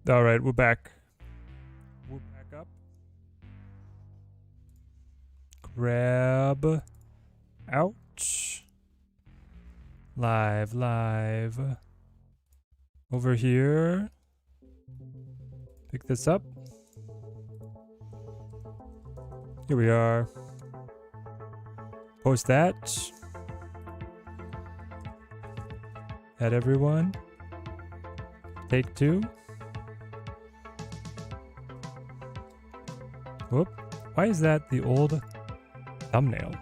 All right, we're back. We're back up. Grab out. Live. Over here. Pick this up. Here we are. Post that. Add everyone. Take 2. Whoop. Why is that the old thumbnail?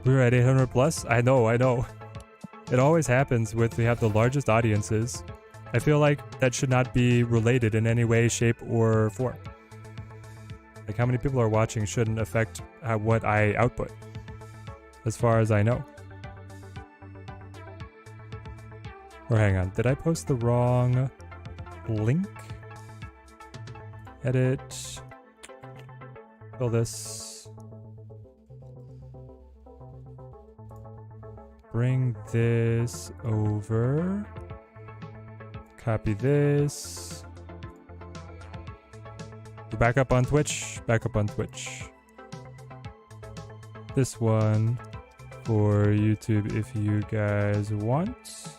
We're at 800 plus? I know. It always happens with we have the largest audiences. I feel like that should not be related in any way, shape, or form. Like how many people are watching shouldn't affect what I output, as far as I know. Or hang on, did I post the wrong link? Edit. Fill this. Bring this over. Copy this. We're back up on Twitch. This one for YouTube if you guys want.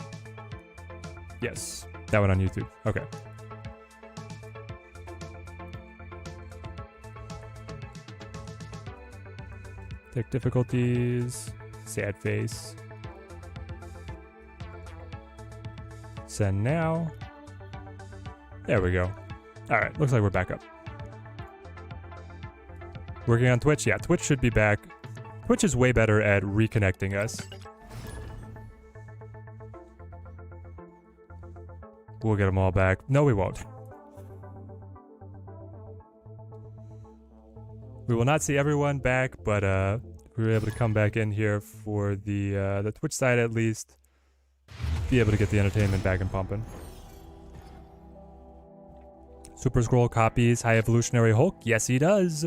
Yes, that one on YouTube. Okay. Tech difficulties. Sad face. Send now. There we go. Alright, looks like we're back up. Working on Twitch? Yeah, Twitch should be back. Twitch is way better at reconnecting us. We'll get them all back. No, we won't. We will not see everyone back, but we were able to come back in here for the Twitch side at least. Be able to get the entertainment back and pumping. Super Scroll copies High Evolutionary Hulk. Yes, he does.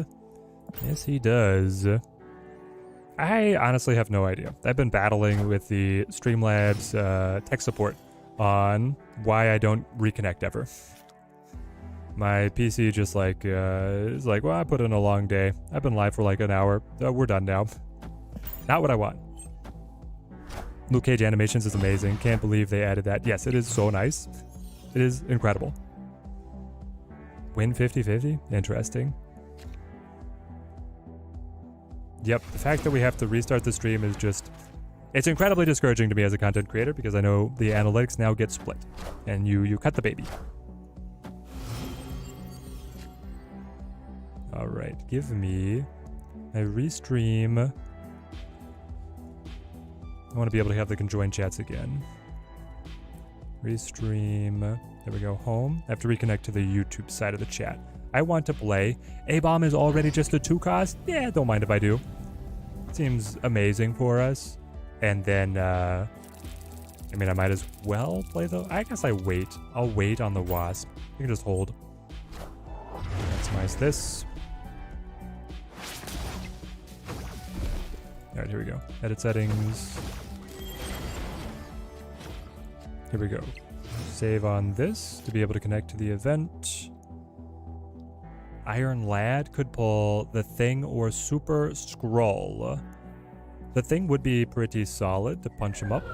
Yes, he does. I honestly have no idea. I've been battling with the Streamlabs tech support on why I don't reconnect ever. My PC just like is like, well, I put in a long day. I've been live for like an hour. We're done now. Not what I want. Luke Cage animations is amazing. Can't believe they added that. Yes, it is so nice. It is incredible. Win 50-50? Interesting. Yep, the fact that we have to restart the stream is just... It's incredibly discouraging to me as a content creator because I know the analytics now get split. And you cut the baby. Alright, give me a restream. I want to be able to have the conjoined chats again. Restream. There we go. Home. I have to reconnect to the YouTube side of the chat. I want to play. A-bomb is already just a 2 cost? Yeah, don't mind if I do. Seems amazing for us. And then, I mean, I might as well play though. I guess I wait. I'll wait on the Wasp. You can just hold. Maximize this. Alright, here we go. Edit settings. Here we go. Save on this to be able to connect to the event. Iron Lad could pull the Thing or Super Scroll. The Thing would be pretty solid to punch him up.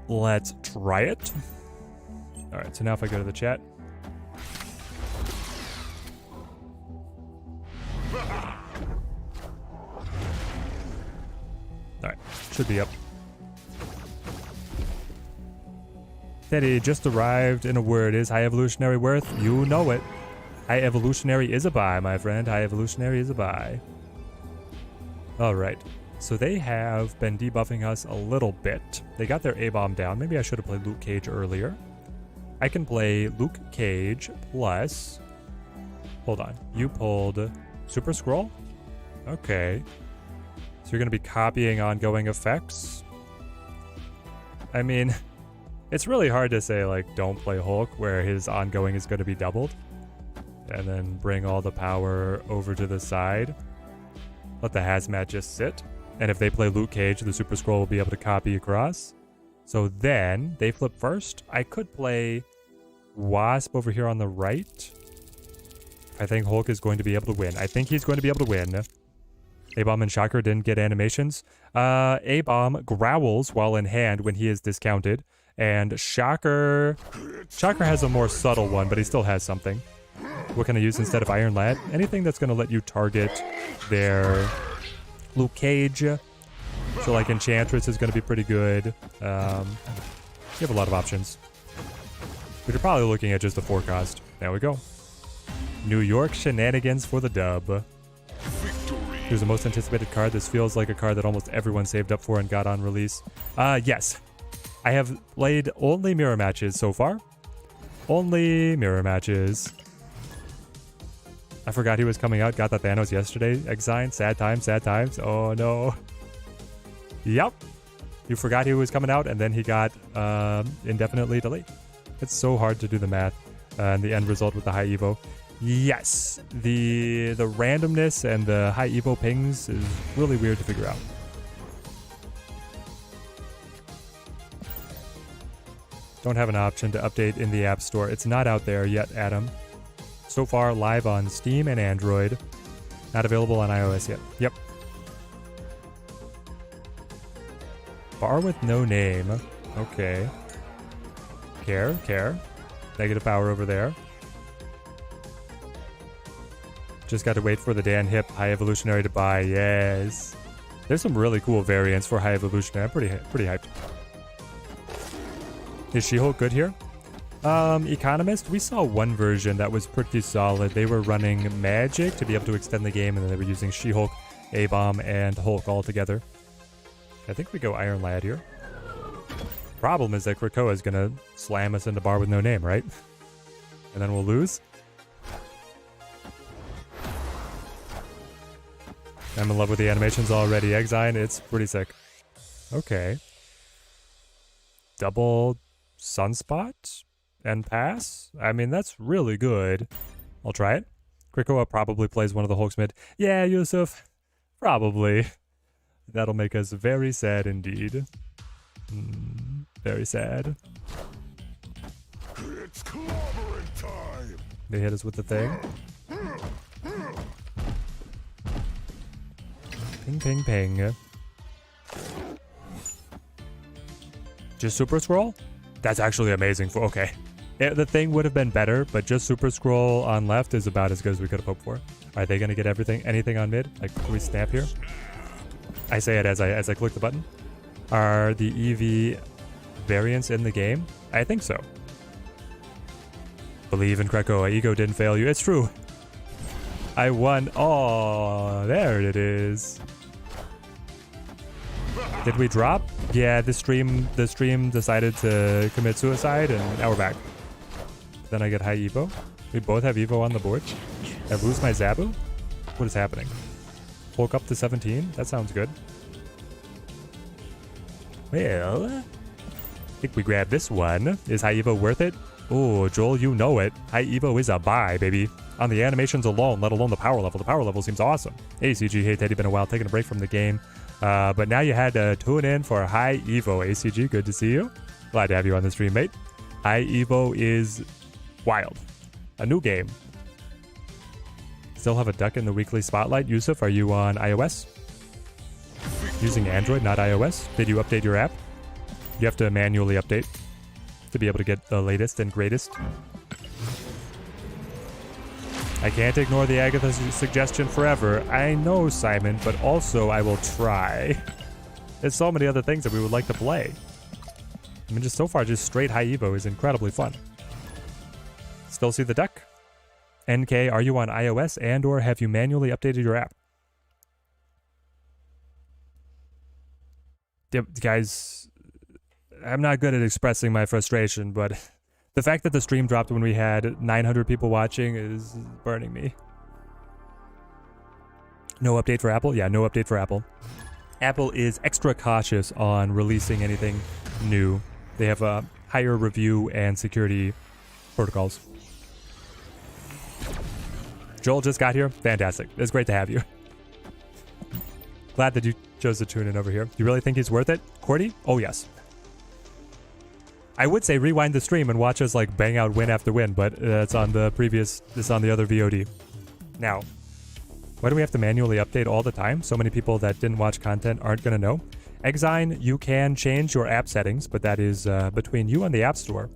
Let's try it. Alright, so now if I go to the chat. Alright, should be up. Teddy just arrived in a word. Is High Evolutionary worth? You know it. High Evolutionary is a buy, my friend. High Evolutionary is a buy. Alright, so they have been debuffing us a little bit. They got their A-bomb down. Maybe I should have played Luke Cage earlier. I can play Luke Cage plus... Hold on. You pulled Super Scroll? Okay. So you're going to be copying ongoing effects? I mean, it's really hard to say, like, don't play Hulk, where his ongoing is going to be doubled. And then bring all the power over to the side. Let the hazmat just sit. And if they play Luke Cage, the Super Scroll will be able to copy across. So then they flip first. I could play Wasp over here on the right. I think Hulk is going to be able to win. I think he's going to be able to win. A-Bomb and Shocker didn't get animations. A-Bomb growls while in hand when he is discounted. And Shocker has a more subtle one, but he still has something. What can I use instead of Iron Lad? Anything that's going to let you target their Luke Cage. So like Enchantress is going to be pretty good. You have a lot of options. But you're probably looking at just a 4-cost. There we go. New York shenanigans for the dub. Here's the most anticipated card. This feels like a card that almost everyone saved up for and got on release. Yes. I have played only mirror matches so far. Only mirror matches. I forgot he was coming out. Got the Thanos yesterday. Exine. Sad times, sad times. Oh no. Yep. You forgot he was coming out and then he got indefinitely delayed. It's so hard to do the math and the end result with the high Evo. Yes, the randomness and the high Evo pings is really weird to figure out. Don't have an option to update in the App Store. It's not out there yet, Adam. So far, live on Steam and Android. Not available on iOS yet. Yep. Bar with no name. Okay. Care. Negative power over there. Just got to wait for the Dan Hip High Evolutionary to buy. Yes. There's some really cool variants for High Evolutionary. I'm pretty hyped. Is She-Hulk good here? Economist, we saw one version that was pretty solid. They were running Magic to be able to extend the game, and then they were using She-Hulk, A-Bomb, and Hulk all together. I think we go Iron Lad here. Problem is that Krakoa is going to slam us into bar with no name, right? And then we'll lose. I'm in love with the animations already. Exine, it's pretty sick. Okay. Double Sunspot and pass? I mean, that's really good. I'll try it. Krakoa probably plays one of the Hulks mid. Yeah, Yusuf. Probably. That'll make us very sad indeed. Very sad. It's clobbering time. They hit us with the thing. Ping, ping, ping. Just Super Scroll? That's actually amazing. Okay. The thing would have been better, but just Super Scroll on left is about as good as we could have hoped for. Are they going to get anything on mid? Like, can we snap here? I say it as I click the button. Are the EV variants in the game? I think so. Believe in Krakoa. Ego didn't fail you. It's true. I won. Oh, there it is. Did we drop? Yeah, the stream decided to commit suicide, and now we're back. Then I get high Evo. We both have Evo on the board. I lose my Zabu? What is happening? Hulk up to 17? That sounds good. Well, I think we grab this one. Is high Evo worth it? Oh, Joel, you know it. High Evo is a buy, baby. On the animations alone, let alone the power level. The power level seems awesome. ACG, hey Teddy, been a while, taking a break from the game. But now you had to tune in for High Evo. ACG, good to see you. Glad to have you on the stream, mate. High Evo is wild. A new game. Still have a duck in the weekly spotlight. Yusuf, are you on iOS? Using Android, not iOS. Did you update your app? You have to manually update to be able to get the latest and greatest. I can't ignore the Agatha suggestion forever. I know, Simon, but also I will try. There's so many other things that we would like to play. I mean, just so far, just straight high Evo is incredibly fun. Still see the duck? NK, are you on iOS and or have you manually updated your app? Guys, I'm not good at expressing my frustration, but the fact that the stream dropped when we had 900 people watching is burning me. No update for Apple? Yeah, no update for Apple. Apple is extra cautious on releasing anything new. They have a higher review and security protocols. Joel just got here. Fantastic. It's great to have you. Glad that you chose to tune in over here. You really think he's worth it? Cordy? Oh, yes. I would say rewind the stream and watch us like bang out win after win, but it's on the previous, it's on the other VOD. Now, why do we have to manually update all the time? So many people that didn't watch content aren't going to know. Exine, you can change your app settings, but that is between you and the App Store.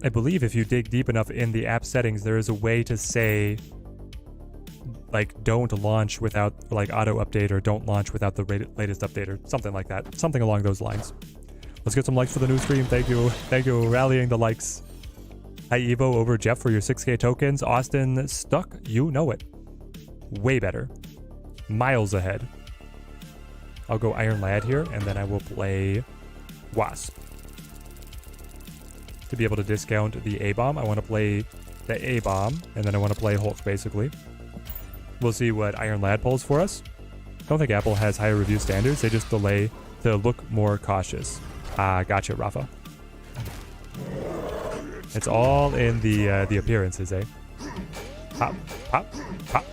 I believe if you dig deep enough in the app settings, there is a way to say, like, don't launch without, like, auto update, or don't launch without the latest update, or something like that. Something along those lines. Let's get some likes for the new stream. Thank you. Thank you. Rallying the likes. High Evo over Jeff for your 6K tokens. Austin stuck. You know it. Way better. Miles ahead. I'll go Iron Lad here, and then I will play Wasp. To be able to discount the A-Bomb, I want to play the A-Bomb, and then I want to play Hulk, basically. We'll see what Iron Lad pulls for us. I don't think Apple has higher review standards. They just delay to look more cautious. Gotcha, Rafa. It's all in the appearances, eh? Pop, pop, pop.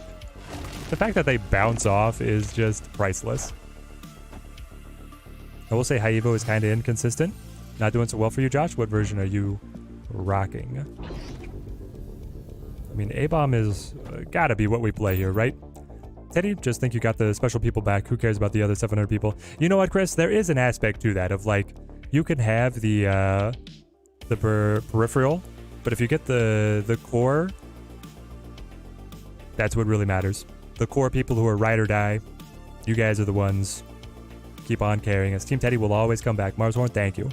The fact that they bounce off is just priceless. I will say High Evo is kind of inconsistent. Not doing so well for you, Josh. What version are you rocking? I mean, A-Bomb is gotta be what we play here, right? Teddy, just think you got the special people back. Who cares about the other 700 people? You know what, Chris? There is an aspect to that of, like, you can have the peripheral, but if you get the core, that's what really matters. The core people who are ride or die, you guys are the ones. Keep on carrying us. Team Teddy will always come back. Marshorn, thank you.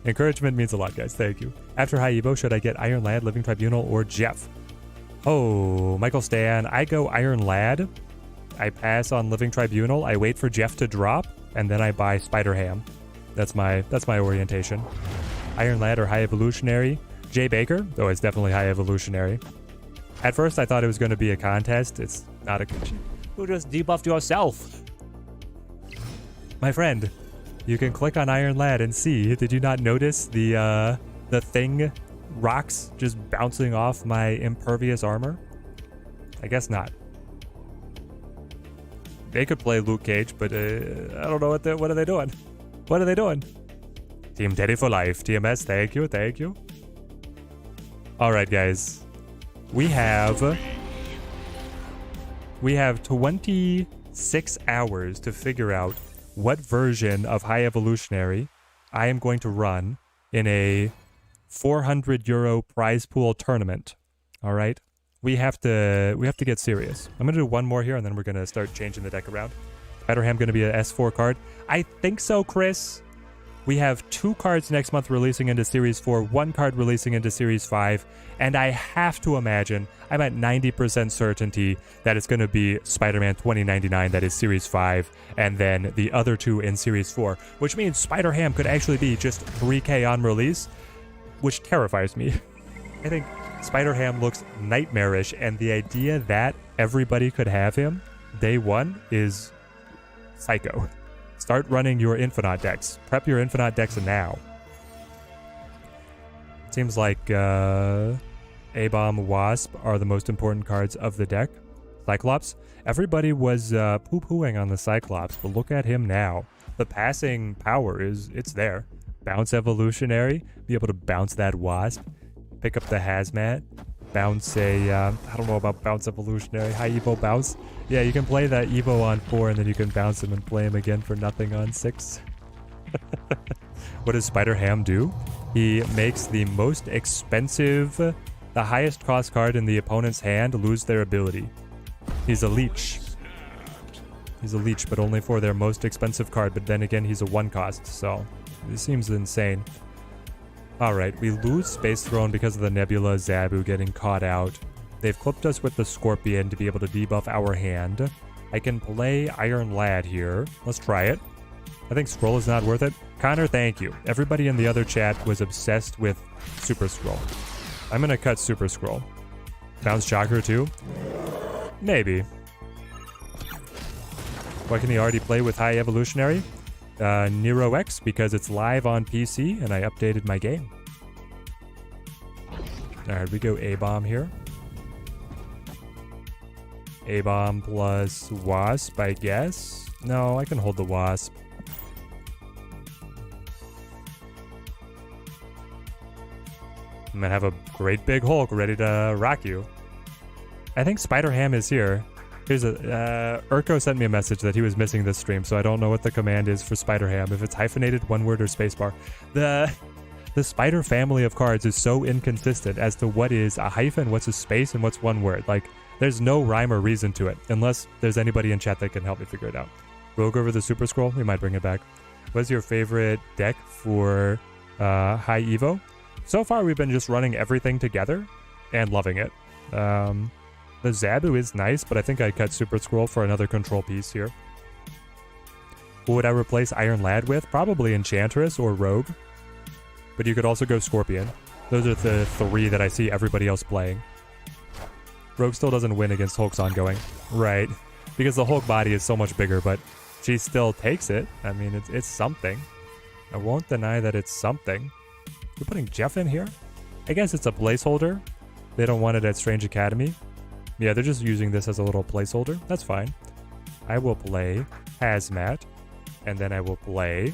Encouragement means a lot, guys. Thank you. After High Evo, should I get Iron Lad, Living Tribunal, or Jeff? Oh, Michael Stan. I go Iron Lad. I pass on Living Tribunal. I wait for Jeff to drop, and then I buy Spider Ham. That's my orientation. Iron Lad or High Evolutionary. Jay Baker? Oh, it's definitely High Evolutionary. At first, I thought it was going to be a contest. It's not a... You just debuffed yourself. My friend, you can click on Iron Lad and see. Did you not notice the thing rocks just bouncing off my impervious armor? I guess not. They could play Luke Cage, but I don't know what are they doing? What are they doing? Team Teddy for life. TMS, thank you, thank you. All right, guys. We have 26 hours to figure out what version of High Evolutionary I am going to run in a 400 euro prize pool tournament. All right, we have to get serious. I'm gonna do one more here, and then we're gonna start changing the deck around. Spider-Ham gonna be an S4 card? I think so, Chris. We have 2 cards next month releasing into Series 4, 1 card releasing into Series 5, and I have to imagine, I'm at 90% certainty that it's going to be Spider-Man 2099 that is Series 5, and then the other 2 in Series 4, which means Spider-Ham could actually be just 3K on release, which terrifies me. I think Spider-Ham looks nightmarish, and the idea that everybody could have him day 1 is psycho. Start running your Infinite decks. Prep your Infinite decks now. Seems like A-Bomb, Wasp are the most important cards of the deck. Cyclops. Everybody was poo-pooing on the Cyclops, but look at him now. The passing power it's there. Bounce Evolutionary. Be able to bounce that Wasp. Pick up the Hazmat. Bounce a, I don't know about Bounce Evolutionary. High Evo Bounce. Yeah, you can play that Evo on 4 and then you can bounce him and play him again for nothing on 6. What does Spider-Ham do? He makes the most expensive, the highest cost card in the opponent's hand lose their ability. He's a leech. He's a leech, but only for their most expensive card. But then again, he's a 1 cost, so this seems insane. Alright, we lose Space Throne because of the Nebula Zabu getting caught out. They've clipped us with the Scorpion to be able to debuff our hand. I can play Iron Lad here. Let's try it. I think Scroll is not worth it. Connor, thank you. Everybody in the other chat was obsessed with Super Scroll. I'm gonna cut Super Scroll. Bounce Chakra too? Maybe. Why can he already play with High Evolutionary? Nero X, because it's live on PC and I updated my game. Alright, we go A-Bomb here. A-Bomb plus Wasp, I guess. No, I can hold the Wasp. I'm gonna have a great big Hulk ready to rock you. I think Spider-Ham is here. Here's a Urko sent me a message that he was missing this stream, so I don't know what the command is for Spider-Ham. If it's hyphenated, one word, or spacebar. The Spider family of cards is so inconsistent as to what is a hyphen, what's a space, and what's one word. Like, there's no rhyme or reason to it, unless there's anybody in chat that can help me figure it out. Rogue over the Super Scroll, we might bring it back. What's your favorite deck for High Evo? So far, we've been just running everything together and loving it. The Zabu is nice, but I think I'd cut Super Scroll for another control piece here. Who would I replace Iron Lad with? Probably Enchantress or Rogue. But you could also go Scorpion. Those are the three that I see everybody else playing. Rogue still doesn't win against Hulk's ongoing. Right. Because the Hulk body is so much bigger, but she still takes it. I mean, it's something. I won't deny that it's something. You're putting Jeff in here? I guess it's a placeholder. They don't want it at Strange Academy. Yeah, they're just using this as a little placeholder. That's fine. I will play Hazmat. And then I will play...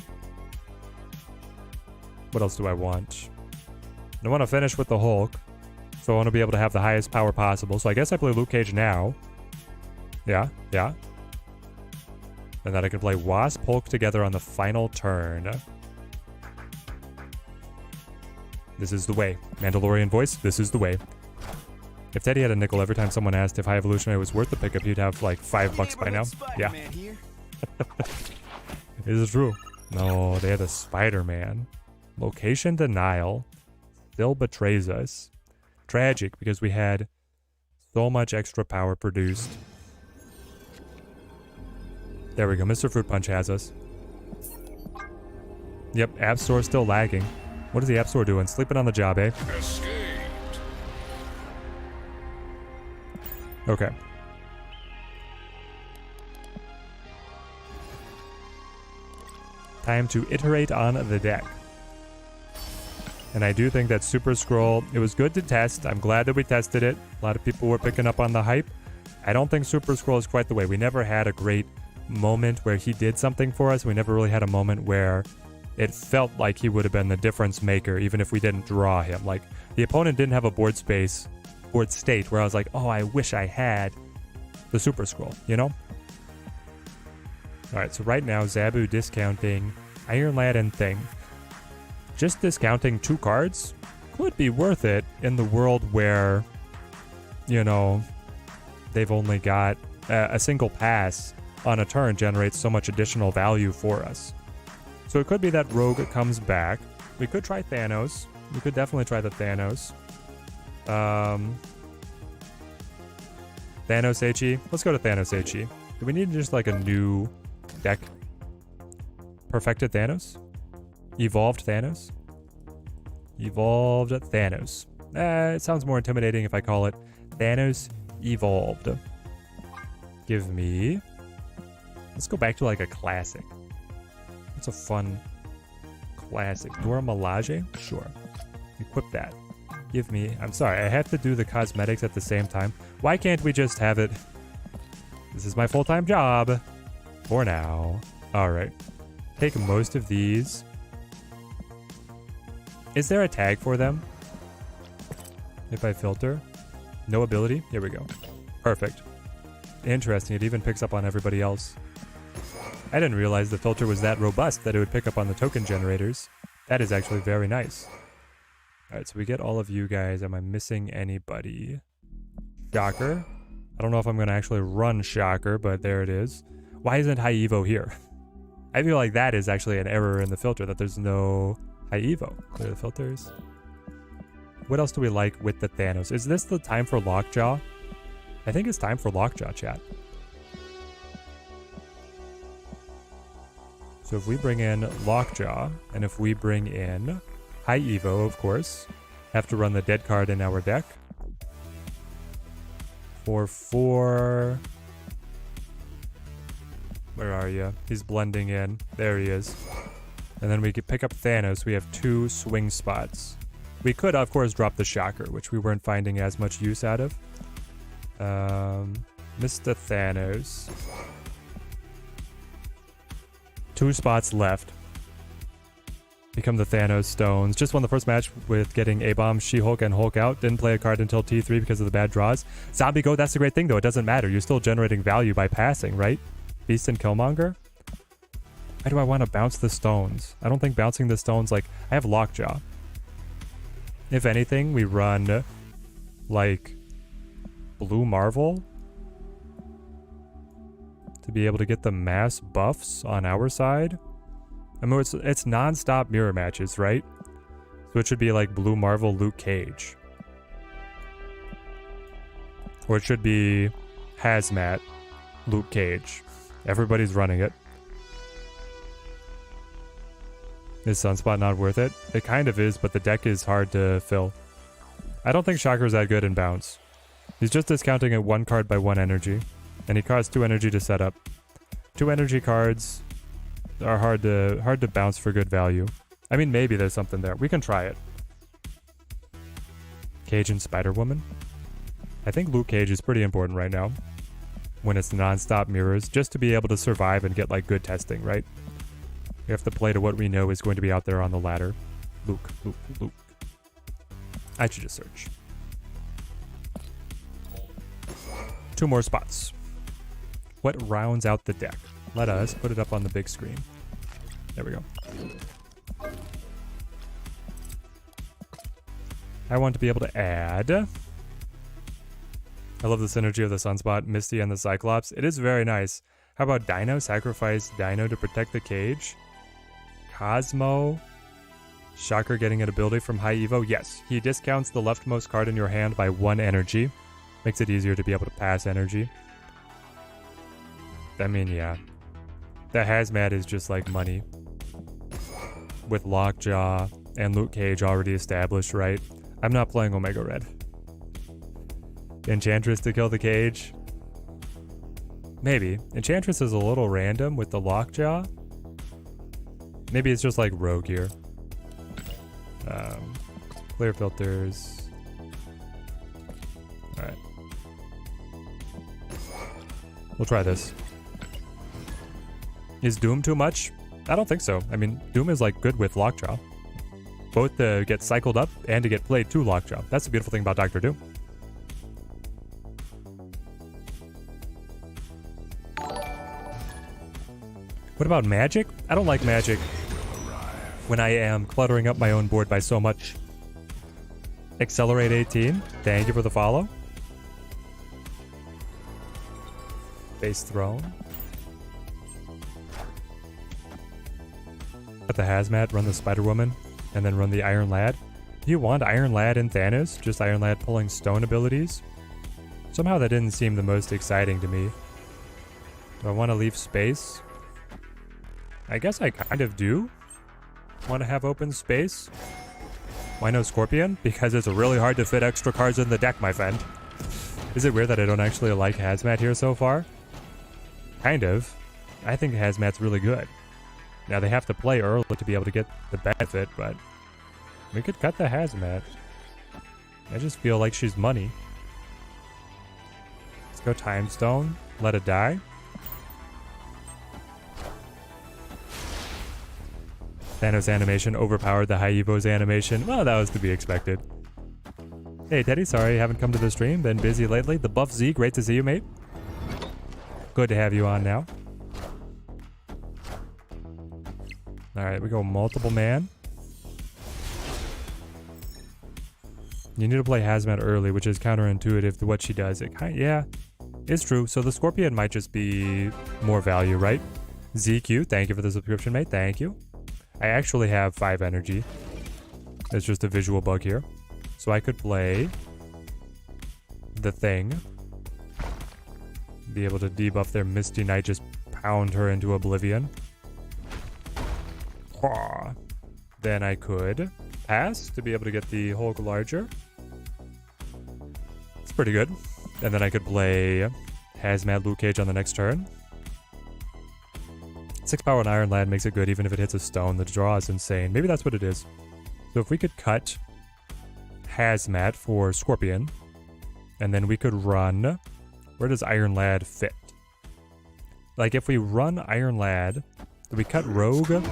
What else do I want? I want to finish with the Hulk. So I want to be able to have the highest power possible. So I guess I play Luke Cage now. Yeah. And then I can play Wasp, Hulk together on the final turn. This is the way. Mandalorian voice, this is the way. If Teddy had a nickel every time someone asked if High Evolutionary was worth the pickup, he'd have like $5 by now. Yeah. Is it true? No, they had a Spider-Man. Location denial still betrays us. Tragic, because we had so much extra power produced. There we go. Mr. Fruit Punch has us. Yep, App Store still lagging. What is the App Store doing? Sleeping on the job, eh? Escaped. Okay. Time to iterate on the deck. And I do think that Super Scroll, it was good to test. I'm glad that we tested it. A lot of people were picking up on the hype. I don't think Super Scroll is quite the way. We never had a great moment where he did something for us. We never really had a moment where it felt like he would have been the difference maker, even if we didn't draw him. Like, the opponent didn't have a board state where I was like, oh, I wish I had the Super Scroll, you know? Alright, so right now, Zabu discounting Iron Lad and Thing. Just discounting 2 cards could be worth it in the world where, you know, they've only got a single pass on a turn generates so much additional value for us. So it could be that Rogue comes back. We could try Thanos. We could definitely try the Thanos. Thanos HE. Let's go to Thanos HE. Do we need just like a new deck? Perfected Thanos? Evolved Thanos? Evolved Thanos. It sounds more intimidating if I call it Thanos Evolved. Give me... Let's go back to like a classic. What's a fun classic? Dora Milaje? Sure. Equip that. Give me... I'm sorry, I have to do the cosmetics at the same time. Why can't we just have it... This is my full-time job. For now. Alright. Take most of these. Is there a tag for them? If I filter? No ability? Here we go. Perfect. Interesting, it even picks up on everybody else. I didn't realize the filter was that robust that it would pick up on the token generators. That is actually very nice. Alright, so we get all of you guys. Am I missing anybody? Shocker. I don't know if I'm going to actually run Shocker, but there it is. Why isn't High Evo here? I feel like that is actually an error in the filter, that there's no High Evo. Clear the filters. What else do we like with the Thanos? Is this the time for Lockjaw? I think it's time for Lockjaw, chat. So if we bring in Lockjaw, and if we bring in High Evo, of course, have to run the dead card in our deck. For 4... Where are you? He's blending in. There he is. And then we could pick up Thanos. We have 2 swing spots. We could, of course, drop the Shocker, which we weren't finding as much use out of. Mr. Thanos. 2 spots left. Become the Thanos stones. Just won the first match with getting A-Bomb, She-Hulk, and Hulk out. Didn't play a card until T3 because of the bad draws. Zombie Goat, that's the great thing though. It doesn't matter. You're still generating value by passing, right? Beast and Killmonger? Why do I want to bounce the stones? I don't think bouncing the stones, like, I have Lockjaw. If anything, we run, like, Blue Marvel to be able to get the mass buffs on our side. I mean, it's non-stop mirror matches, right? So it should be like Blue Marvel, Luke Cage. Or it should be Hazmat, Luke Cage. Everybody's running it. Is Sunspot not worth it? It kind of is, but the deck is hard to fill. I don't think Shocker's that good in bounce. He's just discounting it 1 card by 1 energy. And he costs 2 energy to set up. 2 energy cards are hard to bounce for good value. I mean, maybe there's something there. We can try it. Cage and Spider-Woman? I think Luke Cage is pretty important right now. When it's non-stop mirrors, just to be able to survive and get like good testing, right? We have to play to what we know is going to be out there on the ladder. Luke. I should just search. 2 more spots. What rounds out the deck? Let us put it up on the big screen. There we go. I want to be able to add... I love the synergy of the Sunspot, Misty, and the Cyclops. It is very nice. How about Dino? Sacrifice Dino to protect the cage. Cosmo. Shocker getting an ability from High Evo. Yes, he discounts the leftmost card in your hand by 1 energy. Makes it easier to be able to pass energy. I mean, yeah. The Hazmat is just like money. With Lockjaw and Luke Cage already established, right? I'm not playing Omega Red. Enchantress to kill the cage? Maybe. Enchantress is a little random with the Lockjaw. Maybe it's just like Rogue here. Clear filters. Alright. We'll try this. Is Doom too much? I don't think so. I mean, Doom is like good with Lockjaw. Both to get cycled up and to get played to Lockjaw. That's the beautiful thing about Dr. Doom. What about Magic? I don't like Magic when I am cluttering up my own board by so much. Accelerate 18. Thank you for the follow. Base Throne. Let the Hazmat, run the Spider-Woman, and then run the Iron Lad. Do you want Iron Lad and Thanos? Just Iron Lad pulling stone abilities? Somehow that didn't seem the most exciting to me. Do I want to leave space? I guess I kind of do want to have open space. Why no Scorpion? Because it's really hard to fit extra cards in the deck, my friend. Is it weird that I don't actually like Hazmat here so far? Kind of. I think Hazmat's really good. Now they have to play early to be able to get the benefit, but we could cut the Hazmat. I just feel like she's money. Let's go Time Stone. Let it die. Thanos animation overpowered the High Evo's animation. Well, that was to be expected. Hey, Teddy, sorry you haven't come to the stream. Been busy lately. The Buff Z, great to see you, mate. Good to have you on now. Alright, we go multiple man. You need to play Hazmat early, which is counterintuitive to what she does. Yeah, it's true. So the Scorpion might just be more value, right? ZQ, thank you for the subscription, mate. Thank you. I actually have 5 energy. It's just a visual bug here. So I could play the Thing. Be able to debuff their Misty Knight, just pound her into oblivion. Then I could pass to be able to get the Hulk larger. It's pretty good. And then I could play Hazmat Luke Cage on the next turn. 6 power and Iron Lad makes it good even if it hits a stone. The draw is insane. Maybe that's what it is. So if we could cut Hazmat for Scorpion, and then we could run... Where does Iron Lad fit? Like if we run Iron Lad, do we cut Rogue?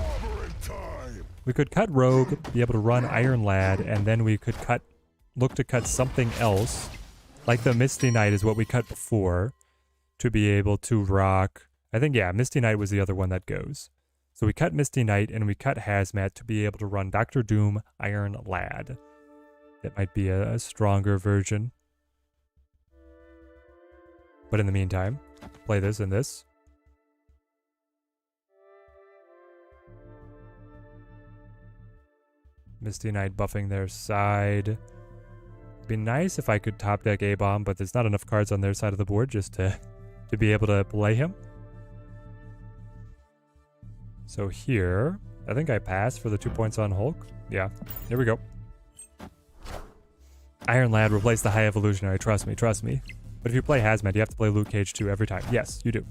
We could cut Rogue, be able to run Iron Lad, and then we could look to cut something else. Like the Misty Knight is what we cut before. To be able to rock... I think, yeah, Misty Knight was the other one that goes. So we cut Misty Knight and we cut Hazmat to be able to run Dr. Doom, Iron Lad. That might be a stronger version. But in the meantime, play this and this. Misty Knight buffing their side. It'd be nice if I could top deck A-Bomb, but there's not enough cards on their side of the board just to be able to play him. So here, I think I pass for the 2 points on Hulk. Yeah, here we go. Iron Lad, replace the High Evolutionary. Trust me, trust me. But if you play Hazmat, you have to play Luke Cage too every time. Yes, you do.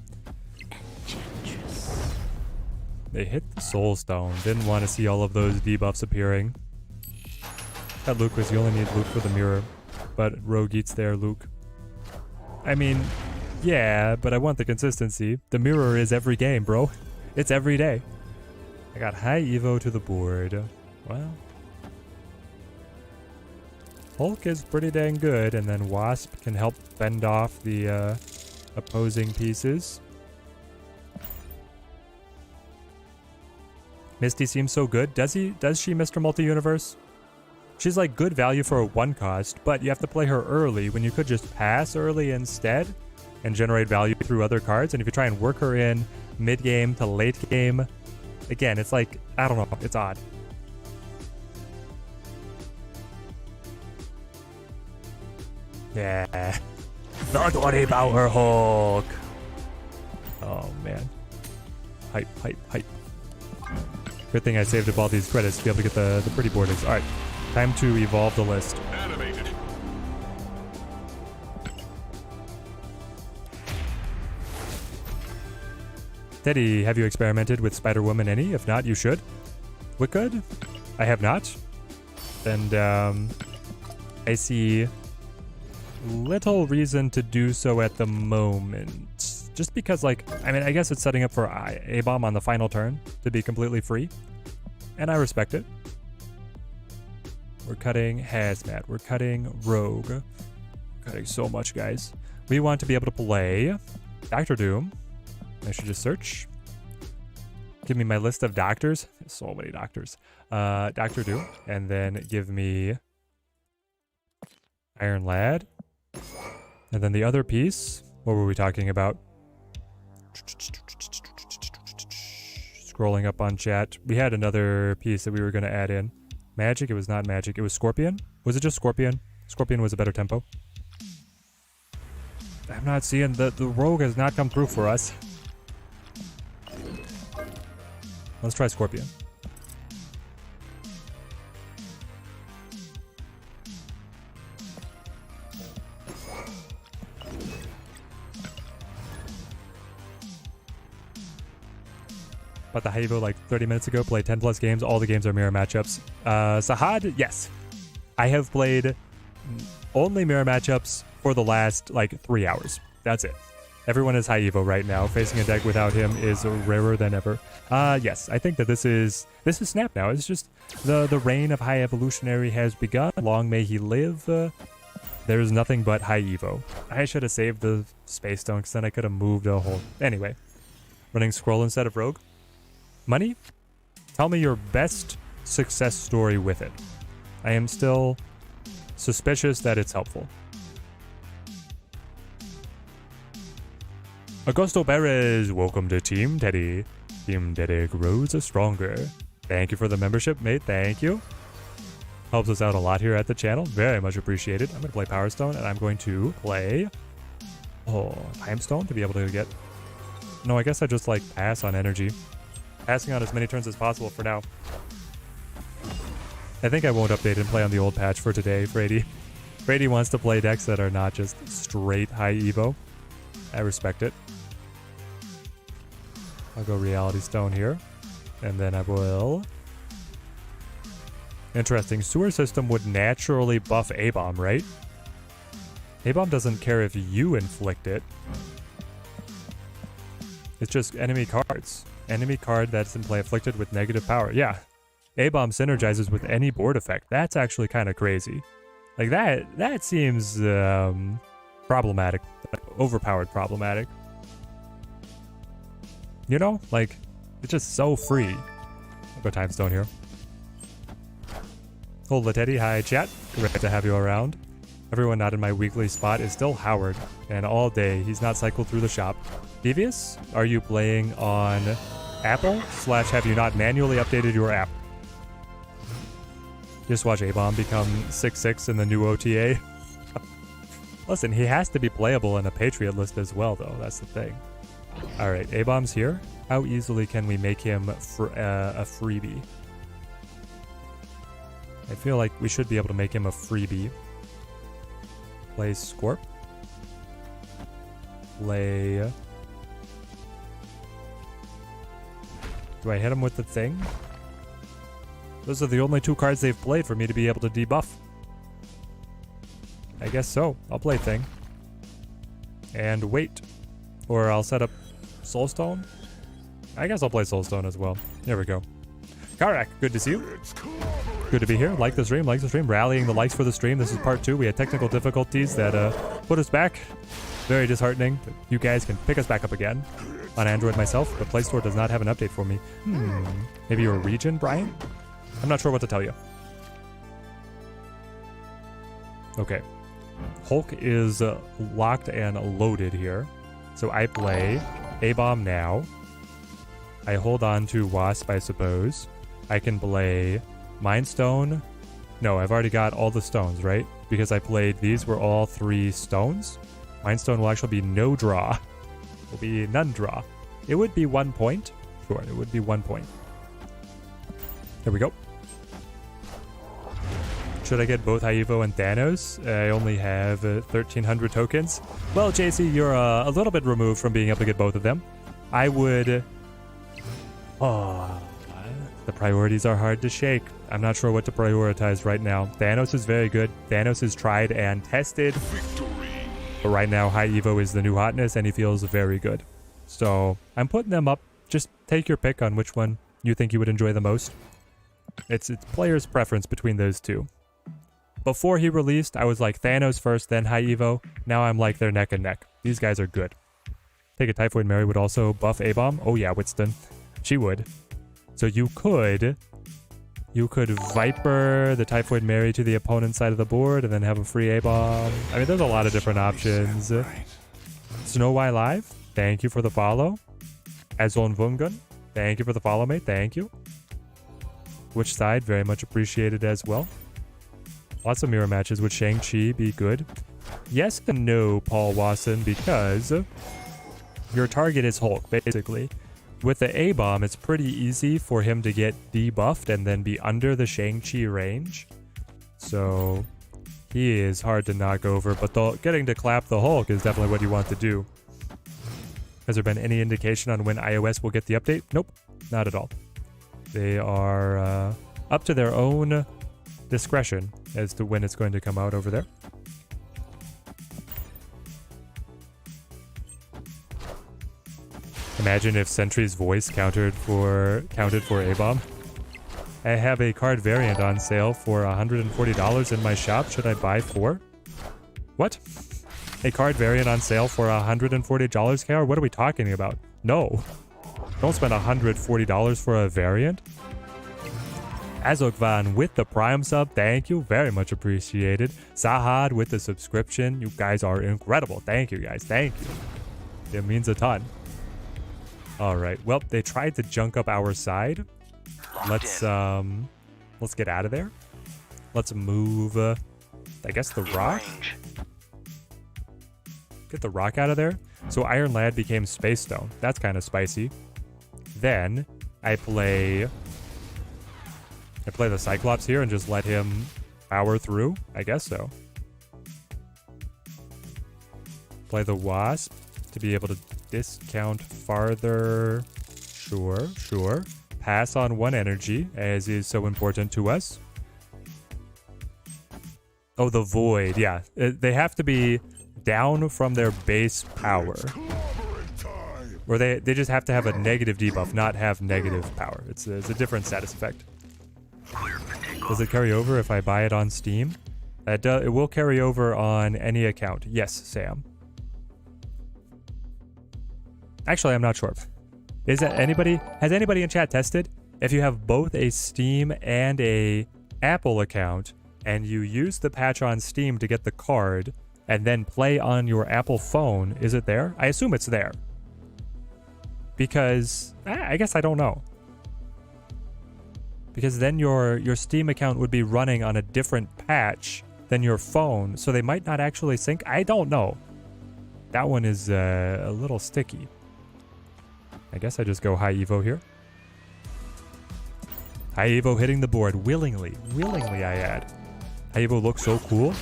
They hit the Soul Stone. Didn't want to see all of those debuffs appearing. That Luke was, you only need Luke for the mirror. But Rogue eats there, Luke. I mean, yeah, but I want the consistency. The mirror is every game, bro. It's every day. I got High Evo to the board. Well, Hulk is pretty dang good, and then Wasp can help fend off the opposing pieces. Misty seems so good. Does she, Mr. Multi-Universe? She's like good value for a 1 cost, but you have to play her early when you could just pass early instead and generate value through other cards. And if you try and work her in mid-game to late game, again, it's like, I don't know, it's odd. Yeah. Don't worry about her, Hulk. Oh, man. Hype, hype, hype. Good thing I saved up all these credits to be able to get the pretty boardings. Alright, time to evolve the list. Animated. Teddy, have you experimented with Spider-Woman any? If not, you should. Wicked? I have not. And I see little reason to do so at the moment. Just because, like, I mean, I guess it's setting up for A-Bomb on the final turn to be completely free. And I respect it. We're cutting Hazmat. We're cutting Rogue. We're cutting so much, guys. We want to be able to play Dr. Doom. I should just search. Give me my list of doctors. So many doctors. Dr. Doom. And then give me Iron Lad. And then the other piece. What were we talking about? Scrolling up on chat. We had another piece that we were going to add in. Magic? It was not magic. It was Scorpion? Was it just Scorpion? Scorpion was a better tempo. I'm not seeing... The Rogue has not come through for us. Let's try Scorpion. But the High Evo like 30 minutes ago, played 10 plus games. All the games are mirror matchups. Sahad, yes. I have played only mirror matchups for the last like 3 hours. That's it. Everyone is High Evo right now. Facing a deck without him is rarer than ever. Yes, I think that this is Snap now. It's just the reign of High Evolutionary has begun. Long may he live. There's nothing but High Evo. I should have saved the Space Stone because then I could have moved a whole... Anyway. Running Scroll instead of Rogue. Money? Tell me your best success story with it. I am still suspicious that it's helpful. Augusto Perez, welcome to Team Teddy. Team Teddy grows stronger. Thank you for the membership, mate. Thank you. Helps us out a lot here at the channel. Very much appreciated. I'm going to play Power Stone, and I'm going to play... Time Stone to be able to get... No, I guess I just, like, pass on energy. Passing on as many turns as possible for now. I think I won't update and play on the old patch for today, Brady. Brady wants to play decks that are not just straight High Evo. I respect it. I'll go Reality Stone here. And then I will... Interesting. Sewer System would naturally buff A-Bomb, right? A-Bomb doesn't care if you inflict it. It's just enemy cards. Enemy card that's in play afflicted with negative power. Yeah. A-Bomb synergizes with any board effect. That's actually kind of crazy. Like that seems problematic, overpowered problematic. You know, like it's just so free. I'll go time stone here. Hold the Teddy, hi chat. Great to have you around. Everyone not in my weekly spot is still Howard, and all day he's not cycled through the shop. Devious, are you playing on Apple / have you not manually updated your app? Just watch A-Bomb become 6-6 in the new OTA. Listen, he has to be playable in a Patriot list as well, though. That's the thing. All right, A-Bomb's here. How easily can we make him a freebie? I feel like we should be able to make him a freebie. Play Scorp. Play... Do I hit him with the thing? Those are the only 2 cards they've played for me to be able to debuff. I guess so. I'll play Thing. And wait. Or I'll set up Soulstone. I guess I'll play Soulstone as well. There we go. Karak, good to see you. Good to be here. Like the stream, Rallying the likes for the stream. This is part 2. We had technical difficulties that put us back. Very disheartening. But you guys can pick us back up again. On Android myself, the Play Store does not have an update for me. Maybe your region, Brian? I'm not sure what to tell you. Okay. Hulk is locked and loaded here. So I play A-Bomb now. I hold on to Wasp, I suppose. I can play Mind Stone. No, I've already got all the stones, right? Because I played, these were all 3 stones. Mind Stone will actually be no draw. It will be none draw. It would be 1 point. Sure, it would be 1 point. There we go. Should I get both High Evo and Thanos? I only have 1,300 tokens. Well, JC, you're a little bit removed from being able to get both of them. I would... Oh, the priorities are hard to shake. I'm not sure what to prioritize right now. Thanos is very good. Thanos is tried and tested. Victory. But right now, High Evo is the new hotness, and he feels very good. So I'm putting them up. Just take your pick on which one you think you would enjoy the most. It's player's preference between those 2. Before he released, I was like Thanos first, then High Evo. Now I'm like they're neck and neck. These guys are good. Take a Typhoid Mary would also buff A-Bomb. Oh yeah, Whitston. She would. So you could Viper the Typhoid Mary to the opponent's side of the board and then have a free A-Bomb. I mean, there's a lot of different options. Snow White Live, thank you for the follow. Azon Vungun, thank you for the follow, mate. Thank you. Which side? Very much appreciated as well. Lots of mirror matches. Would Shang-Chi be good? Yes and no, Paul Wasson, because your target is Hulk, basically. With the A-Bomb, it's pretty easy for him to get debuffed and then be under the Shang-Chi range. So he is hard to knock over, but getting to clap the Hulk is definitely what you want to do. Has there been any indication on when iOS will get the update? Nope, not at all. They are up to their own discretion as to when it's going to come out over there. Imagine if Sentry's voice counted for A-Bomb. I have a card variant on sale for $140 in my shop. Should I buy 4? What? A card variant on sale for $140, KR? What are we talking about? No. Don't spend $140 for a variant. Azokvan with the Prime sub, thank you, very much appreciated. Sahad with the subscription, you guys are incredible. Thank you guys, thank you. It means a ton. All right, well, they tried to junk up our side. Let's get out of there. Let's move, I guess the rock. Get the rock out of there. So Iron Lad became Space Stone. That's kind of spicy. Then I play the Cyclops here and just let him power through. I guess so. Play the Wasp to be able to discount farther. Sure, sure. Pass on 1 energy, as is so important to us. Oh, the Void. Yeah, they have to be down from their base power. Or they just have to have a negative debuff, not have negative power. It's a different status effect. Does it carry over if I buy it on Steam? It will carry over on any account. Yes, Sam. Actually, I'm not sure. Has anybody in chat tested? If you have both a Steam and a Apple account, and you use the patch on Steam to get the card, and then play on your Apple phone, is it there? I assume it's there. Because, I guess I don't know. Because then your Steam account would be running on a different patch than your phone, so they might not actually sync. I don't know. That one is a little sticky. I guess I just go High Evo here. High Evo hitting the board willingly. Willingly, I add. High Evo looks so cool.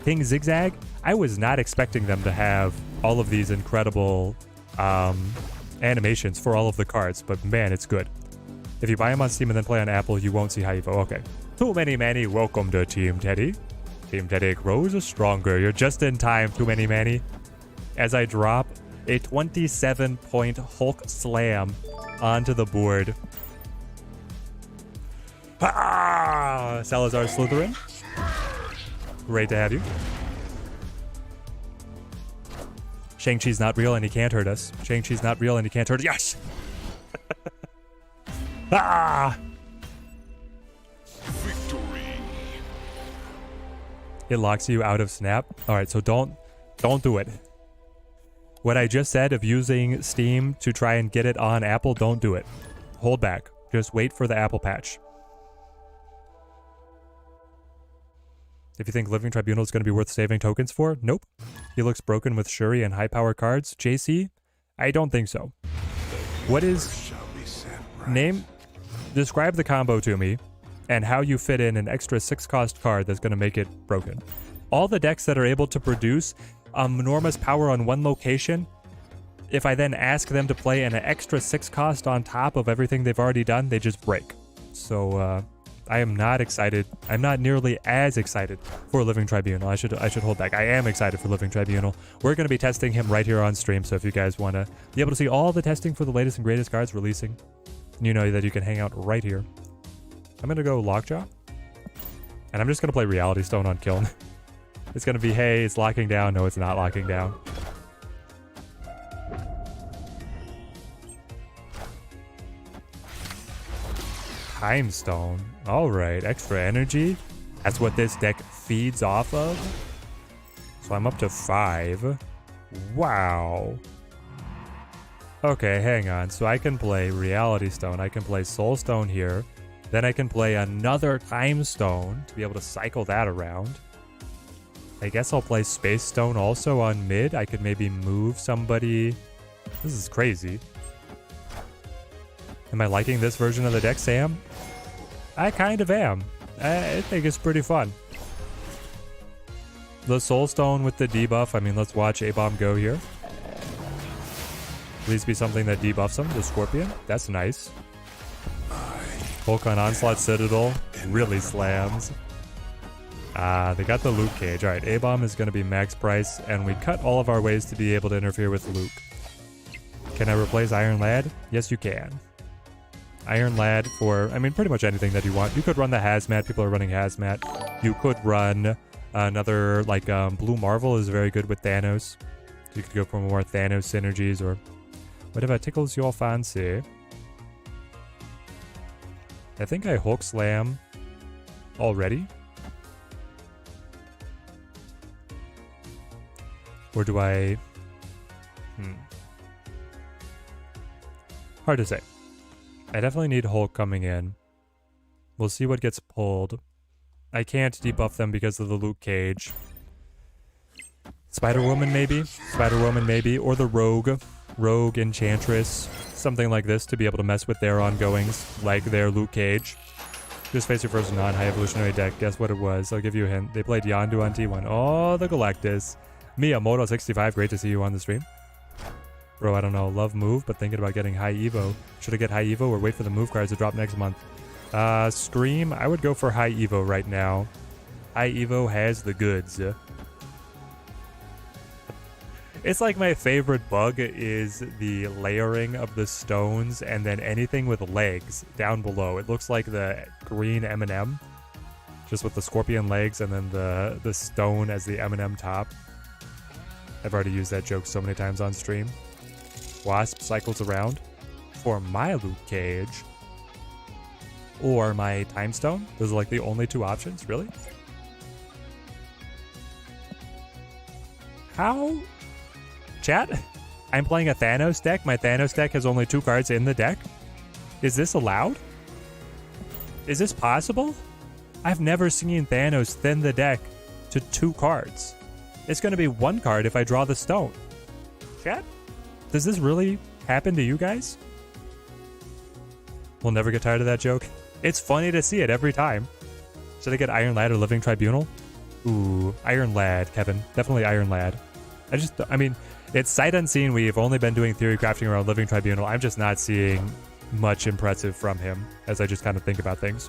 King Zigzag, I was not expecting them to have all of these incredible animations for all of the cards, but man, it's good. If you buy them on Steam and then play on Apple, you won't see High Evo. Okay. Too many Manny, welcome to Team Teddy. Team Teddy grows stronger. You're just in time, Too Many Manny. As I drop a 27-point Hulk Slam onto the board. Ah! Salazar Slytherin. Great to have you. Shang-Chi's not real and he can't hurt us. Shang-Chi's not real and he can't hurt us. Yes! Ah! Victory. It locks you out of Snap. Alright, so don't do it. What I just said of using Steam to try and get it on Apple, don't do it. Hold back. Just wait for the Apple patch. If you think Living Tribunal is going to be worth saving tokens for, nope. He looks broken with Shuri and high power cards. JC, I don't think so. What is... Describe the combo to me and how you fit in an extra 6-cost card that's going to make it broken. All the decks that are able to produce enormous power on one location, if I then ask them to play an extra 6-cost on top of everything they've already done, they just break. So I am not excited. I'm not nearly as excited for Living Tribunal. I should hold back. I am excited for Living Tribunal. We're going to be testing him right here on stream, so if you guys want to be able to see all the testing for the latest and greatest cards releasing, you know that you can hang out right here. I'm going to go Lockjaw. And I'm just going to play Reality Stone on Kiln. It's going to be, hey, it's locking down. No, it's not locking down. Time Stone. Alright, extra energy. That's what this deck feeds off of. So I'm up to 5. Wow. Okay, hang on. So I can play Reality Stone. I can play Soul Stone here. Then I can play another Time Stone to be able to cycle that around. I guess I'll play Space Stone also on mid. I could maybe move somebody. This is crazy. Am I liking this version of the deck, Sam? I kind of am. I think it's pretty fun. The Soul Stone with the debuff. I mean, let's watch A-Bomb go here. Please be something that debuffs him. The Scorpion. That's nice. Hulk on Onslaught Citadel. Really slams. They got the Luke Cage. Alright, A-Bomb is going to be max price, and we cut all of our ways to be able to interfere with Luke. Can I replace Iron Lad? Yes, you can. Iron Lad for, I mean, pretty much anything that you want. You could run the Hazmat. People are running Hazmat. You could run another, like, Blue Marvel is very good with Thanos. So you could go for more Thanos synergies or whatever tickles your fancy. I think I Hulk Slam already. Or do I... Hard to say. I definitely need Hulk coming in. We'll see what gets pulled. I can't debuff them because of the Luke Cage. Spider-Woman maybe? Spider-Woman maybe. Or the Rogue. Rogue Enchantress. Something like this to be able to mess with their ongoings. Like their Luke Cage. Just face your first non-high evolutionary deck. Guess what it was? I'll give you a hint. They played Yondu on T1. Oh, the Galactus. Miyamoto65, great to see you on the stream. Bro, I don't know. Love move, but thinking about getting High Evo. Should I get High Evo or wait for the move cards to drop next month? Scream, I would go for High Evo right now. High Evo has the goods. It's like my favorite bug is the layering of the stones and then anything with legs down below. It looks like the green M&M, just with the scorpion legs and then the stone as the M&M top. I've already used that joke so many times on stream. Wasp cycles around for my loot cage or my time stone. Those are like the only two options, really? How? Chat? I'm playing a Thanos deck. My Thanos deck has only 2 cards in the deck. Is this allowed? Is this possible? I've never seen Thanos thin the deck to 2 cards. It's going to be 1 card if I draw the stone. Chat? Does this really happen to you guys? We'll never get tired of that joke. It's funny to see it every time. Should I get Iron Lad or Living Tribunal? Ooh, Iron Lad, Kevin. Definitely Iron Lad. I mean, it's sight unseen. We've only been doing theory crafting around Living Tribunal. I'm just not seeing much impressive from him as I just kind of think about things.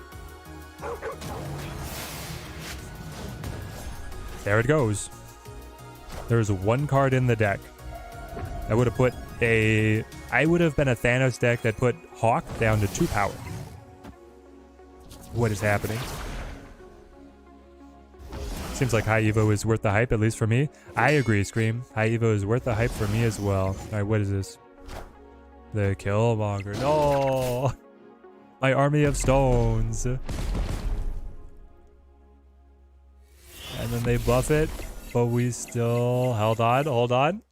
There it goes. There's 1 card in the deck. I would have been a Thanos deck that put Hawk down to 2 power. What is happening? Seems like High Evo is worth the hype, at least for me. I agree, Scream. High Evo is worth the hype for me as well. Alright, what is this? The Killmonger. No! My army of stones. And then they buff it, but we still... Hold on.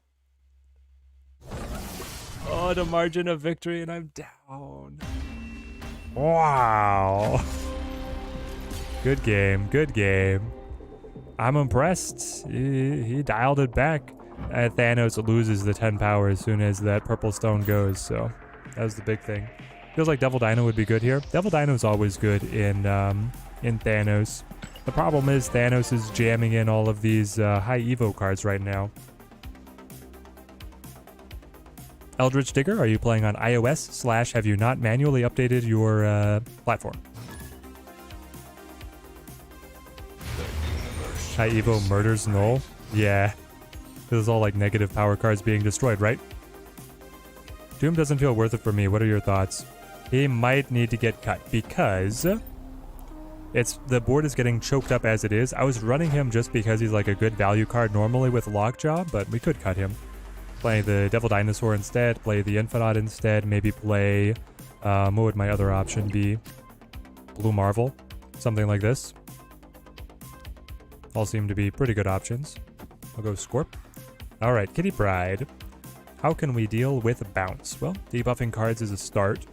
Oh, the margin of victory, and I'm down. Wow. Good game. I'm impressed. He dialed it back. Thanos loses the 10 power as soon as that purple stone goes, so that was the big thing. Feels like Devil Dino would be good here. Devil Dino is always good in Thanos. The problem is Thanos is jamming in all of these High Evo cards right now. Eldritch Digger, are you playing on iOS / have you not manually updated your platform? High Evo murders Null? Yeah. This is all like negative power cards being destroyed, right? Doom doesn't feel worth it for me. What are your thoughts? He might need to get cut because the board is getting choked up as it is. I was running him just because he's like a good value card normally with Lockjaw, but we could cut him. Play the Devil Dinosaur instead, play the Infinite instead, maybe play, what would my other option be? Blue Marvel, something like this. All seem to be pretty good options. I'll go Scorp. Alright, Kitty Pride. How can we deal with bounce? Well, debuffing cards is a start.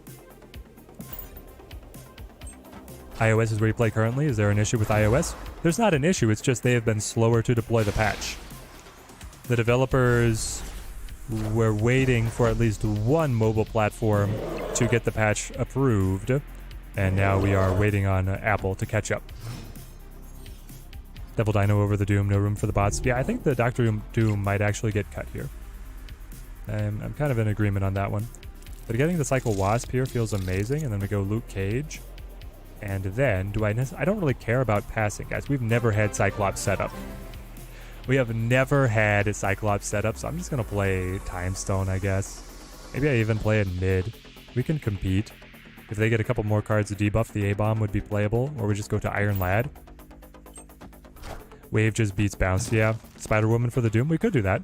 iOS is where you play currently. Is there an issue with iOS? There's not an issue, it's just they have been slower to deploy the patch. The developers were waiting for at least 1 mobile platform to get the patch approved, and now we are waiting on Apple to catch up. Devil Dino over the Doom, no room for the bots. Yeah, I think the Dr. Doom might actually get cut here. I'm kind of in agreement on that one. But getting the Cycle Wasp here feels amazing, and then we go Luke Cage. And then, I don't really care about passing, guys. We've never had Cyclops setup. We have never had a Cyclops setup, so I'm just going to play Time Stone, I guess. Maybe I even play it mid. We can compete. If they get a couple more cards to debuff, the A-Bomb would be playable, or we just go to Iron Lad. Wave just beats Bounce, yeah. Spider-Woman for the Doom, we could do that.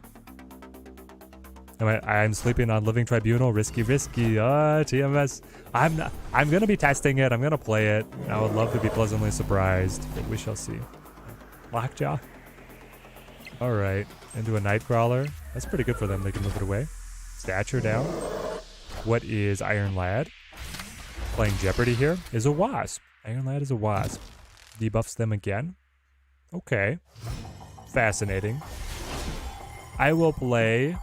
I'm sleeping on Living Tribunal, risky. TMS. I'm gonna be testing it, I'm gonna play it. I would love to be pleasantly surprised, but we shall see. Lockjaw. Alright, into a Nightcrawler. That's pretty good for them, they can move it away. Stature down. What is Iron Lad? Playing Jeopardy here is a Wasp. Iron Lad is a Wasp. Debuffs them again. Okay. Fascinating. I will play...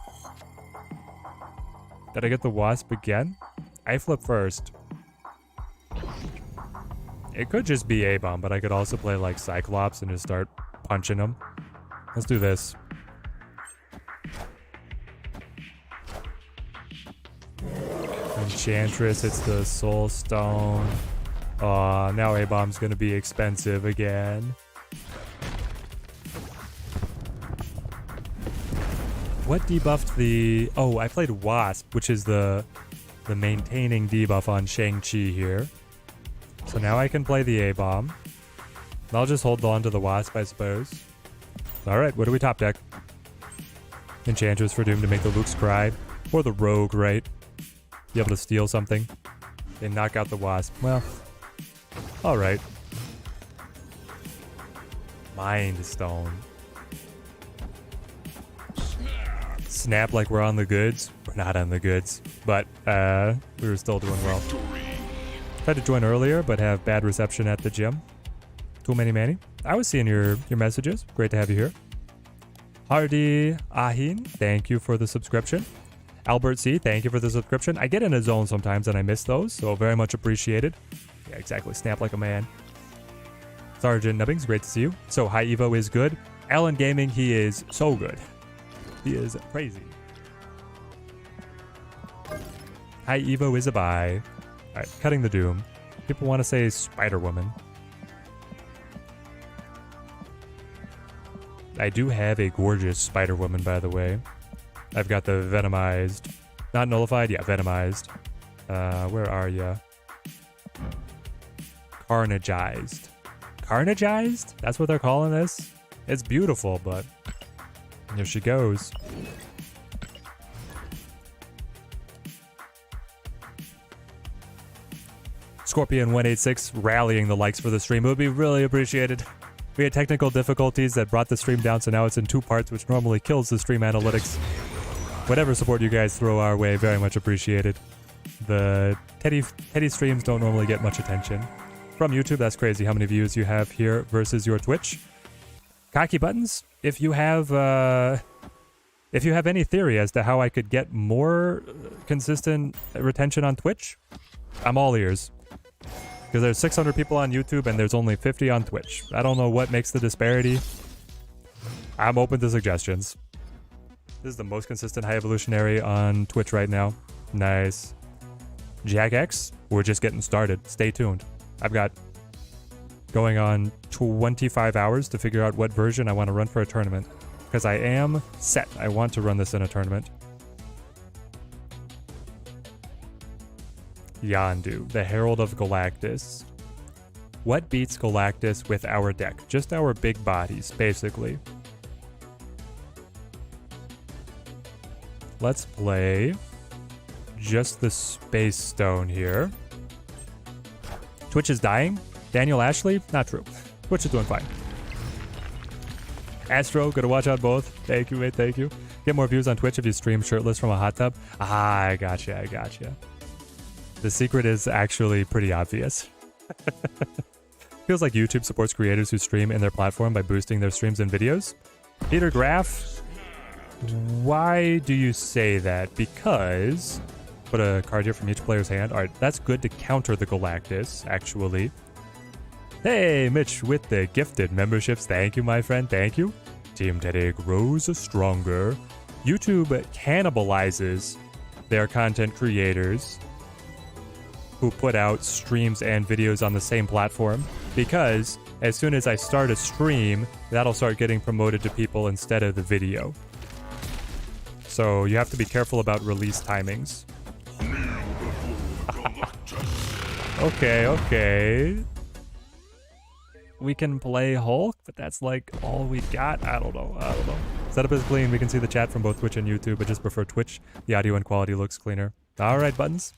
Did I get the Wasp again? I flip first. It could just be A-Bomb, but I could also play like Cyclops and just start punching them. Let's do this. Enchantress, it's the Soul Stone. Aw, now A-Bomb's gonna be expensive again. What debuffed the... Oh, I played Wasp, which is the maintaining debuff on Shang-Chi here. So now I can play the A-Bomb. I'll just hold on to the Wasp, I suppose. Alright, what do we top deck? Enchantress for Doom to make the Luke's cry. Or the Rogue, right? Be able to steal something. They knock out the Wasp. Well, alright. Mind Stone. Snap like we're on the goods. We're not on the goods, but we were still doing well. Tried to join earlier, but have bad reception at the gym. Too many Manny. I was seeing your messages. Great to have you here. Hardy Ahin, thank you for the subscription. Albert C, thank you for the subscription. I get in a zone sometimes and I miss those, so very much appreciated. Yeah, exactly. Snap like a man. Sergeant Nubbings, great to see you. So High Evo is good. Alan Gaming, he is so good. He is crazy. High Evo is a buy. Alright, cutting the Doom. People want to say Spider-Woman. I do have a gorgeous Spider-Woman, by the way. I've got the Venomized. Not nullified? Yeah, Venomized. Where are ya? Carnageized. Carnageized? That's what they're calling this? It's beautiful, but... Here she goes. Scorpion186 rallying the likes for the stream. It would be really appreciated. We had technical difficulties that brought the stream down, so now it's in 2 parts, which normally kills the stream analytics. Whatever support you guys throw our way, very much appreciated. The Teddy streams don't normally get much attention. From YouTube, that's crazy how many views you have here versus your Twitch. Cocky Buttons, if you have any theory as to how I could get more consistent retention on Twitch, I'm all ears. Because there's 600 people on YouTube and there's only 50 on Twitch. I don't know what makes the disparity. I'm open to suggestions. This is the most consistent High Evolutionary on Twitch right now. Nice. Jack X, we're just getting started. Stay tuned. I've got going on 25 hours to figure out what version I want to run for a tournament. Because I am set. I want to run this in a tournament. Yondu, the Herald of Galactus. What beats Galactus with our deck? Just our big bodies, basically. Let's play just the Space Stone here. Twitch is dying. Daniel Ashley, not true. Twitch is doing fine. Astro, gotta watch out both. Thank you, mate, thank you. Get more views on Twitch if you stream shirtless from a hot tub. Ah, I gotcha. The secret is actually pretty obvious. Feels like YouTube supports creators who stream in their platform by boosting their streams and videos. Peter Graff, why do you say that? Because... Put a card here from each player's hand. Alright, that's good to counter the Galactus, actually. Hey, Mitch with the gifted memberships. Thank you, my friend. Thank you. Team Teddy grows stronger. YouTube cannibalizes their content creators who put out streams and videos on the same platform, because as soon as I start a stream, that'll start getting promoted to people instead of the video. So you have to be careful about release timings. Okay. We can play Hulk, but that's like all we got. I don't know. Setup is clean. We can see the chat from both Twitch and YouTube. I just prefer Twitch. The audio and quality looks cleaner. All right, Buttons.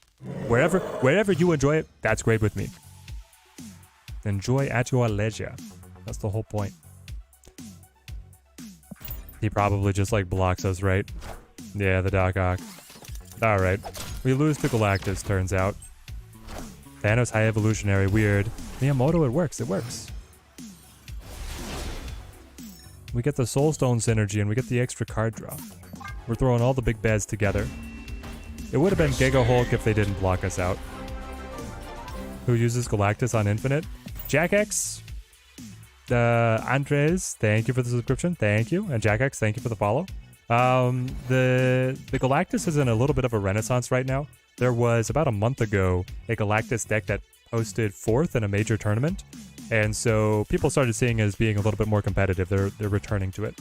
Wherever you enjoy it, that's great with me. Enjoy at your leisure. That's the whole point. He probably just like blocks us, right? Yeah, the Doc Ock. All right. We lose to Galactus, turns out. Thanos High Evolutionary, weird. Miyamoto, it works. We get the Soul Stone synergy and we get the extra card draw. We're throwing all the big bads together. It would have been Giga Hulk if they didn't block us out. Who uses Galactus on Infinite? Jack X. Andres, thank you for the subscription. Thank you. And Jack X, thank you for the follow. The Galactus is in a little bit of a renaissance right now. There was, about a month ago, a Galactus deck that posted 4th in a major tournament. And so people started seeing it as being a little bit more competitive. They're returning to it.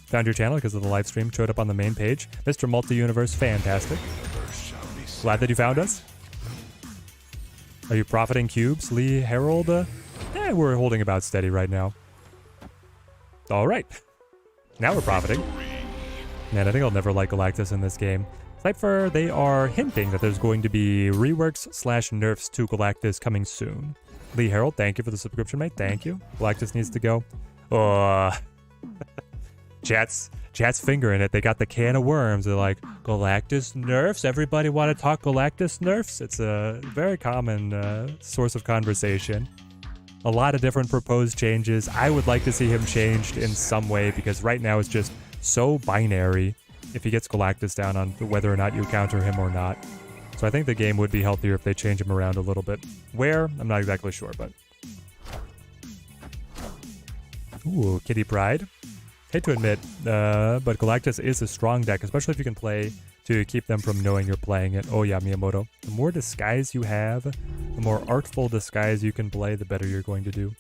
Found your channel because of the live stream. Showed up on the main page. Mr. Multi-Universe, fantastic. Glad that you found us. Are you profiting cubes, Lee Harold? We're holding about steady right now. All right. Now we're profiting. Man, I think I'll never like Galactus in this game. Cypher, they are hinting that there's going to be reworks / nerfs to Galactus coming soon. Lee Harold, thank you for the subscription, mate. Thank you. Galactus needs to go. Chat's fingering it. They got the can of worms. They're like, Galactus nerfs? Everybody want to talk Galactus nerfs? It's a very common source of conversation. A lot of different proposed changes. I would like to see him changed in some way because right now it's just so binary if he gets Galactus down on whether or not you counter him or not. So I think the game would be healthier if they change him around a little bit. Where? I'm not exactly sure, but... Ooh, Kitty Pride. Hate to admit, but Galactus is a strong deck, especially if you can play to keep them from knowing you're playing it. Oh yeah, Miyamoto. The more disguise you have, the more artful disguise you can play, the better you're going to do.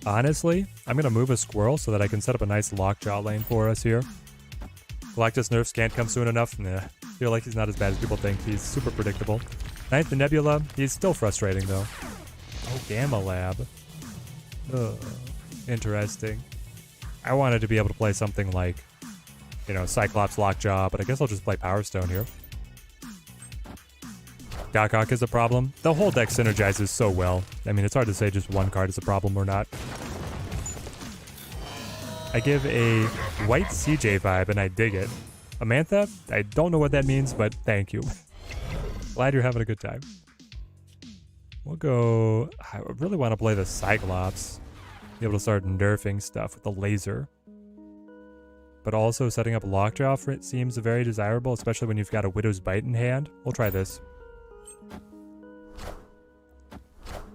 Honestly, I'm going to move a squirrel so that I can set up a nice lockjaw lane for us here. Galactus nerfs can't come soon enough. Nah, feel like he's not as bad as people think. He's super predictable. Ninth and Nebula, he's still frustrating though. Oh, Gamma Lab. Ugh. Interesting. I wanted to be able to play something like, you know, Cyclops Lockjaw, but I guess I'll just play Power Stone here. Doc Ock is a problem. The whole deck synergizes so well. I mean, it's hard to say just one card is a problem or not. I give a white CJ vibe, and I dig it. Amantha, I don't know what that means, but thank you. Glad you're having a good time. We'll go... I really want to play the Cyclops. Be able to start nerfing stuff with the laser. But also setting up Lockjaw for it seems very desirable, especially when you've got a Widow's Bite in hand. We'll try this.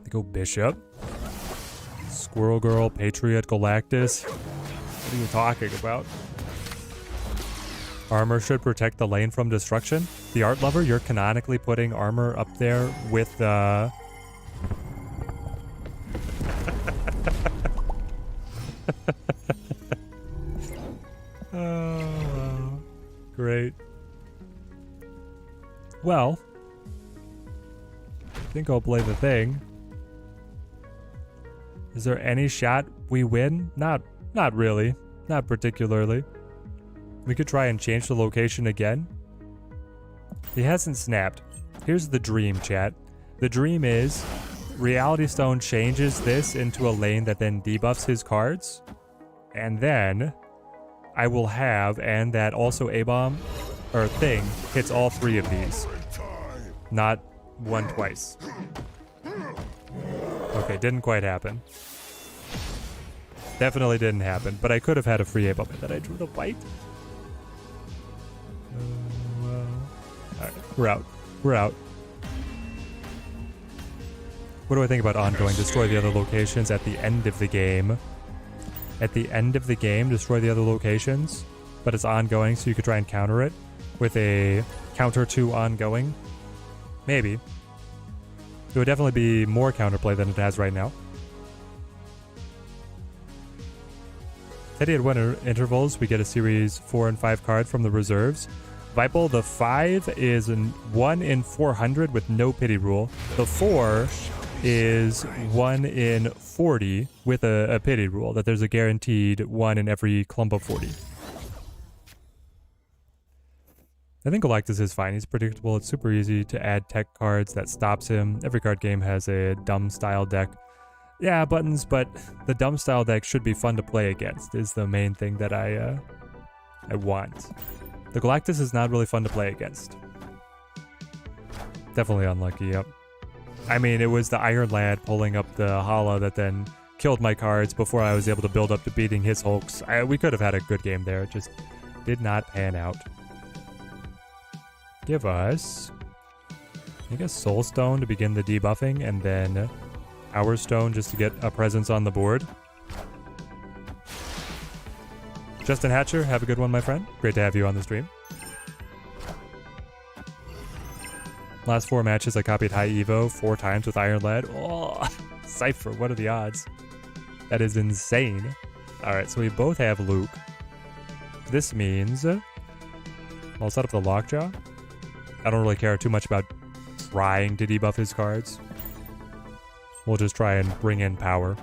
They go Bishop. Squirrel Girl, Patriot, Galactus. What are you talking about? Armor should protect the lane from destruction. The Art Lover, you're canonically putting armor up there with the... Oh, great. Well, I think I'll play the thing. Is there any shot we win? Not really. Not particularly. We could try and change the location again. He hasn't snapped. Here's the dream, chat. The dream is Reality Stone changes this into a lane that then debuffs his cards. And then I will have, and that also A-bomb, or thing, hits all three of these. Not one twice. Okay, didn't quite happen. Definitely didn't happen, but I could have had a free A-bomb that I drew the white. Alright, we're out. We're out. What do I think about ongoing? Destroy the other locations at the end of the game. At the end of the game, destroy the other locations, but it's ongoing, so you could try and counter it with a counter to ongoing. Maybe. It would definitely be more counterplay than it has right now. Teddy at winter intervals, we get a series 4 and 5 card from the reserves. Vipel, the 5 is 1 in 400 with no pity rule. The 4 is 1 in 40 with a pity rule, that there's a guaranteed 1 in every clump of 40. I think Galactus is fine. He's predictable. It's super easy to add tech cards that stops him. Every card game has a dumb style deck. Yeah, buttons, but the dumb style deck should be fun to play against is the main thing that I want. The Galactus is not really fun to play against. Definitely unlucky, yep. I mean, it was the Iron Lad pulling up the Hala that then killed my cards before I was able to build up to beating his Hulks. We could have had a good game there. It just did not pan out. Give us, I guess, Soul Stone to begin the debuffing, and then Power Stone just to get a presence on the board. Justin Hatcher, have a good one, my friend. Great to have you on the stream. Last 4 matches, I copied High Evo 4 times with Iron Lad. Oh, Cypher, what are the odds? That is insane. Alright, so we both have Luke. This means I'll set up the Lockjaw. I don't really care too much about trying to debuff his cards. We'll just try and bring in power.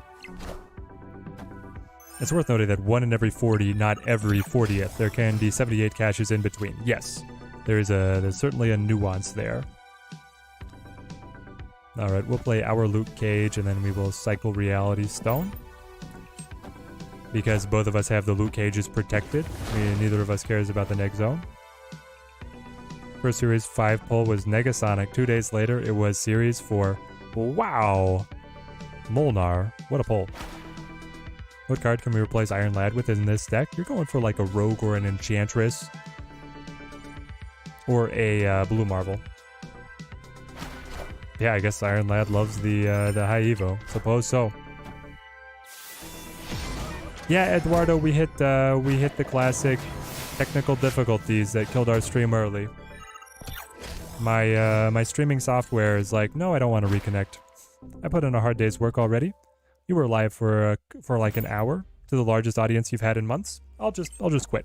It's worth noting that 1 in every 40, not every 40th. There can be 78 caches in between. Yes, there's certainly a nuance there. Alright, we'll play our Luke Cage and then we will cycle Reality Stone. Because both of us have the Luke Cages protected. Neither of us cares about the next zone. First Series 5 pull was Negasonic. 2 days later, it was Series 4. Wow! Molnar. What a pull. What card can we replace Iron Lad with in this deck? You're going for like a Rogue or an Enchantress. Or a Blue Marvel. Yeah, I guess Iron Lad loves the High Evo. Suppose so. Yeah, Eduardo, we hit the classic technical difficulties that killed our stream early. My streaming software is like, no, I don't want to reconnect. I put in a hard day's work already. You were live for like an hour to the largest audience you've had in months. I'll just quit.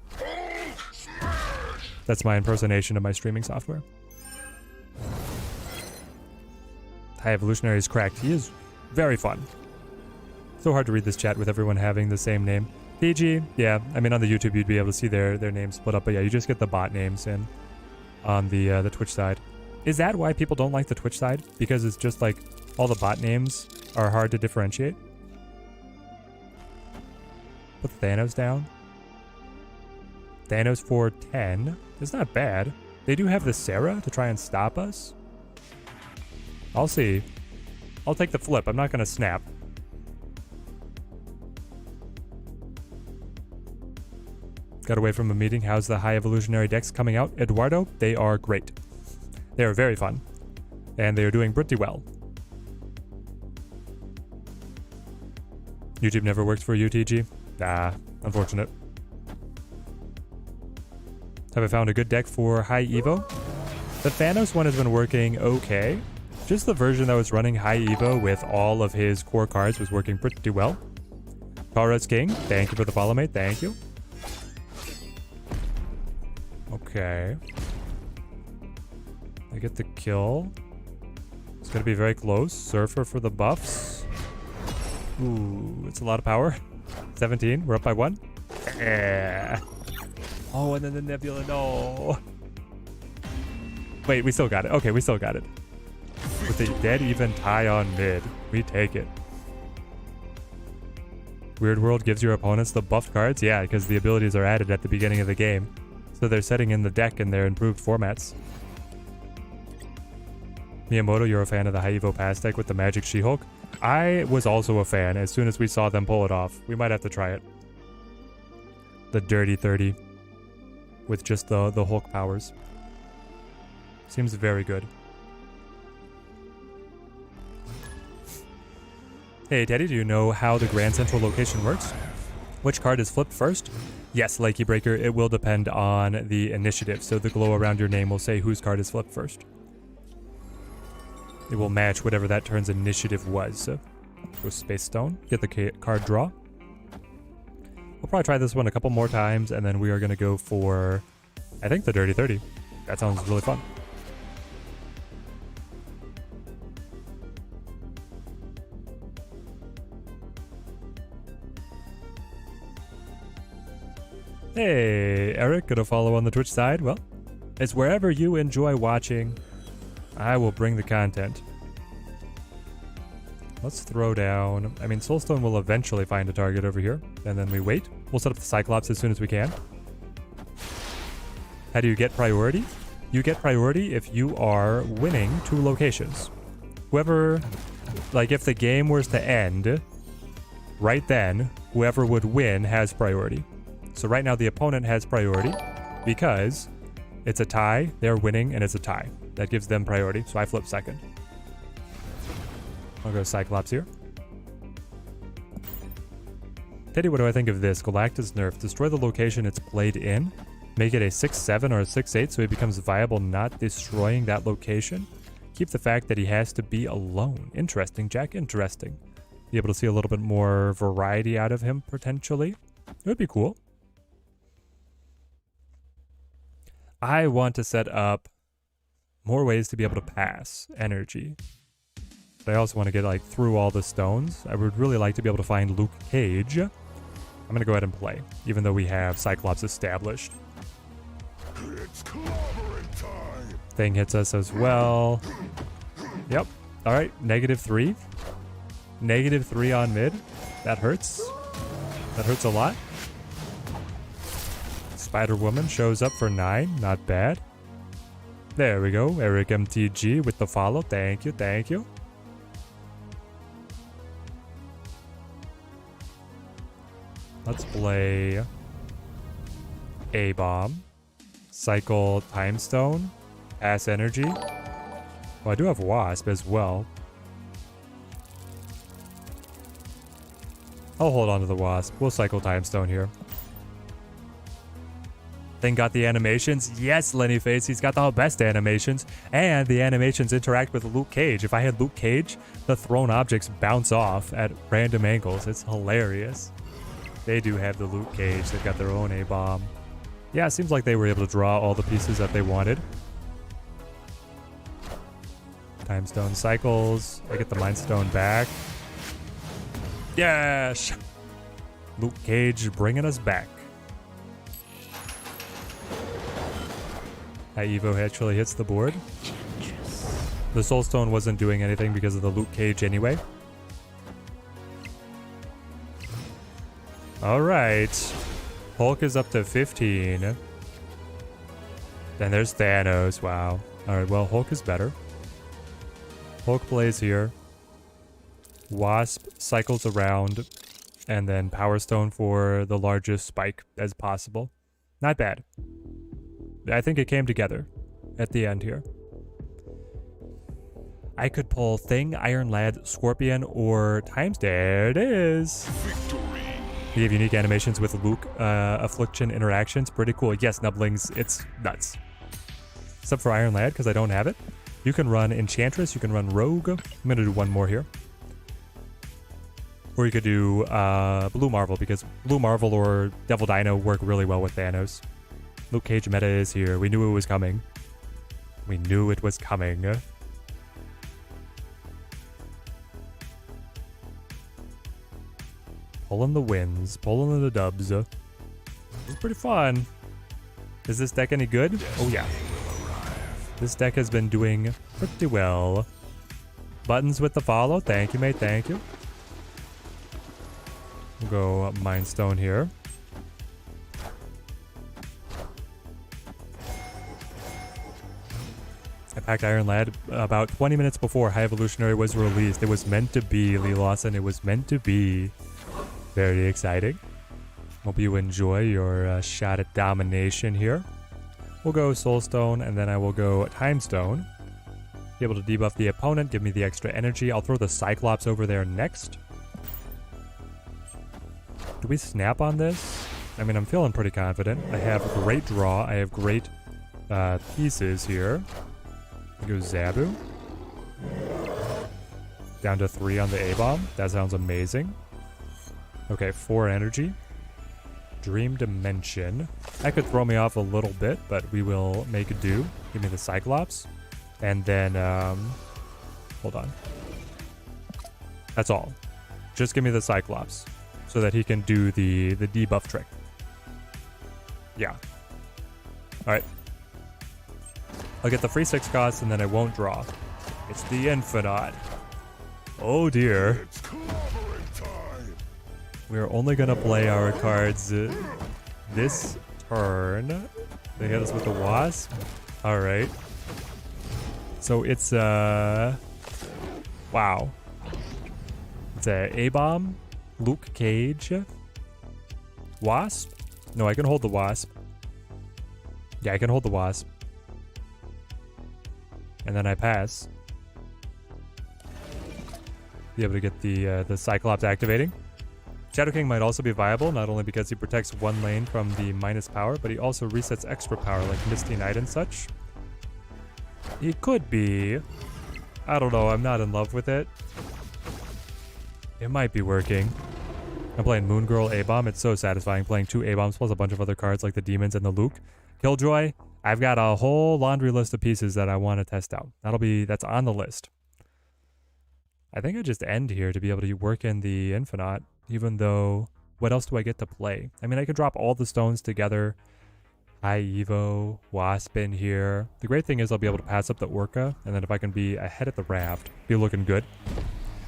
That's my impersonation of my streaming software. High Evolutionary is cracked. He is very fun. So hard to read this chat with everyone having the same name. PG, yeah. I mean, on the YouTube you'd be able to see their names split up, but yeah, you just get the bot names in on the Twitch side. Is that why people don't like the Twitch side? Because it's just like all the bot names are hard to differentiate. Put Thanos down. Thanos for 10. It's not bad. They do have the Sarah to try and stop us. I'll see. I'll take the flip. I'm not going to snap. Got away from a meeting. How's the High Evolutionary decks coming out? Eduardo, they are great. They are very fun. And they are doing pretty well. YouTube never worked for UTG? Ah, unfortunate. Have I found a good deck for High Evo? The Thanos one has been working okay. Just the version that was running High Evo with all of his core cards was working pretty well. Tara's King, thank you for the follow, mate. Thank you. Okay. I get the kill. It's gonna be very close. Surfer for the buffs. Ooh, it's a lot of power. 17, we're up by 1. Yeah. Oh, and then the Nebula, no. Wait, we still got it. Okay, we still got it. With a dead even tie on mid, we take it. Weird World gives your opponents the buffed cards? Yeah, because the abilities are added at the beginning of the game. So they're setting in the deck in their improved formats. Miyamoto, you're a fan of the High Evo Pass deck with the Magic She-Hulk? I was also a fan as soon as we saw them pull it off. We might have to try it. The Dirty 30. With just the Hulk powers. Seems very good. Hey Teddy, do you know how the Grand Central location works? Which card is flipped first? Yes, Lakey Breaker, it will depend on the initiative, so the glow around your name will say whose card is flipped first. It will match whatever that turn's initiative was. Go Space Stone, get the card draw. We'll probably try this one a couple more times, and then we are going to go for, I think, the Dirty 30. That sounds really fun. Hey, Eric, gonna follow on the Twitch side? Well, it's wherever you enjoy watching, I will bring the content. Let's throw down... I mean, Soulstone will eventually find a target over here, and then we wait. We'll set up the Cyclops as soon as we can. How do you get priority? You get priority if you are winning 2 locations. Whoever... Like, if the game was to end, right then, whoever would win has priority. So right now the opponent has priority because it's a tie, they're winning, and it's a tie. That gives them priority, so I flip second. I'll go Cyclops here. Teddy, what do I think of this? Galactus nerf. Destroy the location it's played in. Make it a 6-7 or a 6-8 so he becomes viable not destroying that location. Keep the fact that he has to be alone. Interesting, Jack. Interesting. Be able to see a little bit more variety out of him, potentially. It would be cool. I want to set up more ways to be able to pass energy. But I also want to get like through all the stones. I would really like to be able to find Luke Cage. I'm going to go ahead and play, even though we have Cyclops established. It's clobbering time. Thing hits us as well. Yep. All right. -3. -3 on mid. That hurts. That hurts a lot. Spider-Woman shows up for 9. Not bad. There we go. Eric MTG with the follow. Thank you. Thank you. Let's play A-Bomb. Cycle Time Stone. Pass Energy. Well, I do have Wasp as well. I'll hold on to the Wasp. We'll cycle Time Stone here. Thing got the animations. Yes, Lenny Face, he's got the best animations. And the animations interact with Luke Cage. If I had Luke Cage, the thrown objects bounce off at random angles. It's hilarious. They do have the Luke Cage. They've got their own A-Bomb. Yeah, it seems like they were able to draw all the pieces that they wanted. Time Stone cycles. I get the Mind Stone back. Yes! Luke Cage bringing us back. High Evo actually hits the board. The Soul Stone wasn't doing anything because of the Luke Cage anyway. Alright. Hulk is up to 15. Then there's Thanos. Wow. Alright, well, Hulk is better. Hulk plays here. Wasp cycles around. And then Power Stone for the largest spike as possible. Not bad. I think it came together at the end here. I could pull Thing, Iron Lad, Scorpion, or Times. There it is. Victory. You have unique animations with Luke Affliction interactions. Pretty cool. Yes, Nublings, it's nuts. Except for Iron Lad, because I don't have it. You can run Enchantress, you can run Rogue. I'm going to do one more here. Or you could do Blue Marvel, because Blue Marvel or Devil Dino work really well with Thanos. Luke Cage meta is here. We knew it was coming. We knew it was coming. Pulling the wins. Pulling the dubs. It's pretty fun. Is this deck any good? Oh yeah. This deck has been doing pretty well. Buttons with the follow. Thank you, mate. Thank you. We'll go Mind Stone here. I packed Iron Lad about 20 minutes before High Evolutionary was released. It was meant to be, Lee Lawson. It was meant to be. Very exciting. Hope you enjoy your shot at domination here. We'll go Soul Stone, and then I will go Time Stone. Be able to debuff the opponent, give me the extra energy. I'll throw the Cyclops over there next. Do we snap on this? I mean, I'm feeling pretty confident. I have great draw. I have great pieces here. Go Zabu. Down to 3 on the A-Bomb. That sounds amazing. Okay, 4 energy. Dream Dimension. That could throw me off a little bit, but we will make do. Give me the Cyclops. And then, hold on. That's all. Just give me the Cyclops so that he can do the debuff trick. Yeah. All right. I'll get the free 6 cost and then I won't draw. It's the Infinite. Oh dear. It's clobbering time. We're only gonna play our cards this turn. They hit us with the Wasp. All right. So it's wow. It's a A-Bomb, Luke Cage, Wasp. No, I can hold the Wasp. Yeah, I can hold the Wasp. And then I pass. Be able to get the Cyclops activating. Shadow King might also be viable, not only because he protects one lane from the minus power, but he also resets extra power like Misty Knight and such. He could be. I don't know, I'm not in love with it. It might be working. I'm playing Moon Girl A-Bomb. It's so satisfying playing 2 A-Bombs plus a bunch of other cards like the Demons and the Luke. Killjoy, I've got a whole laundry list of pieces that I want to test out. That's on the list. I think I just end here to be able to work in the Infinite, even though, what else do I get to play? I mean, I could drop all the stones together. High Evo, Wasp in here. The great thing is I'll be able to pass up the Orca, and then if I can be ahead at the Raft, be looking good.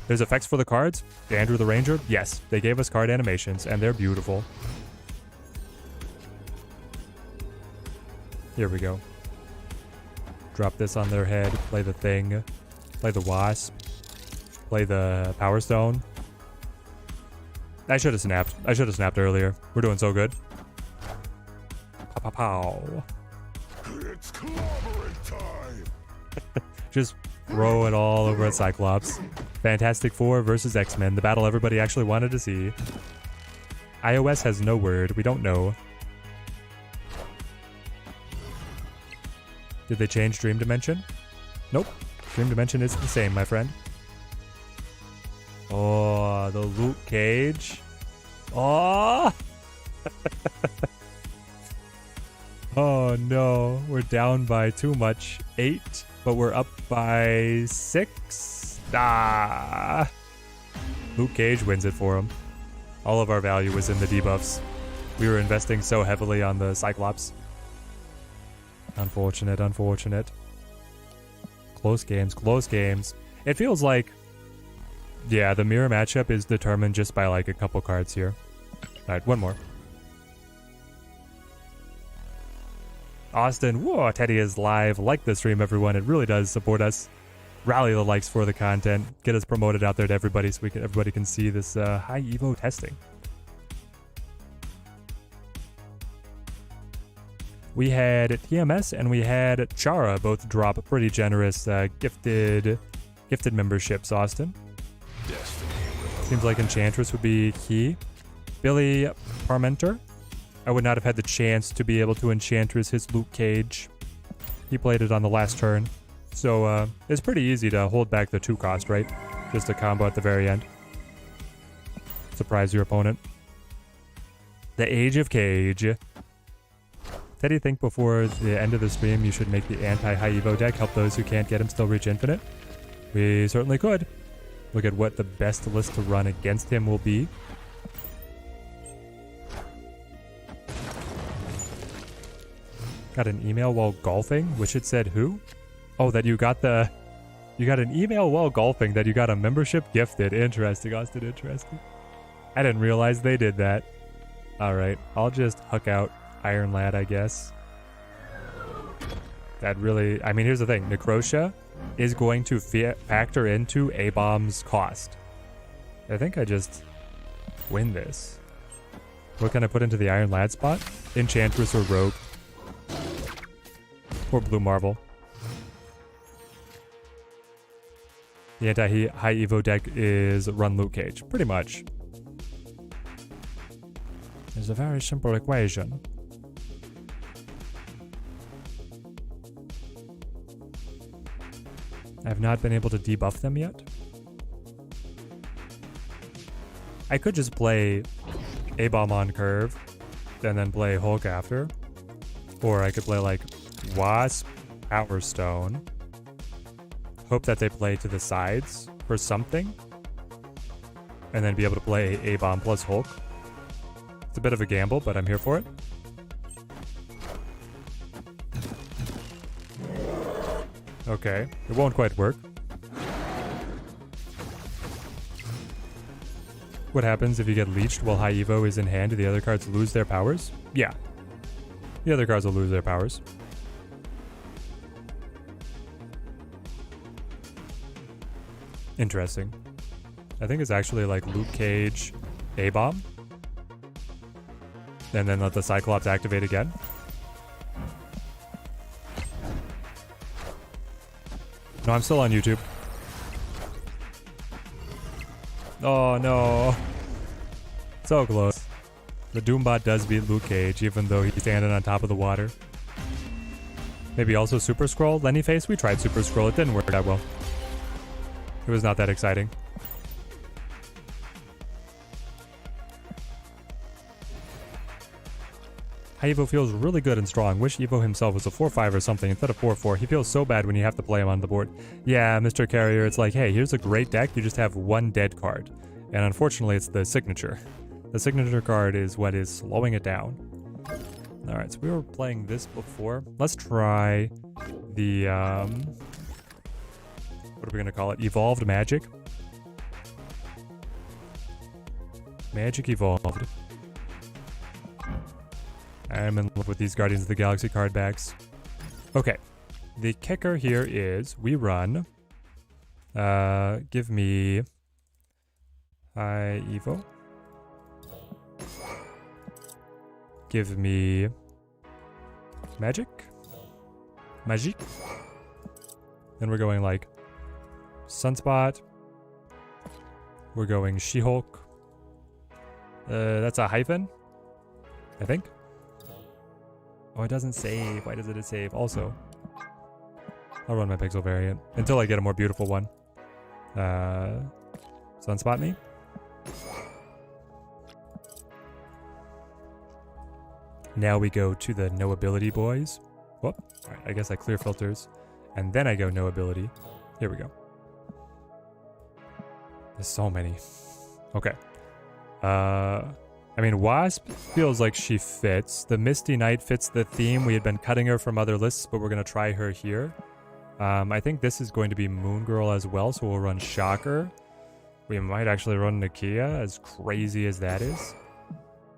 There's effects for the cards. Andrew the Ranger, yes, they gave us card animations, and they're beautiful. Here we go. Drop this on their head, play the Thing, play the Wasp, play the Power Stone. I should have snapped. I should have snapped earlier. We're doing so good. Pow, pow, pow. It's clobbering time. Just throw it all over at Cyclops. Fantastic Four versus X-Men, the battle everybody actually wanted to see. iOS has no word. We don't know. Did they change Dream Dimension? Nope. Dream Dimension is the same, my friend. Oh, the Luke Cage. Oh! Oh no, we're down by too much. 8, but we're up by 6. Ah! Luke Cage wins it for him. All of our value was in the debuffs. We were investing so heavily on the Cyclops. Unfortunate, unfortunate. Close games, close games. It feels like, yeah, the mirror matchup is determined just by like a couple cards here. Alright, one more. Austin, whoa, Teddy is live. Like the stream, everyone. It really does support us. Rally the likes for the content. Get us promoted out there to everybody so everybody can see this high Evo testing. We had TMS and we had Chara both drop pretty generous gifted memberships, Austin. Seems like Enchantress would be key. Billy Parmenter. I would not have had the chance to be able to Enchantress his Luke Cage. He played it on the last turn. So it's pretty easy to hold back the 2 cost, right? Just a combo at the very end. Surprise your opponent. The Age of Cage. Teddy, think before the end of the stream you should make the anti-High Evo deck help those who can't get him still reach infinite? We certainly could. Look at what the best list to run against him will be. Got an email while golfing, which it said who? Oh, that you got an email while golfing that you got a membership gifted. Interesting, Austin, interesting. I didn't realize they did that. Alright, I'll just huck out Iron Lad, I guess. That really, I mean, here's the thing. Necrotia is going to factor into A-Bomb's cost. I think I just win this. What can I put into the Iron Lad spot? Enchantress or Rogue. Or Blue Marvel. The anti-High Evo deck is run Luke Cage. Pretty much. It's a very simple equation. I have not been able to debuff them yet. I could just play A-Bomb on curve and then play Hulk after. Or I could play like Wasp, Power Stone. Hope that they play to the sides for something. And then be able to play A-Bomb plus Hulk. It's a bit of a gamble, but I'm here for it. Okay, it won't quite work. What happens if you get leeched while High Evo is in hand? Do the other cards lose their powers? Yeah. The other cards will lose their powers. Interesting. I think it's actually like Luke Cage, A-Bomb. And then let the Cyclops activate again. No, I'm still on YouTube. Oh no. So close. The Doombot does beat Luke Cage, even though he's standing on top of the water. Maybe also Super Scroll? Lenny Face? We tried Super Scroll. It didn't work that well. It was not that exciting. High Evo feels really good and strong. Wish Evo himself was a 4-5 or something instead of 4-4. He feels so bad when you have to play him on the board. Yeah, Mr. Carrier, it's like, hey, here's a great deck. You just have one dead card. And unfortunately, it's the signature. The signature card is what is slowing it down. All right, so we were playing this before. Let's try the, what are we going to call it? Evolved Magic. Magic Evolved. I'm in love with these Guardians of the Galaxy card backs. Okay, the kicker here is we run, give me High Evo. Give me Magic. Then we're going like Sunspot. We're going She-Hulk. That's a hyphen, I think. Oh, it doesn't save. Why doesn't it save? Also, I'll run my Pixel variant until I get a more beautiful one. Sunspot me. Now we go to the no ability boys. Whoop. Alright, I guess I clear filters. And then I go no ability. Here we go. There's so many. Okay. I mean, Wasp feels like she fits. The Misty Knight fits the theme. We had been cutting her from other lists, but we're going to try her here. I think this is going to be Moon Girl as well, so we'll run Shocker. We might actually run Nakia, as crazy as that is.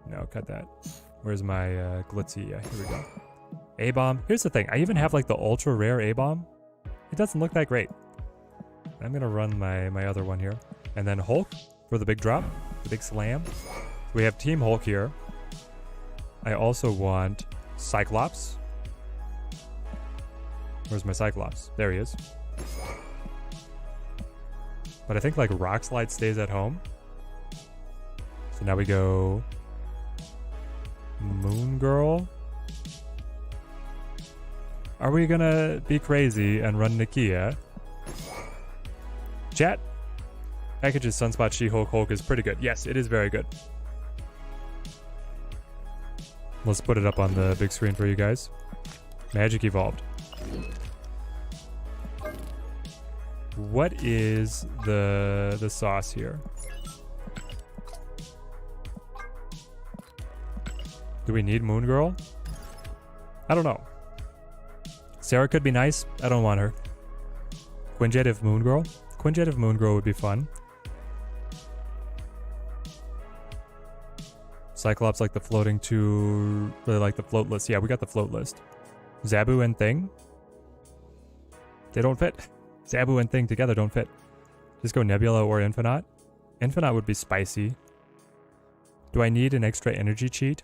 No, cut that. Where's my glitzy? Yeah, here we go. A-Bomb. Here's the thing. I even have like the ultra rare A-Bomb. It doesn't look that great. I'm going to run my other one here. And then Hulk for the big drop, the big slam. We have Team Hulk here. I also want Cyclops. Where's my Cyclops? There he is. But I think like Rock Slide stays at home. So now we go Moon Girl. Are we gonna be crazy and run Nakia? Chat. Package's Sunspot She-Hulk Hulk is pretty good. Yes, it is very good. Let's put it up on the big screen for you guys. Magic Evolved. What is the sauce here? Do we need Moon Girl? I don't know. Sarah could be nice. I don't want her. Quinjet of Moon Girl? Quinjet of Moon Girl would be fun. Cyclops like the floating to... Really like the float list. Yeah, we got the float list. Zabu and Thing? They don't fit. Zabu and Thing together don't fit. Just go Nebula or Infinite. Infinite would be spicy. Do I need an extra energy cheat?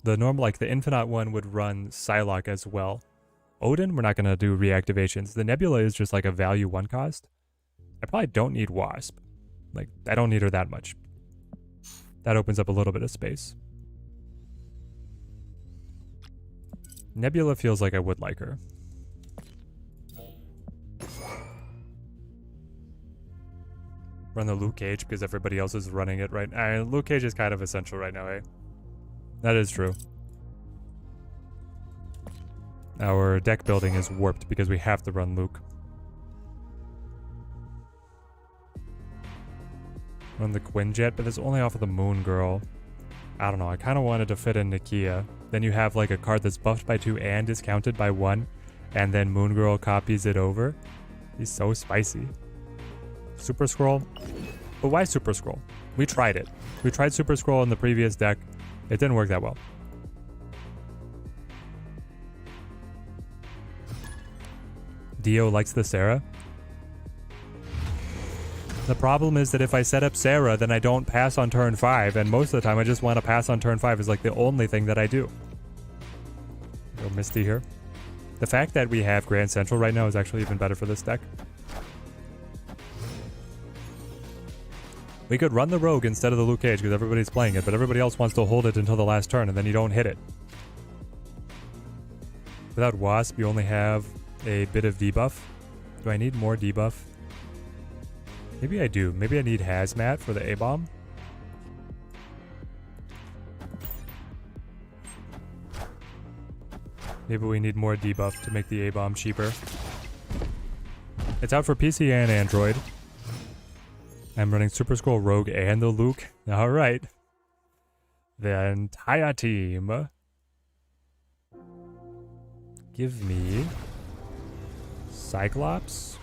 The normal, like the Infinite one would run Psylocke as well. Odin, we're not going to do reactivations. The Nebula is just like a value 1 cost. I probably don't need Wasp. Like, I don't need her that much. That opens up a little bit of space. Nebula feels like I would like her. Run the Luke Cage because everybody else is running it right. Luke Cage is kind of essential right now, eh? That is true. Our deck building is warped because we have to run Luke. Run the Quinjet, but it's only off of the Moon Girl. I don't know, I kind of wanted to fit in Nakia. Then you have like a card that's buffed by 2 and discounted by 1, and then Moon Girl copies it over. He's so spicy. Super Scroll? But why Super Scroll? We tried it. We tried Super Scroll in the previous deck. It didn't work that well. Dio likes the Sarah. The problem is that if I set up Sarah, then I don't pass on turn 5, and most of the time I just want to pass on turn 5 is like the only thing that I do. Go Misty here. The fact that we have Grand Central right now is actually even better for this deck. We could run the Rogue instead of the Luke Cage because everybody's playing it, but everybody else wants to hold it until the last turn and then you don't hit it. Without Wasp, you only have a bit of debuff. Do I need more debuff? Maybe I do. Maybe I need Hazmat for the A-Bomb. Maybe we need more debuff to make the A-bomb cheaper. It's out for PC and Android. I'm running Super Scroll, Rogue, and the Luke. Alright. The entire team. Give me Cyclops.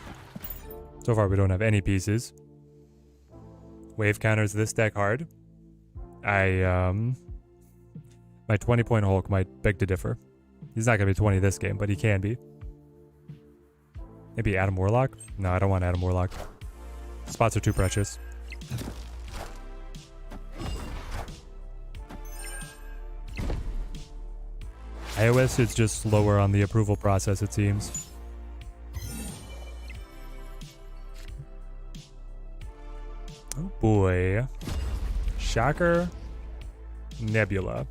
So far we don't have any pieces. Wave counters this deck hard. My 20-point Hulk might beg to differ. He's not going to be 20 this game, but he can be. Maybe Adam Warlock? No, I don't want Adam Warlock. Spots are too precious. iOS is just slower on the approval process, it seems. Oh boy. Shocker. Nebula.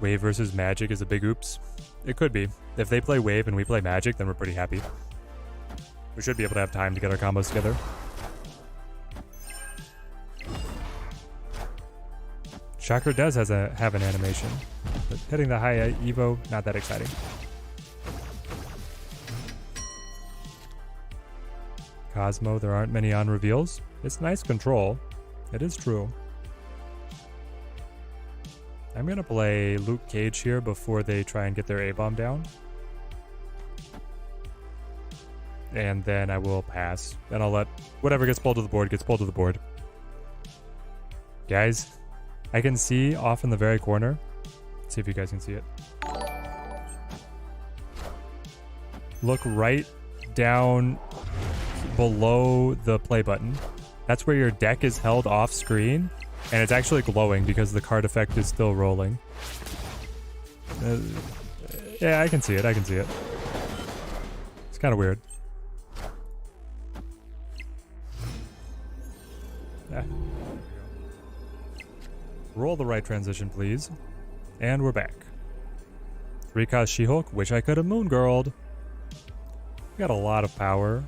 Wave versus Magic is a big oops. It could be. If they play Wave and we play Magic, then we're pretty happy. We should be able to have time to get our combos together. Shocker does have an animation, but hitting the high Evo, not that exciting. Cosmo, there aren't many on reveals. It's nice control. It is true. I'm going to play Luke Cage here before they try and get their A-bomb down. And then I will pass. And I'll let whatever gets pulled to the board gets pulled to the board. Guys, I can see off in the very corner. Let's see if you guys can see it. Look right down below the play button. That's where your deck is held off screen. And it's actually glowing because the card effect is still rolling. Yeah, I can see it. I can see it. It's kind of weird. Yeah. Roll the right transition, please. And we're back. 3-cost She-Hulk. Wish I could have Moon Girled. We got a lot of power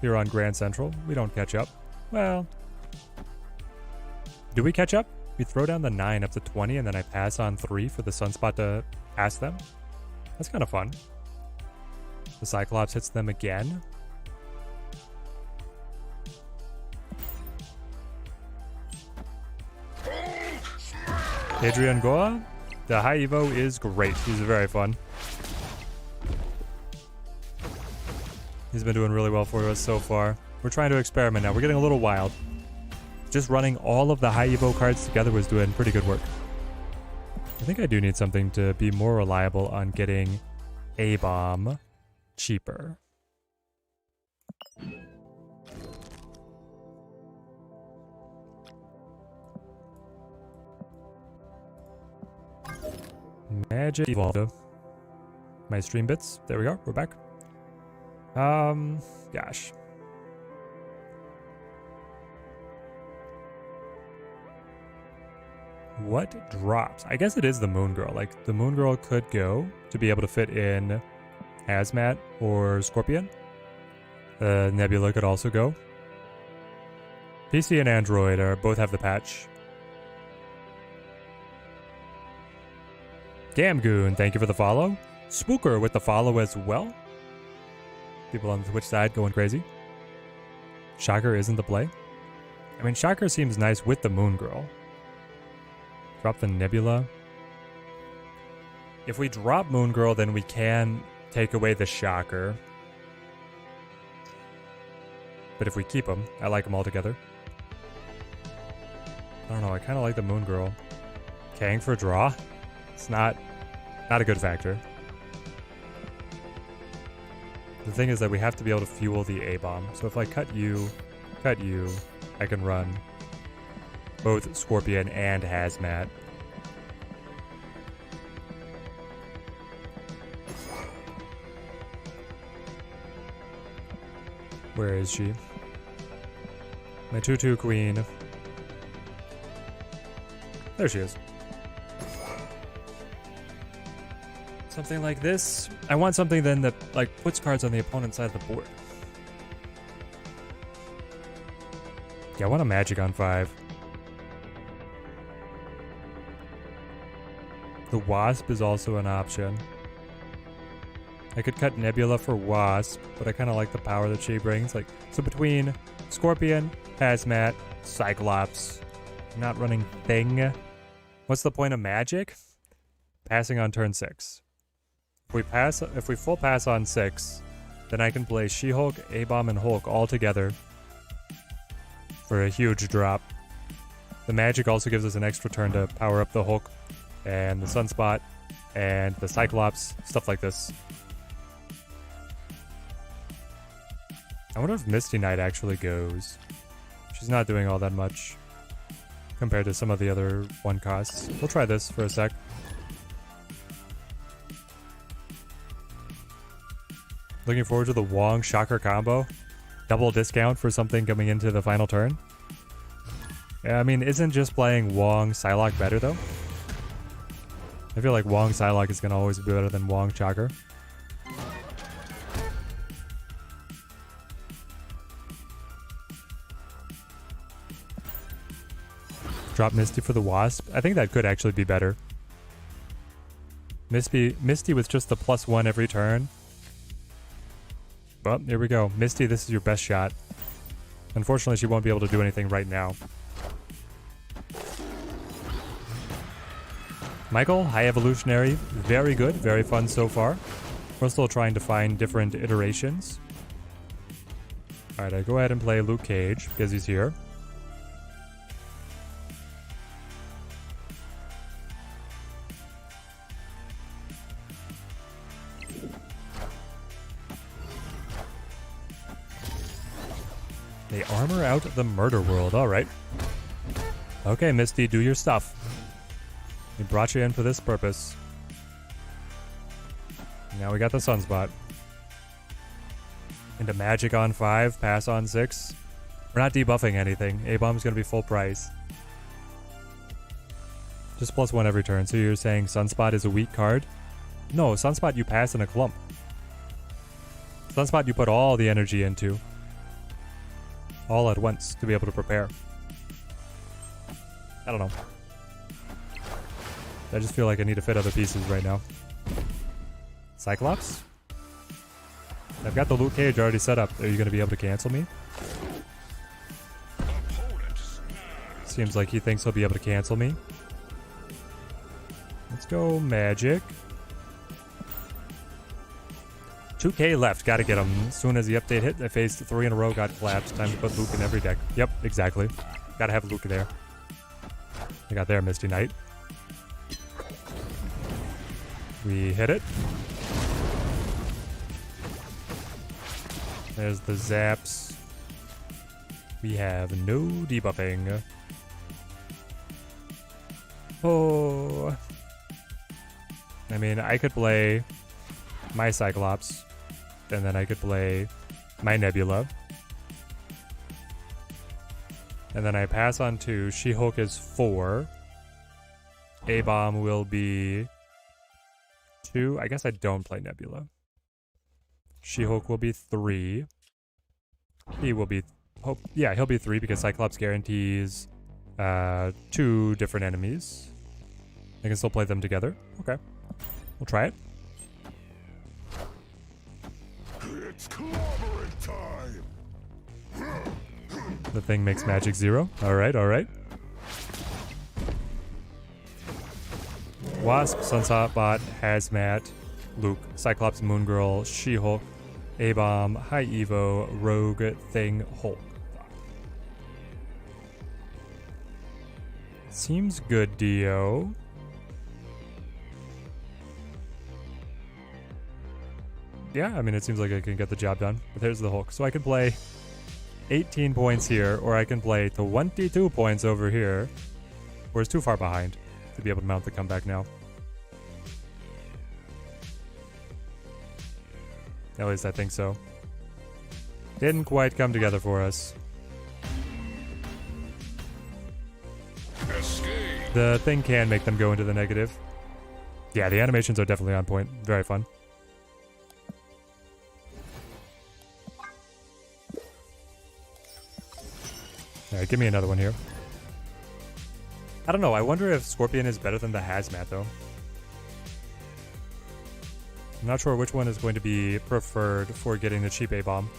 here on Grand Central. We don't catch up. Well... do we catch up? We throw down the 9 up to 20 and then I pass on 3 for the Sunspot to pass them. That's kind of fun. The Cyclops hits them again. Adrian Goa, the High Evo is great. He's very fun. He's been doing really well for us so far. We're trying to experiment now. We're getting a little wild. Just running all of the High Evo cards together was doing pretty good work. I think I do need something to be more reliable on getting A-bomb cheaper. Magic Evolved. My stream bits. There we go. We're back. Gosh. What drops? I guess it is the Moon Girl. Like, the Moon Girl could go to be able to fit in Hazmat or Scorpion. Nebula could also go. PC and Android both have the patch. Gamgoon, thank you for the follow. Spooker with the follow as well. People on the Twitch side going crazy. Shocker isn't the play. I mean, Shocker seems nice with the Moon Girl. Drop the Nebula. If we drop Moon Girl, then we can take away the Shocker. But if we keep them, I like them all together. I don't know, I kind of like the Moon Girl. Kang for draw? It's not a good factor. The thing is that we have to be able to fuel the A-bomb. So if I cut you, I can run both Scorpion and Hazmat. Where is she? My 2/2 queen. There she is. Something like this. I want something then that like puts cards on the opponent's side of the board. Yeah, I want a Magic on 5. The Wasp is also an option. I could cut Nebula for Wasp, but I kind of like the power that she brings. Like, so between Scorpion, Hazmat, Cyclops, not running Thing. What's the point of magic? Passing on turn 6. If we full pass on 6, then I can play She-Hulk, A-Bomb, and Hulk all together for a huge drop. The magic also gives us an extra turn to power up the Hulk and the Sunspot and the Cyclops, stuff like this. I wonder if Misty Knight actually goes. She's not doing all that much compared to some of the other 1 costs. We'll try this for a sec. Looking forward to the Wong Shocker combo. Double discount for something coming into the final turn. Yeah, I mean, isn't just playing Wong Psylocke better though? I feel like Wong Psylocke is going to always be better than Wong Shocker. Drop Misty for the Wasp. I think that could actually be better. Misty with just the +1 every turn. Well, here we go. Misty, this is your best shot. Unfortunately, she won't be able to do anything right now. Michael, High Evolutionary. Very good. Very fun so far. We're still trying to find different iterations. Alright, I go ahead and play Luke Cage because he's here. They armor out the murder world. Alright. Okay, Misty, do your stuff. We brought you in for this purpose. Now we got the Sunspot. Into magic on 5, pass on 6. We're not debuffing anything. A-Bomb's gonna be full price. Just +1 every turn. So you're saying Sunspot is a weak card? No, Sunspot you pass in a clump. Sunspot you put all the energy into. All at once to be able to prepare. I don't know. I just feel like I need to fit other pieces right now. Cyclops? I've got the Luke Cage already set up. Are you going to be able to cancel me? Seems like he thinks he'll be able to cancel me. Let's go magic. 2k left. Gotta get him. As soon as the update hit, I faced 3 in a row, got collapsed. Time to put Luke in every deck. Yep, exactly. Gotta have Luke there. I got there, Misty Knight. We hit it. There's the zaps. We have no debuffing. Oh. I mean, I could play my Cyclops, and then I could play my Nebula. And then I pass on 2. She-Hulk is 4. A-Bomb will be 2. I guess I don't play Nebula. She-Hulk will be 3. He will be... Oh, yeah, he'll be 3 because Cyclops guarantees 2 different enemies. I can still play them together. Okay. We'll try it. It's clobbering time. The thing makes magic 0. Alright, alright. Wasp, Sunspot, Hazmat, Luke, Cyclops, Moon Girl, She-Hulk, A-Bomb, High Evo, Rogue, Thing, Hulk. Seems good, Dio. Yeah, I mean, it seems like I can get the job done. But there's the Hulk. So I can play 18 points here, or I can play 22 points over here, where it's too far behind to be able to mount the comeback now. At least I think so. Didn't quite come together for us. Escape. The thing can make them go into the negative. Yeah, the animations are definitely on point. Very fun. Alright, give me another one here. I don't know, I wonder if Scorpion is better than the Hazmat, though. I'm not sure which one is going to be preferred for getting the cheap A-bomb.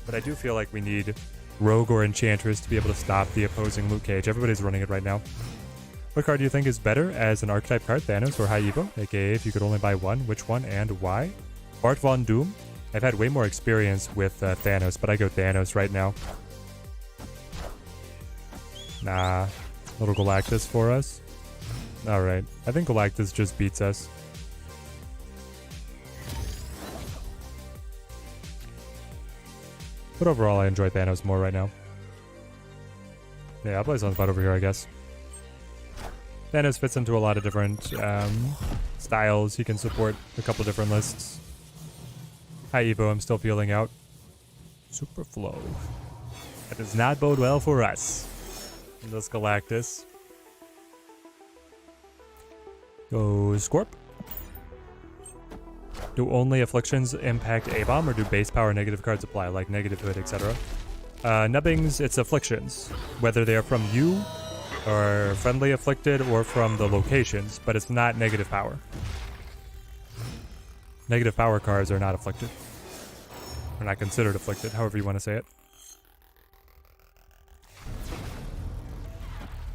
But I do feel like we need Rogue or Enchantress to be able to stop the opposing Luke Cage. Everybody's running it right now. What card do you think is better as an archetype card, Thanos or High Evo? AKA, if you could only buy one, which one and why? Bart Von Doom. I've had way more experience with Thanos, but I go Thanos right now. Nah, little Galactus for us. Alright, I think Galactus just beats us. But overall, I enjoy Thanos more right now. Yeah, I'll play Sunspot over here, I guess. Thanos fits into a lot of different styles. He can support a couple different lists. High Evo, I'm still feeling out. Super Flow. That does not bode well for us. And this Galactus. Go Scorp. Do only afflictions impact A-bomb, or do base power negative cards apply, like negative hood, etc.? Nubbings, it's afflictions. Whether they are from you, or friendly afflicted, or from the locations, but it's not negative power. Negative power cards are not afflicted. Or not considered afflicted, however you want to say it.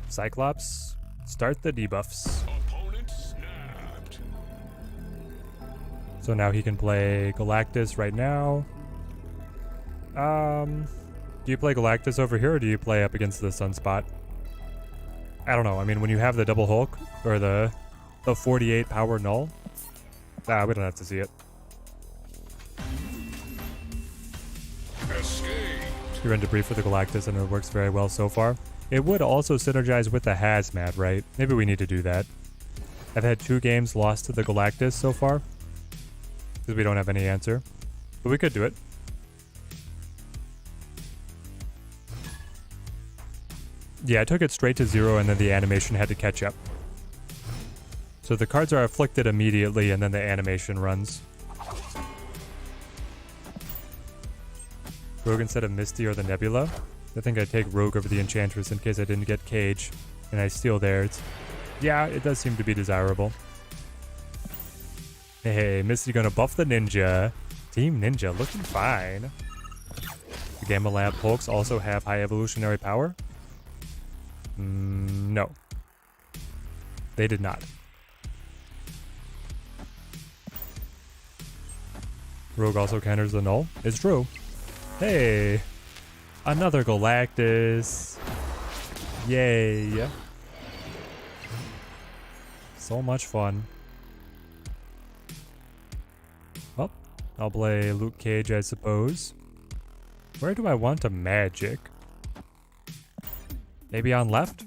Cyclops, start the debuffs. Opponent snapped. So now he can play Galactus right now. Do you play Galactus over here, or do you play up against the Sunspot? I don't know. I mean, when you have the double Hulk, or the 48 power null, we don't have to see it. Escape. You're in debris for the Galactus, and it works very well so far. It would also synergize with the Hazmat, right? Maybe we need to do that. I've had 2 games lost to the Galactus so far, because we don't have any answer. But we could do it. Yeah, I took it straight to 0, and then the animation had to catch up. So the cards are afflicted immediately, and then the animation runs. Rogue instead of Misty or the Nebula. I think I'd take Rogue over the Enchantress in case I didn't get Cage, and I steal theirs. Yeah, it does seem to be desirable. Hey, Misty gonna buff the Ninja. Team Ninja looking fine. The Gamma Lab Hulks also have high evolutionary power. No. They did not. Rogue also counters the null. It's true. Hey! Another Galactus. Yay. So much fun. Well, I'll play Luke Cage, I suppose. Where do I want to magic? Maybe on left?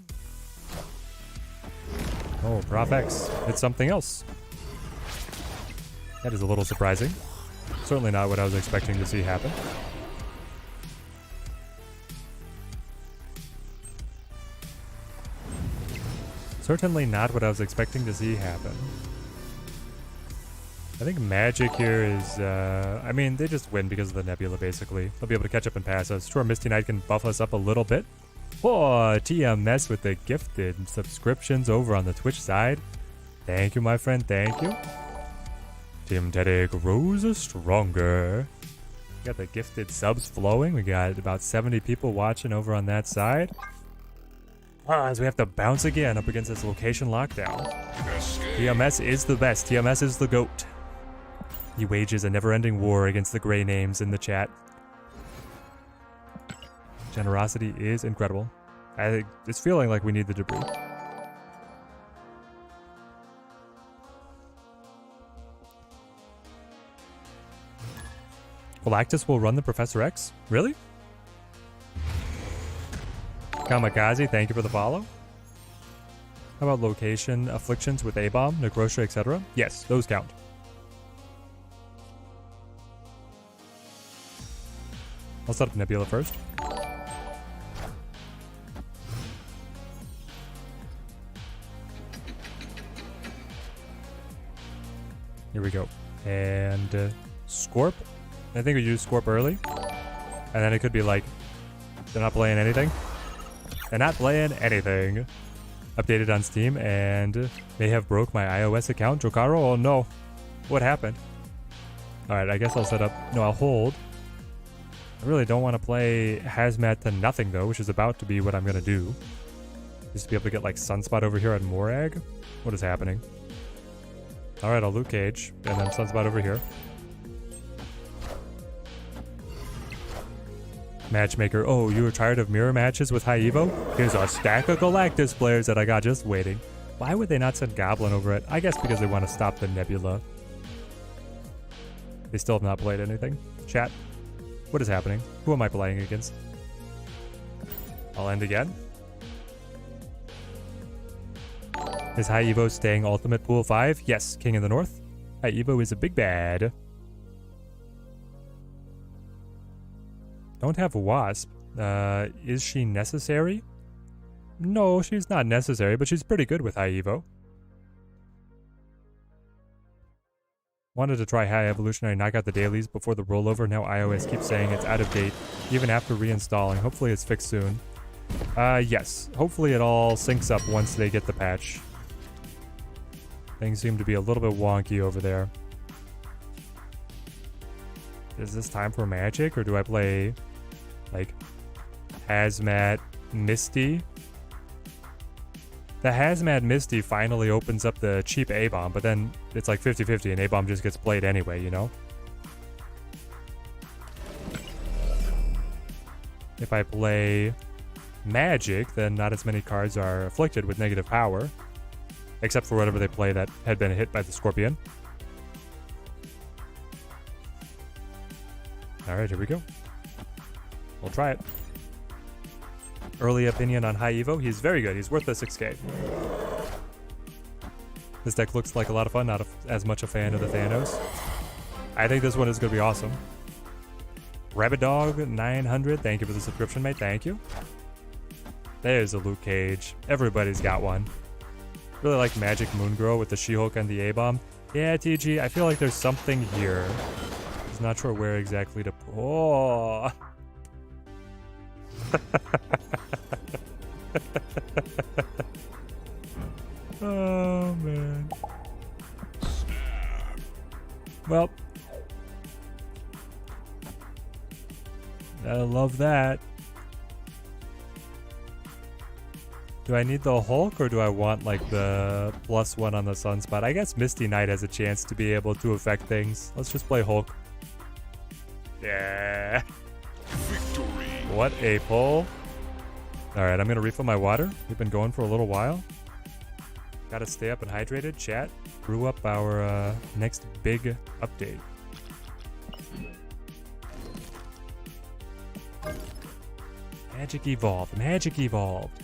Oh, Prof X. It's something else. That is a little surprising. Certainly not what I was expecting to see happen. Certainly not what I was expecting to see happen. I think magic here is, I mean, they just win because of the Nebula, basically. They'll be able to catch up and pass us. Sure, Misty Knight can buff us up a little bit. Oh, TMS with the gifted subscriptions over on the Twitch side. Thank you, my friend. Thank you. Team Teddy grows stronger. We got the gifted subs flowing. We got about 70 people watching over on that side. As we have to bounce again up against this location lockdown. TMS is the best. TMS is the GOAT. He wages a never-ending war against the gray names in the chat. Generosity is incredible. It's feeling like we need the debris. Galactus will run the Professor X? Really? Kamikaze, thank you for the follow. How about location afflictions with A-bomb, Necrosha, etc.? Yes, those count. I'll set up Nebula first. Here we go. And Scorp. I think we use Scorp early. And then it could be like, they're not playing anything. They're not playing anything. Updated on Steam and may have broke my iOS account. Jokaro, oh no. What happened? Alright, I guess I'll set up... No, I'll hold. I really don't want to play Hazmat to nothing, though, which is about to be what I'm going to do. Just to be able to get, like, Sunspot over here on Morag? What is happening? Alright, I'll Luke Cage, and then Sunspot over here. Matchmaker. Oh, you were tired of mirror matches with High Evo? Here's a stack of Galactus players that I got just waiting. Why would they not send Goblin over it? I guess because they want to stop the Nebula. They still have not played anything. Chat. What is happening? Who am I playing against? I'll end again. Is High Evo staying Ultimate Pool 5? Yes, King of the North. High Evo is a big bad. Don't have a Wasp. Is she necessary? No, she's not necessary, but she's pretty good with High Evo. Wanted to try High Evolutionary, knock out the dailies before the rollover. Now iOS keeps saying it's out of date, even after reinstalling. Hopefully it's fixed soon. Yes. Hopefully it all syncs up once they get the patch. Things seem to be a little bit wonky over there. Is this time for Magic, or do I play, like, Hazmat Misty? The Hazmat Misty finally opens up the cheap A-Bomb, but then it's like 50-50 and A-Bomb just gets played anyway, you know? If I play Magic, then not as many cards are afflicted with negative power. Except for whatever they play that had been hit by the Scorpion. Alright, here we go. We'll try it. Early opinion on High Evo. He's very good. He's worth the 6k. This deck looks like a lot of fun. Not as much a fan of the Thanos. I think this one is going to be awesome. Rabbit Dog 900. Thank you for the subscription, mate. Thank you. There's a Luke Cage. Everybody's got one. Really like Magic Moon Girl with the She-Hulk and the A-Bomb. Yeah, TG, I feel like there's something here. Just not sure where exactly to... Oh! Oh, man. Well. I love that. Do I need the Hulk, or do I want, like, the +1 on the Sunspot? I guess Misty Knight has a chance to be able to affect things. Let's just play Hulk. Yeah. Victory. What a pull. Alright, I'm going to refill my water. We've been going for a little while. Gotta stay up and hydrated. Chat, brew up our next big update. Magic Evolved. Magic Evolved.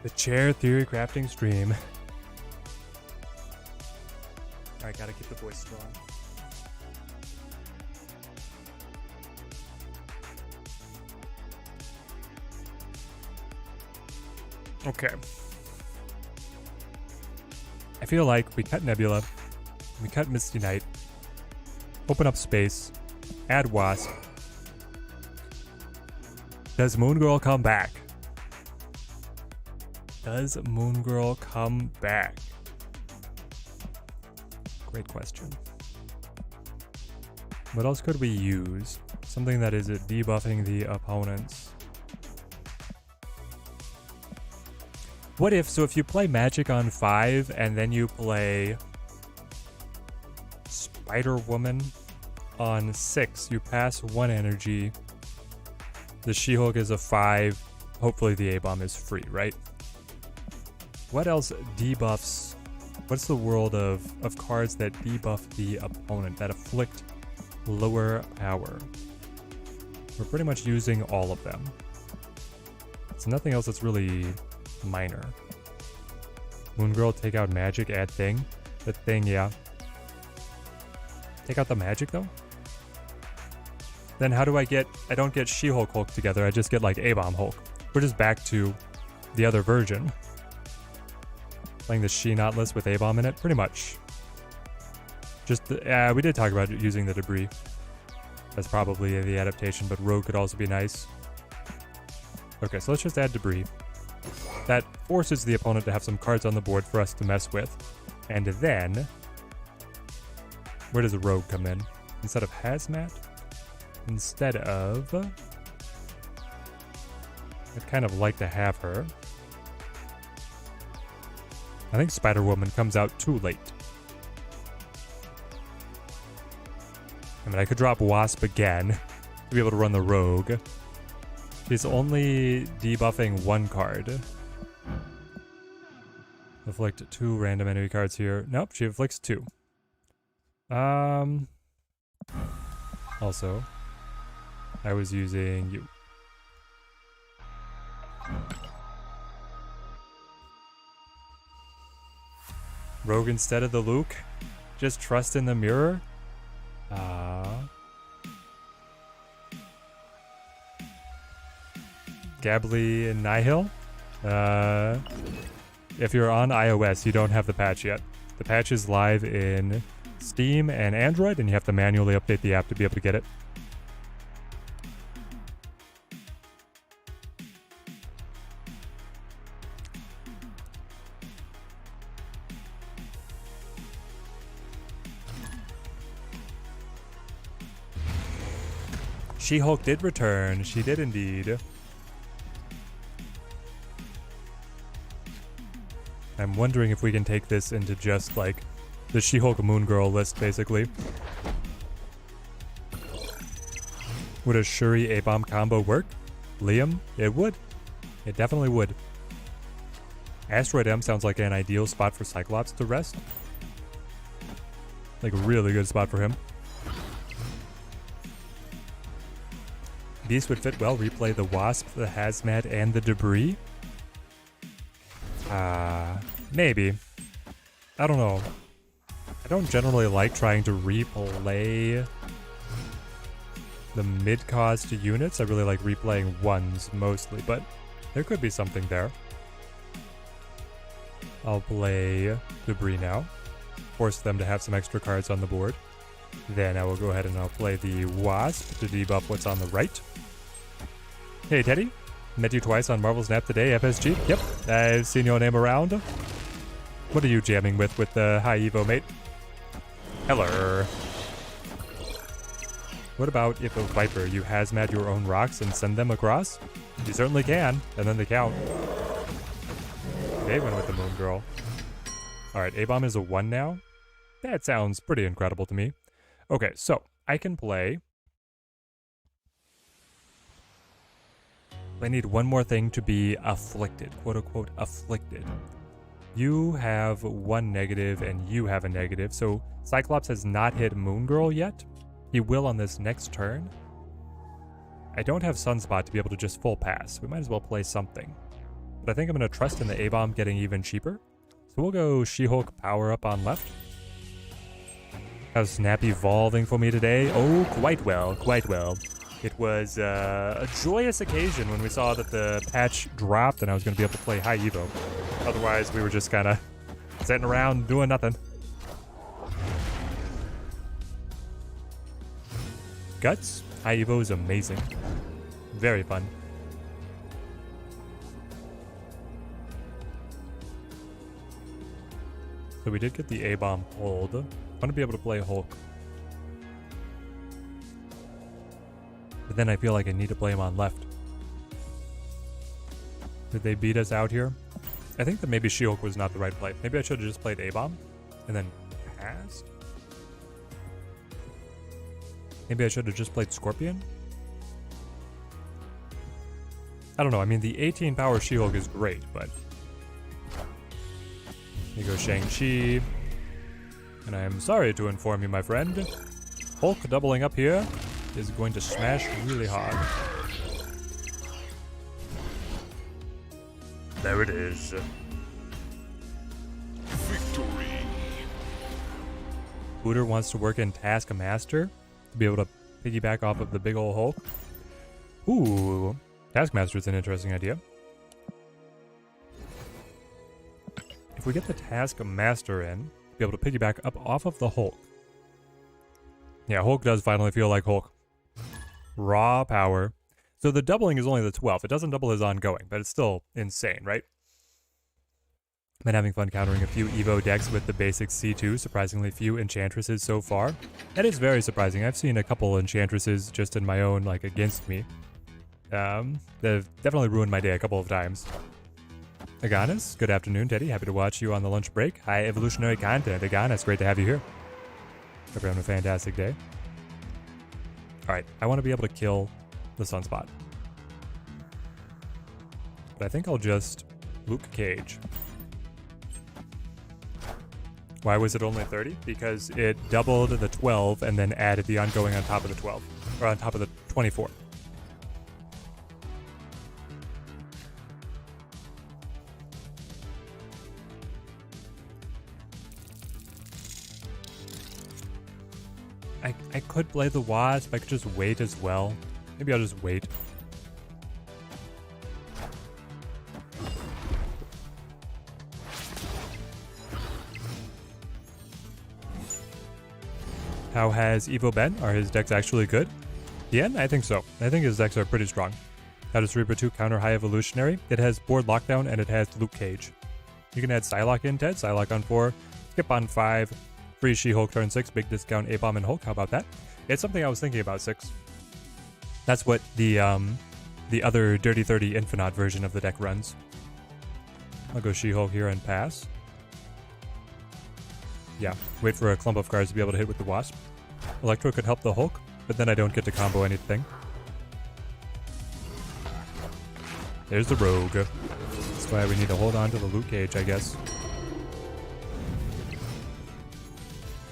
The chair theory crafting stream. Alright, gotta keep the voice strong. Okay. I feel like we cut Nebula, we cut Misty Knight, open up space, add Wasp, Does Moon Girl come back? Does Moon Girl come back? Great question. What else could we use? Something that is debuffing the opponents. What if, so if you play Magic on 5 and then you play Spider-Woman on 6, you pass 1 energy. The She-Hulk is a 5. Hopefully the A-Bomb is free, right? What else debuffs? What's the world of cards that debuff the opponent, that afflict lower power? We're pretty much using all of them. So nothing else that's really minor. Moon Girl, take out magic, add thing. The thing, yeah. Take out the magic though? Then how do I don't get She-Hulk Hulk together, I just get like A-Bomb Hulk. We're just back to the other version. Playing the She-Knotless with A-Bomb in it, pretty much. Just, we did talk about using the debris. That's probably the adaptation, but Rogue could also be nice. Okay, so let's just add debris. That forces the opponent to have some cards on the board for us to mess with. And then, where does the Rogue come in? Instead of Hazmat? Instead of... I'd kind of like to have her. I think Spider-Woman comes out too late. I mean, I could drop Wasp again to be able to run the Rogue. She's only debuffing 1 card. Afflict 2 random enemy cards here. Nope, she afflicts 2. Also, I was using you. Rogue instead of the Luke? Just trust in the mirror? Gably and Nihil? If you're on iOS, you don't have the patch yet. The patch is live in Steam and Android, and you have to manually update the app to be able to get it. She-Hulk did return. She did indeed. I'm wondering if we can take this into just like the She-Hulk Moon Girl list, basically. Would a Shuri A-Bomb combo work? Liam? It would. It definitely would. Asteroid M sounds like an ideal spot for Cyclops to rest. Like a really good spot for him. Beast would fit well. Replay the Wasp, the Hazmat, and the Debris. Maybe. I don't know. I don't generally like trying to replay the mid-cost units. I really like replaying ones mostly, but there could be something there. I'll play Debris now. Force them to have some extra cards on the board. Then I will go ahead and I'll play the Wasp to debuff what's on the right. Hey Teddy, met you twice on Marvel Snap today, FSG. Yep, I've seen your name around. What are you jamming with the High Evo, mate? Hello. What about if a Viper, you hazmat your own rocks and send them across? You certainly can, and then they count. They went with the Moon Girl. Alright, A-Bomb is a 1 now. That sounds pretty incredible to me. Okay, so I can play. I need one more thing to be afflicted, quote unquote afflicted. You have 1 negative and you have a negative, so Cyclops has not hit Moon Girl yet. He will on this next turn. I don't have Sunspot to be able to just full pass. We might as well play something. But I think I'm going to trust in the A-Bomb getting even cheaper. So we'll go She-Hulk power up on left. How's Snap evolving for me today? Oh, quite well, quite well. It was a joyous occasion when we saw that the patch dropped and I was going to be able to play High Evo. Otherwise, we were just kind of sitting around doing nothing. Guts. High Evo is amazing. Very fun. So we did get the A-bomb pulled. I want to be able to play Hulk. But then I feel like I need to play him on left. Did they beat us out here? I think that maybe She-Hulk was not the right play. Maybe I should have just played A-bomb and then passed. Maybe I should have just played Scorpion. I don't know. I mean, the 18 power She-Hulk is great, but... Here goes Shang-Chi. And I am sorry to inform you, my friend. Hulk doubling up here is going to smash really hard. There it is. Victory. Booter wants to work in Taskmaster to be able to piggyback off of the big ol' Hulk. Ooh, Taskmaster is an interesting idea. If we get the Taskmaster in, be able to piggyback up off of the Hulk. Yeah, Hulk does finally feel like Hulk. Raw power. So the doubling is only the 12. It doesn't double his ongoing, but it's still insane, right? Been having fun countering a few Evo decks with the basic C2. Surprisingly few Enchantresses so far. That is very surprising. I've seen a couple Enchantresses just in my own, like, against me. They've definitely ruined my day a couple of times. Aganis, good afternoon, Teddy. Happy to watch you on the lunch break. Hi, Evolutionary content. Aganis, great to have you here. Hope you're having a fantastic day. Alright, I want to be able to kill the Sunspot. But I think I'll just Luke Cage. Why was it only 30? Because it doubled the 12 and then added the ongoing on top of the 12. Or on top of the 24. I could play the Wasp. I could just wait as well. Maybe I'll just wait. How has Evo been? Are his decks actually good? Yen? I think so. I think his decks are pretty strong. How does Reaper 2 counter High Evolutionary? It has Board Lockdown and it has Luke Cage. You can add Psylocke in, Ted. Psylocke on 4, skip on 5, free She-Hulk turn 6, big discount A-Bomb and Hulk. How about that? It's something I was thinking about, 6. That's what the other Dirty 30 Infinite version of the deck runs. I'll go She-Hulk here and pass. Yeah, wait for a clump of cards to be able to hit with the Wasp. Electro could help the Hulk, but then I don't get to combo anything. There's the Rogue. That's why we need to hold on to the Luke Cage, I guess.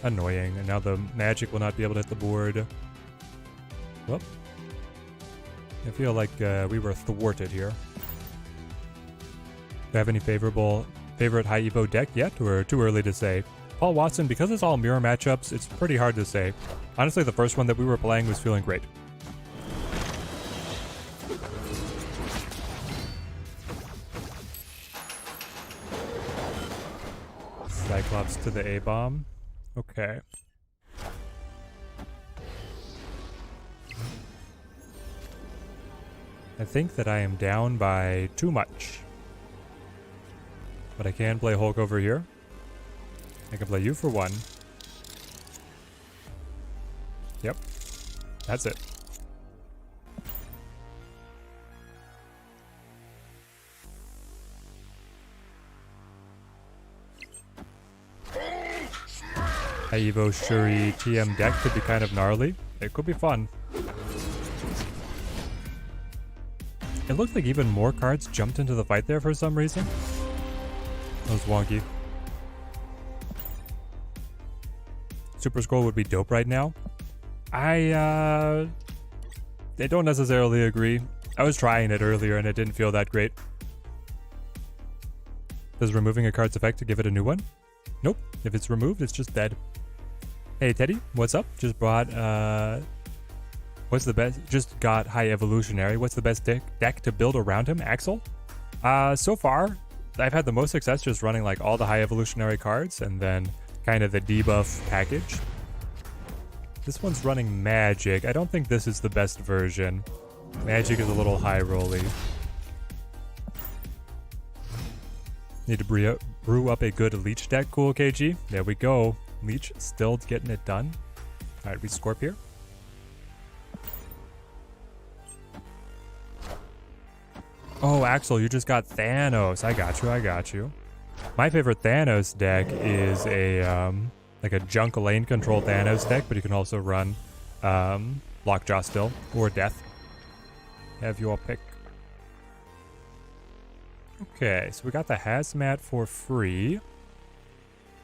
Annoying. And now the magic will not be able to hit the board. Whoop. I feel like we were thwarted here. Do I have any favorite High Evo deck yet, or too early to say? Paul Watson, because it's all mirror matchups, it's pretty hard to say. Honestly, the first one that we were playing was feeling great. Cyclops to the A-Bomb. Okay. I think that I am down by too much. But I can play Hulk over here. I can play you for 1. Yep. That's it. High Evo Shuri TM deck could be kind of gnarly. It could be fun. It looked like even more cards jumped into the fight there for some reason. That was wonky. Super Scroll would be dope right now. I don't necessarily agree. I was trying it earlier and it didn't feel that great. Does removing a card's effect to give it a new one? Nope. If it's removed, it's just dead. Hey Teddy, what's up? Just brought what's the best? Just got High Evolutionary. What's the best deck to build around him? Axel? So far, I've had the most success just running like all the High Evolutionary cards and then kind of the debuff package. This one's running Magic. I don't think this is the best version. Magic is a little high rolly. Need to brew up a good Leech deck. Cool, KG. There we go. Leech still getting it done. All right, we Scorp here. Oh, Axel, you just got Thanos. I got you. I got you. My favorite Thanos deck is a like a junk lane control Thanos deck, but you can also run Lockjaw still or Death. Have your pick. Okay, so we got the Hazmat for free.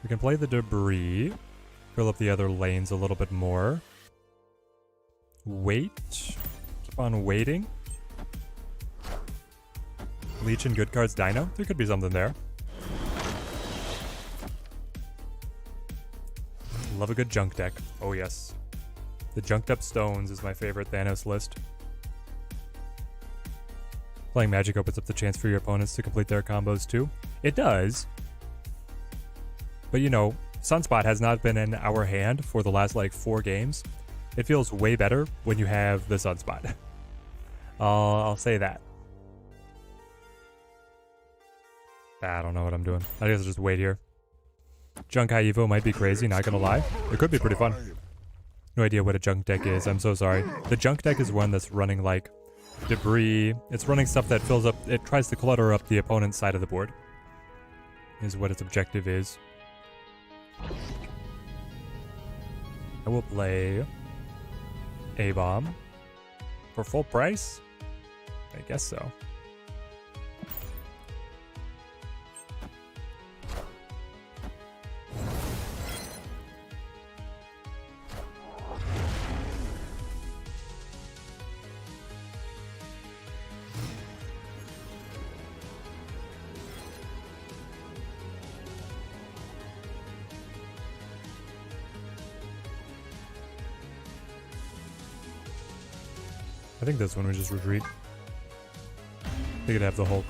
We can play the Debris. Fill up the other lanes a little bit more. Wait. Keep on waiting. Leech and good cards Dino. There could be something there. Love a good junk deck. Oh yes. The junked up stones is my favorite Thanos list. Playing Magic opens up the chance for your opponents to complete their combos too. It does. But you know, Sunspot has not been in our hand for the last like 4 games. It feels way better when you have the Sunspot. I'll say that. I don't know what I'm doing. I guess I'll just wait here. Junk High Evo might be crazy, not gonna lie. It could be pretty fun. No idea what a junk deck is, I'm so sorry. The junk deck is one that's running like Debris. It's running stuff that fills up, it tries to clutter up the opponent's side of the board. Is what its objective is. I will play A-Bomb for full price? I guess so. I think this one we just retreat. They could have the Hulk.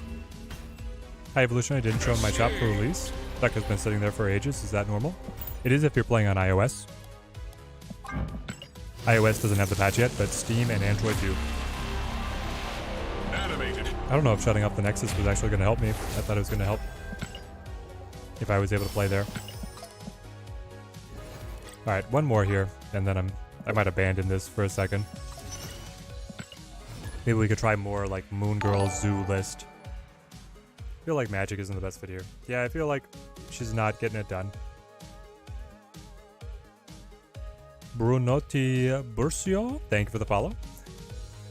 High Evolutionary didn't show in my shop for release. Deck has been sitting there for ages. Is that normal? It is if you're playing on iOS. iOS doesn't have the patch yet, but Steam and Android do. Animated. I don't know if shutting off the Nexus was actually going to help me. I thought it was going to help if I was able to play there. Alright, one more here, and then I might abandon this for a second. Maybe we could try more like Moon Girl Zoo list. I feel like Magic isn't the best fit here. Yeah, I feel like she's not getting it done. Brunotti Bursio, thank you for the follow.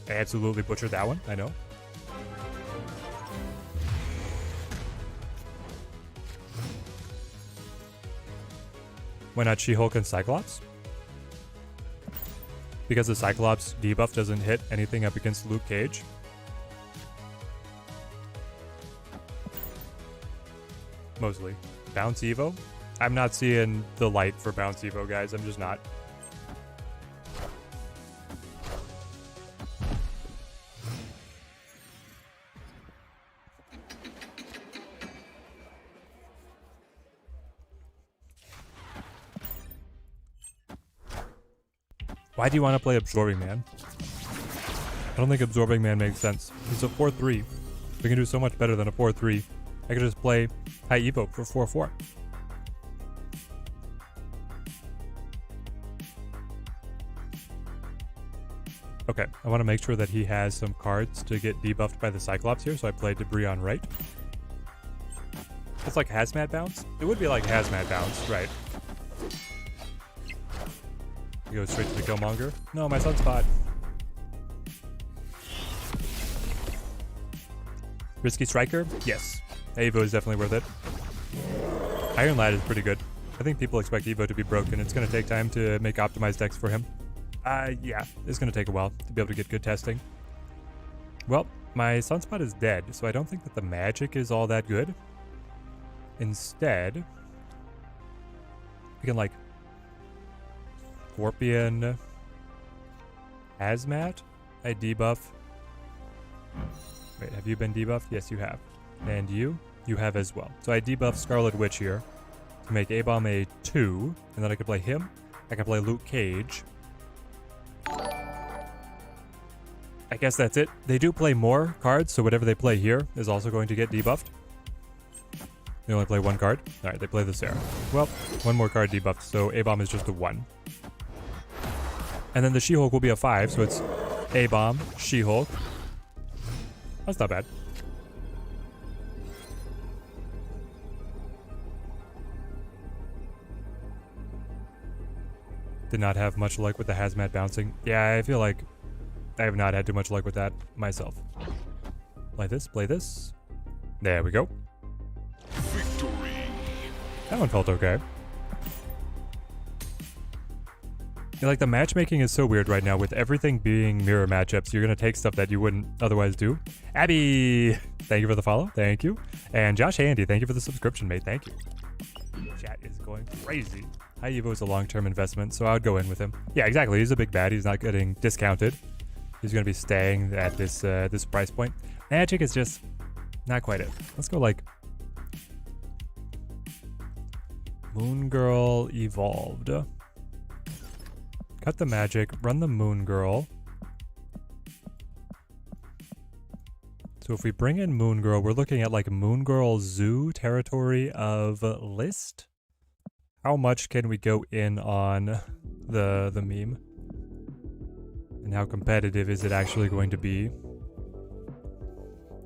I absolutely butchered that one, I know. Why not She-Hulk and Cyclops? Because the Cyclops debuff doesn't hit anything up against Luke Cage. Mostly. Bounce Evo? I'm not seeing the light for Bounce Evo, guys. I'm just not. Why do you want to play Absorbing Man? I don't think Absorbing Man makes sense. It's a 4-3. We can do so much better than a 4-3. I could just play High Evo for 4-4. Okay, I want to make sure that he has some cards to get debuffed by the Cyclops here, so I play Debris on right. It's like Hazmat Bounce? It would be like Hazmat Bounce, right. Go straight to the Killmonger. No, my Sunspot. Risky Striker? Yes. Evo is definitely worth it. Iron Lad is pretty good. I think people expect Evo to be broken. It's going to take time to make optimized decks for him. Yeah, it's going to take a while to be able to get good testing. Well, my Sunspot is dead, so I don't think that the magic is all that good. Instead, we can like Scorpion Hazmat. I debuff. Wait, have you been debuffed? Yes, you have. And you have as well. So I debuff Scarlet Witch here to make A-Bomb a 2, and then I can play him. I can play Luke Cage. I guess that's it. They do play more cards, so whatever they play here is also going to get debuffed. They only play one card? Alright, they play the Sarah. Well, one more card debuffed, so A-Bomb is just a 1. And then the She-Hulk will be a 5, so it's A-Bomb, She-Hulk. That's not bad. Did not have much luck with the Hazmat bouncing. Yeah, I feel like I have not had too much luck with that myself. Play this, play this. There we go. Victory. That one felt okay. Yeah, like the matchmaking is so weird right now with everything being mirror matchups. You're going to take stuff that you wouldn't otherwise do. Abby, thank you for the follow. Thank you. And Josh Handy, thank you for the subscription, mate. Thank you. Chat is going crazy. High Evo is a long-term investment, so I would go in with him. Yeah, exactly. He's a big bad. He's not getting discounted. He's going to be staying at this this price point. Magic is just not quite it. Let's go like Moon Girl Evolved. Cut the magic, run the Moon Girl. So if we bring in Moon Girl, we're looking at like Moon Girl Zoo territory of list. How much can we go in on the meme? And how competitive is it actually going to be?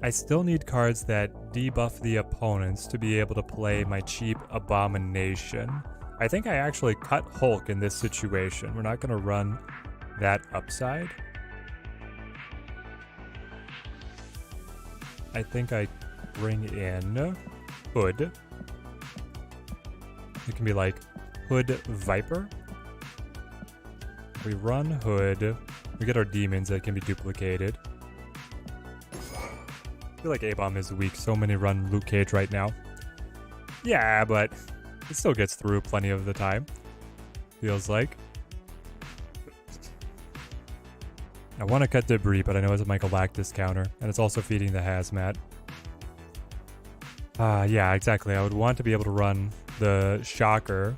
I still need cards that debuff the opponents to be able to play my cheap Abomination. I think I actually cut Hulk in this situation. We're not going to run that upside. I think I bring in Hood. It can be like Hood Viper. We run Hood. We get our demons that can be duplicated. I feel like A-Bomb is weak. So many run Luke Cage right now. Yeah, but it still gets through plenty of the time. Feels like. I want to cut Debris, but I know it's a my Galactus counter. And it's also feeding the Hazmat. Yeah, exactly. I would want to be able to run the Shocker.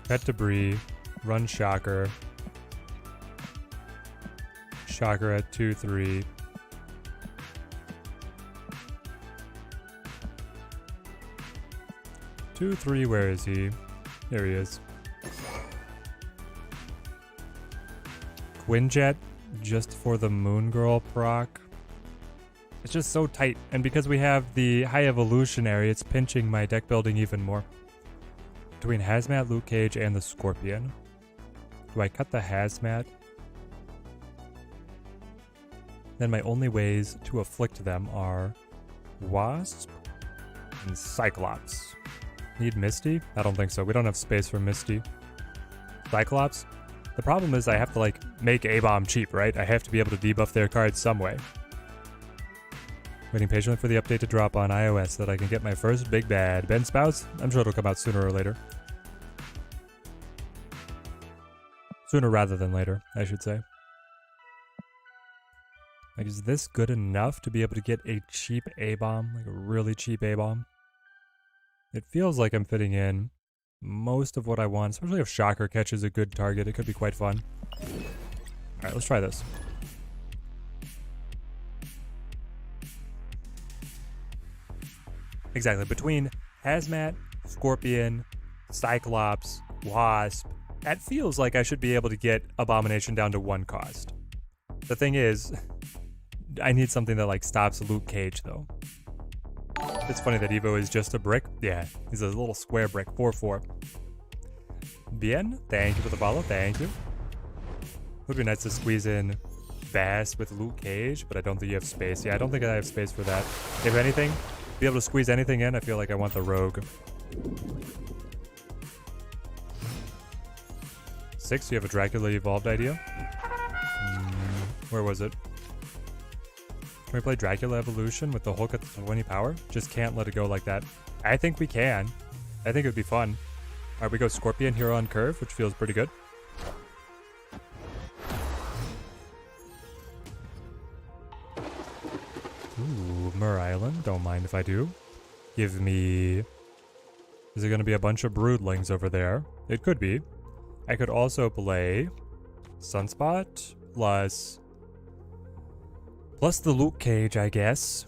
Cut Debris, run Shocker. Shocker at 2-3. Where is he? There he is. Quinjet just for the Moon Girl proc. It's just so tight, and because we have the High Evolutionary, it's pinching my deck building even more. Between Hazmat, Luke Cage, and the Scorpion. Do I cut the Hazmat? Then my only ways to afflict them are Wasp and Cyclops. Need Misty? I don't think so. We don't have space for Misty. Cyclops? The problem is I have to like make A-Bomb cheap, right? I have to be able to debuff their cards some way. Waiting patiently for the update to drop on iOS so that I can get my first big bad. Ben Spouts? I'm sure it'll come out sooner or later. Sooner rather than later, I should say. Like, is this good enough to be able to get a cheap A-Bomb? Like a really cheap A-Bomb? It feels like I'm fitting in most of what I want, especially if Shocker catches a good target. It could be quite fun. Alright, let's try this. Exactly. Between Hazmat, Scorpion, Cyclops, Wasp, that feels like I should be able to get Abomination down to 1 cost. The thing is, I need something that like stops Luke Cage though. It's funny that Evo is just a brick. Yeah, he's a little square brick. 4-4. Bien, thank you for the follow. Thank you. Would be nice to squeeze in Bass with Luke Cage, but I don't think you have space. Yeah, I don't think I have space for that. If anything, be able to squeeze anything in, I feel like I want the Rogue. 6, you have a Dracula Evolved idea? Where was it? Can we play Dracula Evolution with the Hulk at the 20 power? Just can't let it go like that. I think we can. I think it would be fun. Alright, we go Scorpion here on curve, which feels pretty good. Ooh, Mur Island. Don't mind if I do. Give me... Is it going to be a bunch of Broodlings over there? It could be. I could also play Sunspot plus the Luke Cage, I guess.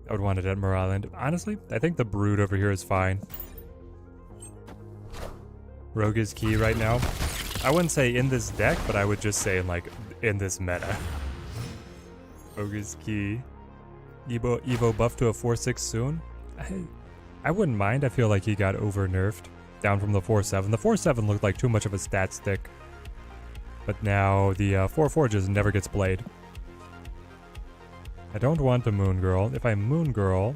I would want it at Morale Island. Honestly, I think the Brood over here is fine. Rogue is key right now. I wouldn't say in this deck, but I would just say in this meta. Rogue is key. Evo buff to a 4-6 soon. I wouldn't mind. I feel like he got over nerfed down from the 4-7. The 4-7 looked like too much of a stat stick. But now the 4-4 just never gets played. I don't want a Moon Girl. If I Moon Girl,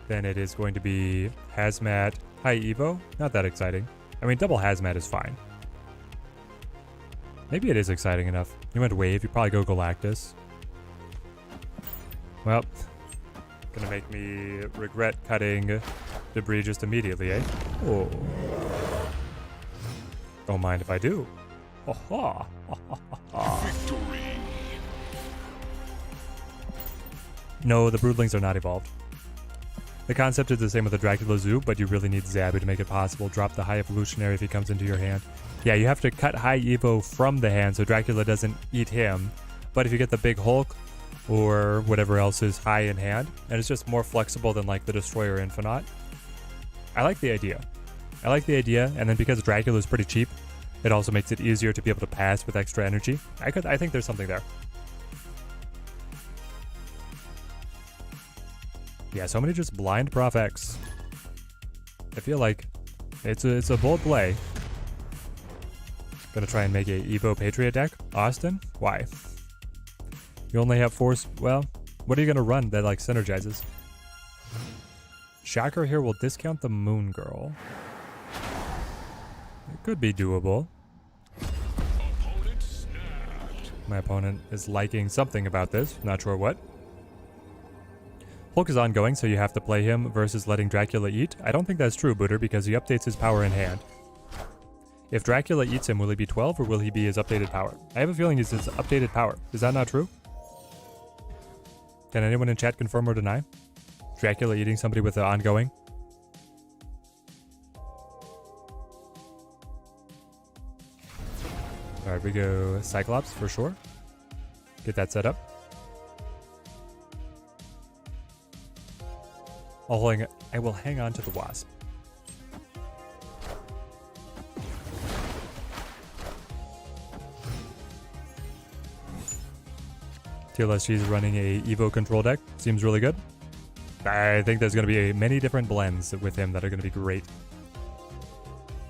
then it is going to be Hazmat, High Evo. Not that exciting. I mean, double Hazmat is fine. Maybe it is exciting enough. You went Wave, you probably go Galactus. Well, gonna make me regret cutting Debris just immediately, eh? Oh. Don't mind if I do. Ha ha. Victory. No, the Broodlings are not evolved. The concept is the same with the Dracula Zoo, but you really need Zabu to make it possible. Drop the High Evolutionary if he comes into your hand. Yeah, you have to cut High Evo from the hand so Dracula doesn't eat him. But if you get the big Hulk or whatever else is high in hand, and it's just more flexible than like the Destroyer Infinite. I like the idea. And then because Dracula is pretty cheap, it also makes it easier to be able to pass with extra energy. I think there's something there. Yeah, so many just blind Prof X. I feel like it's a bold play. Gonna try and make a Evo Patriot deck. Austin? Why? You only have force. Well, what are you gonna run that like synergizes? Shocker here will discount the Moon Girl. It could be doable. Opponent snapped. My opponent is liking something about this. Not sure what. Hulk is ongoing, so you have to play him versus letting Dracula eat. I don't think that's true, Booter, because he updates his power in hand. If Dracula eats him, will he be 12 or will he be his updated power? I have a feeling he's his updated power. Is that not true? Can anyone in chat confirm or deny? Dracula eating somebody with the ongoing? Alright, we go Cyclops for sure. Get that set up. I will hang on to the Wasp. TLSG is running a Evo control deck. Seems really good. I think there's going to be many different blends with him that are going to be great.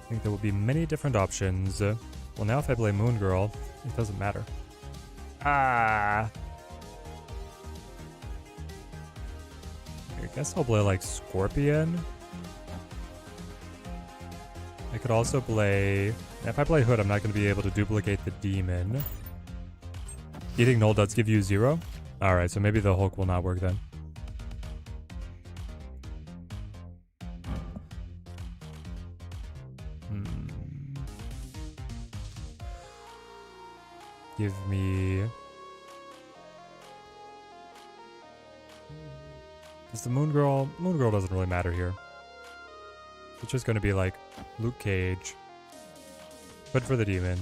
I think there will be many different options. Well, now if I play Moon Girl, it doesn't matter. Ah. I guess I'll play like Scorpion. I could also play... If I play Hood, I'm not going to be able to duplicate the Demon. Eating Null does give you 0? Alright, so maybe the Hulk will not work then. Give me... Is the Moon Girl... Moon Girl doesn't really matter here. It's just going to be like Luke Cage. Hood for the Demon.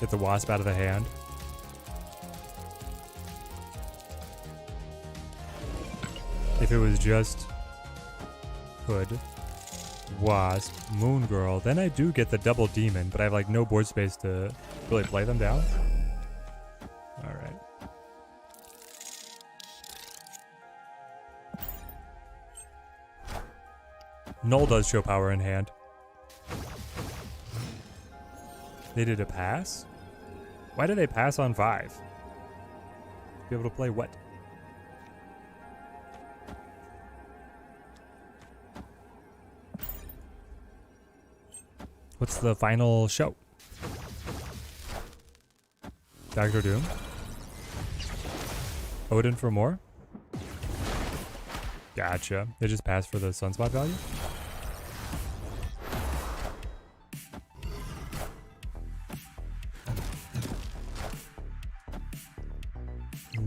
Get the Wasp out of the hand. If it was just Hood, Wasp, Moon Girl, then I do get the double Demon, but I have like no board space to really play them down. Alright. Null does show power in hand. They did a pass? Why did they pass on 5? Be able to play what? What's the final show? Dr. Doom? Odin for more? Gotcha. They just passed for the Sunspot value?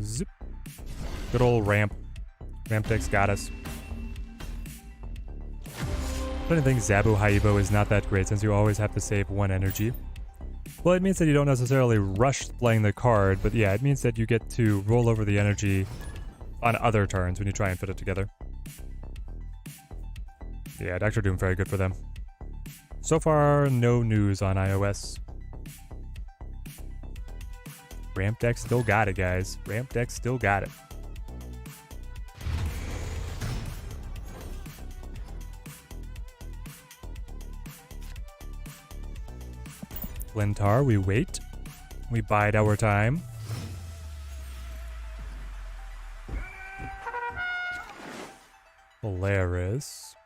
Zip. Good old ramp. Ramp decks got us. But I think Zabu High Evo is not that great since you always have to save 1 energy. Well, it means that you don't necessarily rush playing the card, but yeah, it means that you get to roll over the energy on other turns when you try and fit it together. Yeah, Dr. Doom, very good for them. So far, no news on iOS. Ramp deck still got it, guys. Ramp deck still got it. Lintar, we wait. We bide our time. Polaris.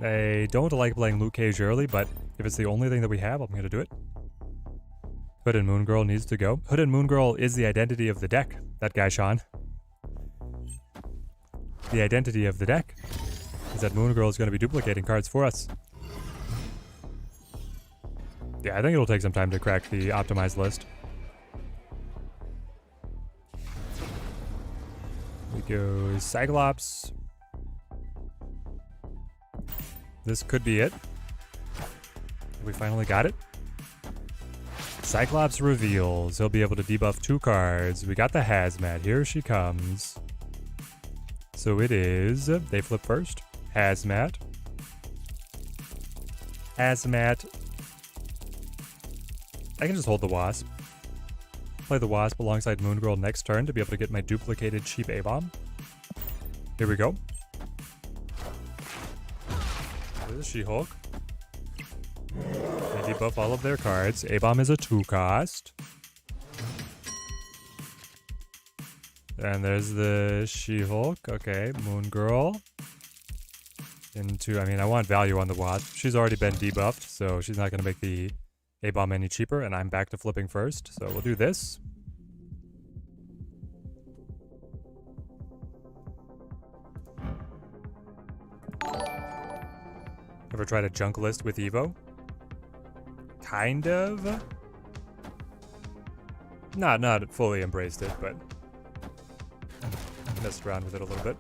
I don't like playing Luke Cage early, but if it's the only thing that we have, I'm going to do it. Hood and Moon Girl needs to go. Hood and Moon Girl is the identity of the deck. That guy, Sean. The identity of the deck is that Moon Girl is going to be duplicating cards for us. Yeah, I think it'll take some time to crack the optimized list. We go Cyclops. This could be it. We finally got it. Cyclops reveals. He'll be able to debuff 2 cards. We got the Hazmat. Here she comes. So it is... They flip first. Hazmat. Hazmat. I can just hold the Wasp. Play the Wasp alongside Moon Girl next turn to be able to get my duplicated cheap A-Bomb. Here we go. This is She-Hulk. They debuff all of their cards. A-Bomb is a 2-cost. And there's the She-Hulk. Okay, Moon Girl. Into, I mean, I want value on the Wasp. She's already been debuffed, so she's not going to make the A-Bomb any cheaper, and I'm back to flipping first. So we'll do this. Ever tried a junk list with Evo? Kind of. Not fully embraced it, but messed around with it a little bit.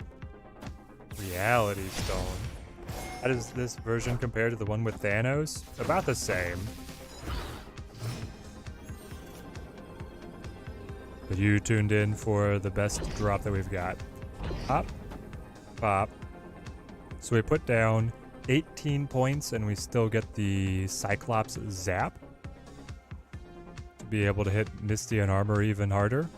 Reality Stone. How does this version compare to the one with Thanos? About the same. But you tuned in for the best drop that we've got. Pop. Pop. So we put down 18 points and we still get the Cyclops Zap to be able to hit Misty and Armor even harder.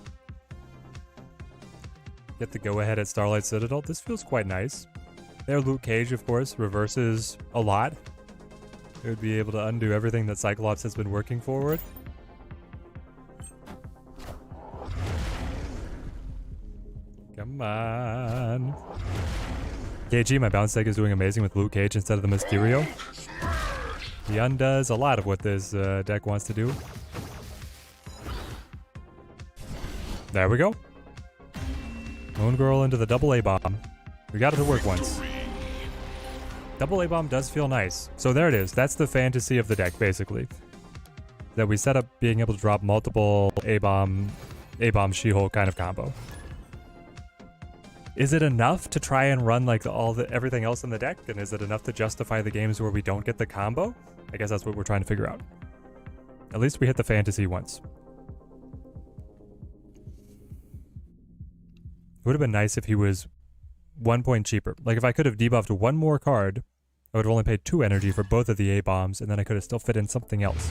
Get the go-ahead at Starlight Citadel. This feels quite nice. Their Luke Cage, of course, reverses a lot. It would be able to undo everything that Cyclops has been working forward. Come on. KG, my bounce deck is doing amazing with Luke Cage instead of the Mysterio. He undoes a lot of what this deck wants to do. There we go. Moon Girl into the double A-Bomb. We got it to work once. Double A-Bomb does feel nice. So there it is. That's the fantasy of the deck, basically. That we set up being able to drop multiple A-Bomb She-Hulk kind of combo. Is it enough to try and run like everything else in the deck? And is it enough to justify the games where we don't get the combo? I guess that's what we're trying to figure out. At least we hit the fantasy once. It would have been nice if he was 1 point cheaper. Like if I could have debuffed one more card, I would have only paid 2 energy for both of the A-Bombs, and then I could have still fit in something else.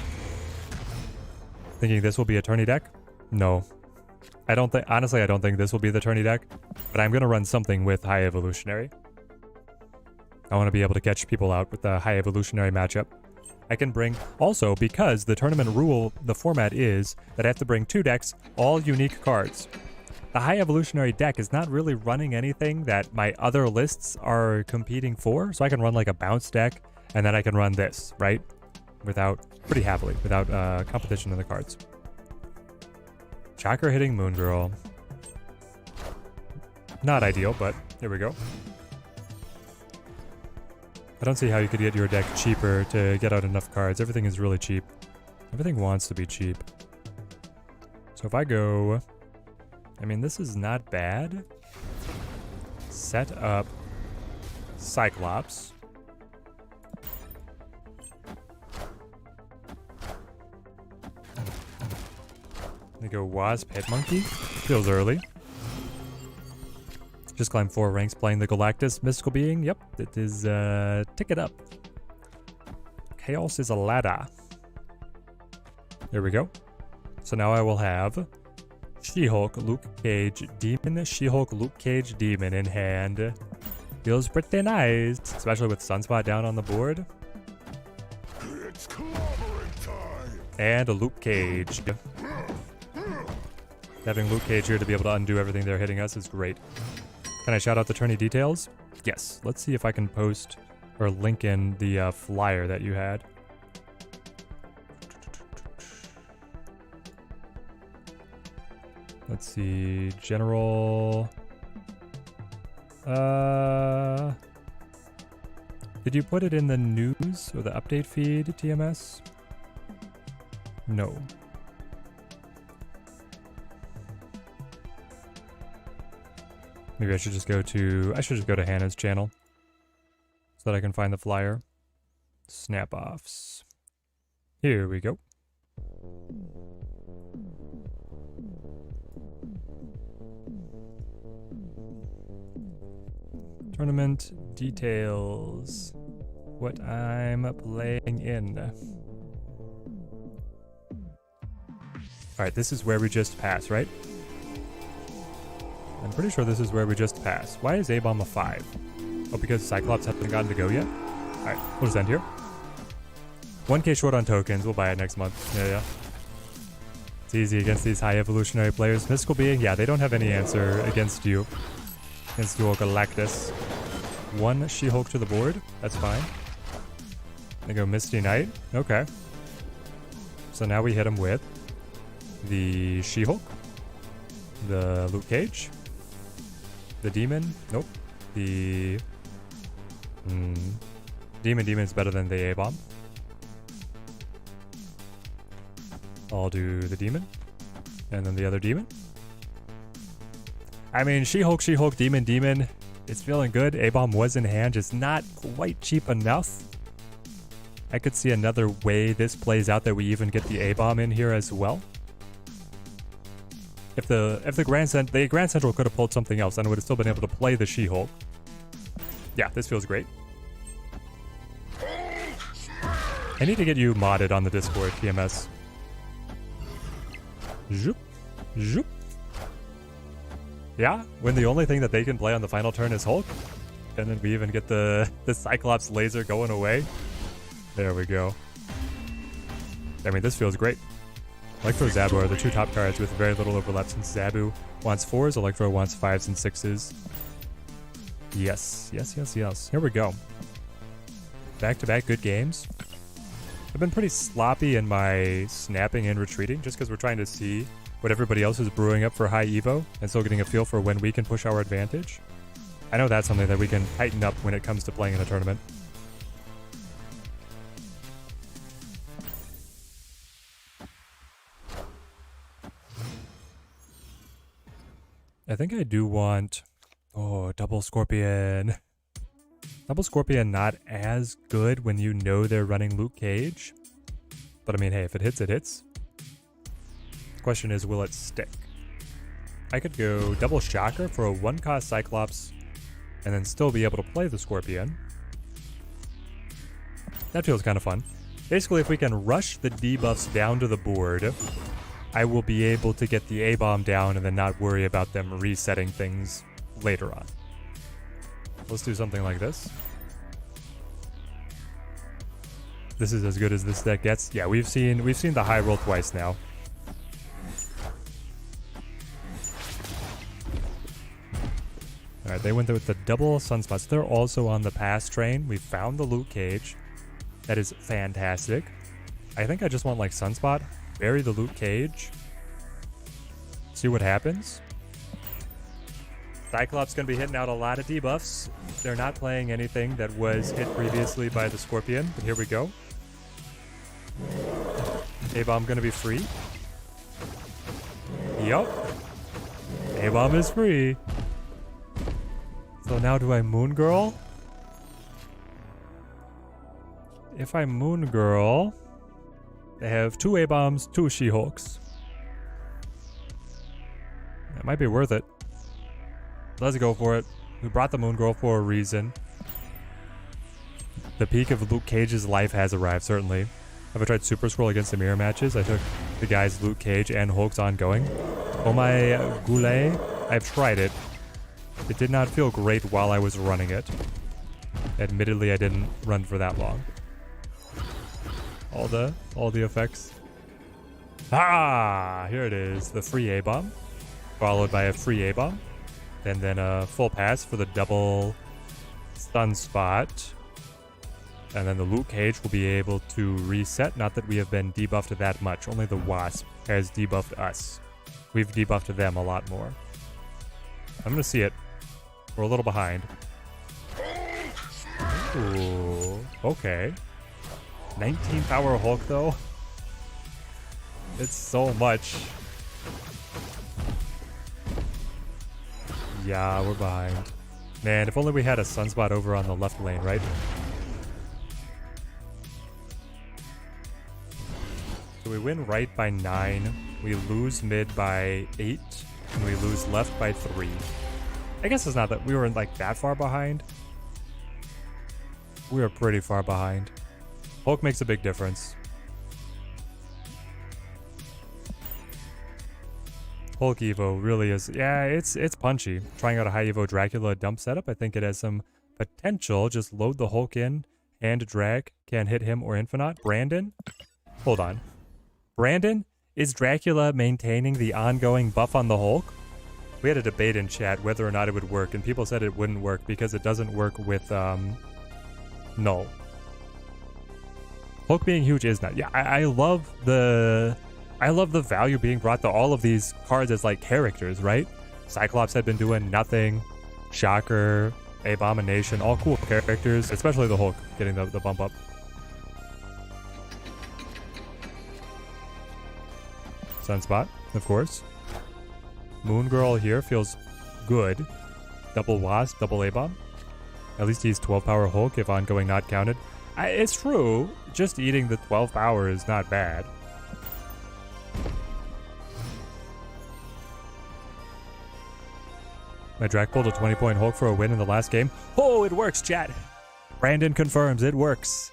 Thinking this will be a tourney deck? No. Honestly, I don't think this will be the tourney deck, but I'm going to run something with High Evolutionary. I want to be able to catch people out with the High Evolutionary matchup. I can bring, also because the tournament rule, the format is that I have to bring 2 decks, all unique cards. The High Evolutionary deck is not really running anything that my other lists are competing for, so I can run like a bounce deck, and then I can run this, right? Pretty happily, without competition in the cards. Chakra hitting Moon Girl. Not ideal, but here we go. I don't see how you could get your deck cheaper to get out enough cards. Everything is really cheap. Everything wants to be cheap. So if I go... I mean, this is not bad. Set up Cyclops. They go Wasp, Head Monkey. Feels early. Just climbed 4 ranks playing the Galactus Mystical Being. Yep, it is ticket up. Chaos is a ladder. There we go. So now I will have She-Hulk, Luke Cage, Demon, She-Hulk, Luke Cage, Demon in hand. Feels pretty nice, especially with Sunspot down on the board. It's clobbering time. And a Luke Cage. Having Luke Cage here to be able to undo everything they're hitting us is great. Can I shout out the tourney details? Yes. Let's see if I can post or link in the flyer that you had. Let's see. General. Did you put it in the news or the update feed, TMS? No. Maybe I should just go to Hannah's channel so that I can find the flyer. Snap-offs. Here we go. Tournament details. What I'm playing in. Alright, this is where we just passed, right? I'm pretty sure this is where we just passed. Why is A-Bomb a 5? Oh, because Cyclops hasn't gotten to go yet? Alright, we'll just end here. 1k short on tokens. We'll buy it next month. Yeah. It's easy against these high evolutionary players. Mystical Being, yeah, they don't have any answer against you. Against your Galactus. 1 She-Hulk to the board. That's fine. They go Misty Knight. Okay. So now we hit him with the She-Hulk. The Luke Cage. The Demon. Nope. The... Demon is better than the A-Bomb. I'll do the Demon. And then the other Demon. I mean, She-Hulk, Demon. It's feeling good. A-Bomb was in hand, just not quite cheap enough. I could see another way this plays out that we even get the A-Bomb in here as well. If the Grand Central could have pulled something else, then I would have still been able to play the She-Hulk. Yeah, this feels great. I need to get you modded on the Discord, TMS. Zoop. Zoop. Yeah, when the only thing that they can play on the final turn is Hulk, and then we even get the Cyclops laser going away. There we go. I mean, this feels great. Electro Zabu are the 2 top cards with very little overlap since Zabu wants 4s, Electro wants 5s and 6s. Yes. Here we go. Back-to-back good games. I've been pretty sloppy in my snapping and retreating just because we're trying to see what everybody else is brewing up for High Evo and still getting a feel for when we can push our advantage. I know that's something that we can tighten up when it comes to playing in a tournament. I think I do want... Oh, Double Scorpion. Double Scorpion not as good when you know they're running Luke Cage. But I mean, hey, if it hits, it hits. The question is, will it stick? I could go Double Shocker for a 1-cost Cyclops and then still be able to play the Scorpion. That feels kind of fun. Basically, if we can rush the debuffs down to the board, I will be able to get the A-Bomb down and then not worry about them resetting things later on. Let's do something like this. This is as good as this deck gets. Yeah, we've seen the high roll twice now. Alright, they went with the double Sunspots. They're also on the pass train. We found the Luke Cage. That is fantastic. I think I just want like Sunspot, bury the Luke Cage, see what happens. Cyclops going to be hitting out a lot of debuffs. They're not playing anything that was hit previously by the Scorpion, but here we go. A-Bomb going to be free. Yup. A-Bomb is free. So now do I Moon Girl? If I Moon Girl, they have 2 A-Bombs, 2 She-Hulks. Might be worth it. Let's go for it. We brought the Moon Girl for a reason. The peak of Luke Cage's life has arrived, certainly. Have I tried Super Scroll against the mirror matches? I took the guys Luke Cage and Hulk's ongoing. Oh my goulet. I've tried it. It did not feel great while I was running it. Admittedly, I didn't run for that long. All the effects. Ah, here it is. The free A-bomb, followed by a free A-bomb, and then a full pass for the double stun spot. And then the Luke Cage will be able to reset. Not that we have been debuffed that much. Only the Wasp has debuffed us. We've debuffed them a lot more. I'm gonna see it. We're a little behind. Ooh, okay. 19 power Hulk though. It's so much. Yeah, we're behind. Man, if only we had a Sunspot over on the left lane, right? So we win right by 9. We lose mid by 8. And we lose left by 3. I guess it's not that we were like that far behind. We were pretty far behind. Hulk makes a big difference. Hulk Evo really is, yeah, it's punchy. Trying out a High Evo Dracula dump setup, I think it has some potential. Just load the Hulk in, and drag, can hit him or Infinite. Brandon? Hold on. Brandon, is Dracula maintaining the ongoing buff on the Hulk? We had a debate in chat whether or not it would work, and people said it wouldn't work because it doesn't work with, Null. Hulk being huge is not. Yeah, I love the value being brought to all of these cards as like characters, right? Cyclops had been doing nothing. Shocker, Abomination, all cool characters, especially the Hulk getting the bump up. Sunspot, of course. Moon Girl here feels good. Double Wasp, double A-bomb. At least he's 12 power Hulk if ongoing not counted. It's true, just eating the 12 power is not bad. My Drac pulled a 20-point Hulk for a win in the last game. Oh, it works, chat. Brandon confirms it works.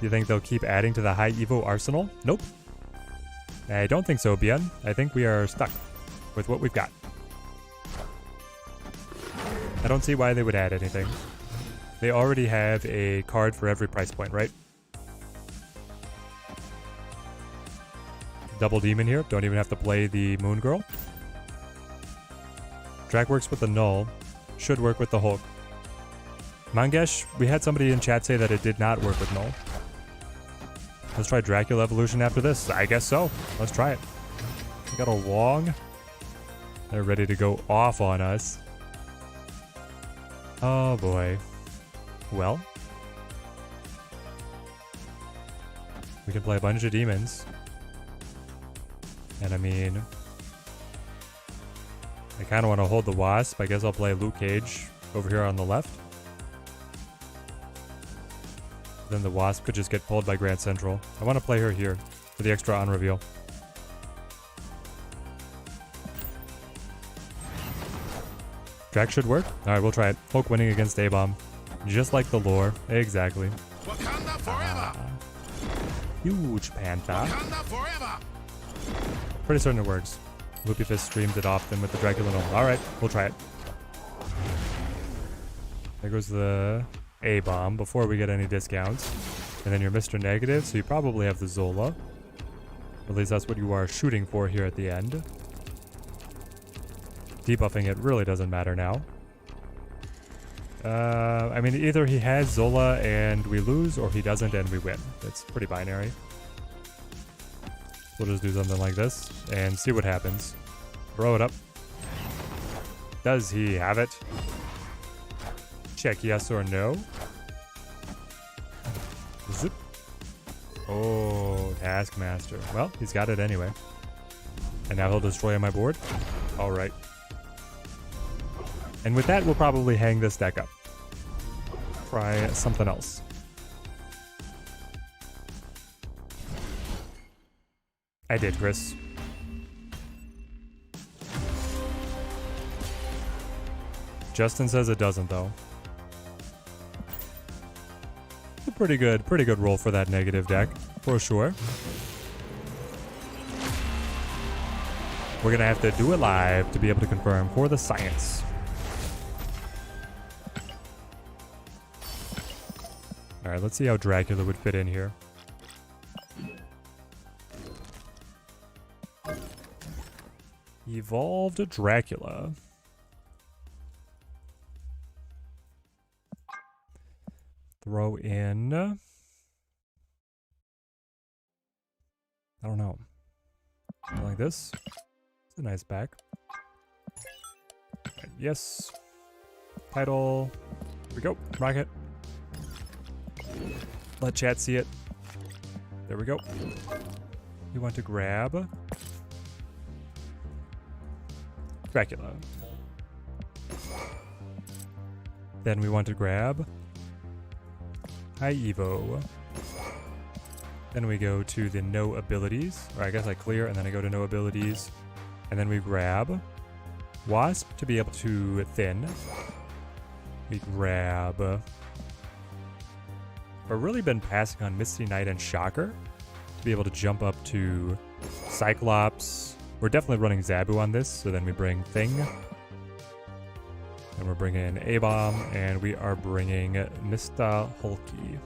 You think they'll keep adding to the High Evo arsenal? Nope. I don't think so, Bien. I think we are stuck with what we've got. I don't see why they would add anything. They already have a card for every price point, right? Double Demon here. Don't even have to play the Moon Girl. Drac works with the Null. Should work with the Hulk. Mangesh, we had somebody in chat say that it did not work with Null. Let's try Dracula Evolution after this. I guess so. Let's try it. We got a Wong. They're ready to go off on us. Oh boy. Well. We can play a bunch of demons. And I mean, I kind of want to hold the Wasp. I guess I'll play Luke Cage over here on the left. Then the Wasp could just get pulled by Grand Central. I want to play her here for the extra on reveal. Drac should work. Alright, we'll try it. Hulk winning against A-Bomb. Just like the lore. Exactly. Wakanda forever. Huge Panther. Wakanda forever. Pretty certain it works. Loopy Fist streamed it often with the Dracula Null. Alright, we'll try it. There goes the A-Bomb before we get any discounts. And then you're Mr. Negative, so you probably have the Zola. At least that's what you are shooting for here at the end. Debuffing it really doesn't matter now. I mean, either he has Zola and we lose, or he doesn't and we win. It's pretty binary. We'll just do something like this and see what happens. Throw it up. Does he have it? Check yes or no. Zip. Oh, Taskmaster. Well, he's got it anyway. And now he'll destroy my board. All right. And with that, we'll probably hang this deck up. Try something else. I did, Chris. Justin says it doesn't though. A pretty good roll for that negative deck, for sure. We're gonna have to do it live to be able to confirm for the science. Alright, let's see how Dracula would fit in here. Evolved Dracula. Throw in... I don't know. Something like this. It's a nice back. Right, yes. Title. Here we go. Rocket. Let chat see it. There we go. We want to grab Dracula. Then we want to grab High Evo. Then we go to the no abilities, or I guess I clear and then I go to no abilities. And then we grab Wasp to be able to thin. We grab... I've really been passing on Misty Knight and Shocker to be able to jump up to Cyclops. We're definitely running Zabu on this, so then we bring Thing. And we're bringing A-Bomb, and we are bringing Mr. Hulky.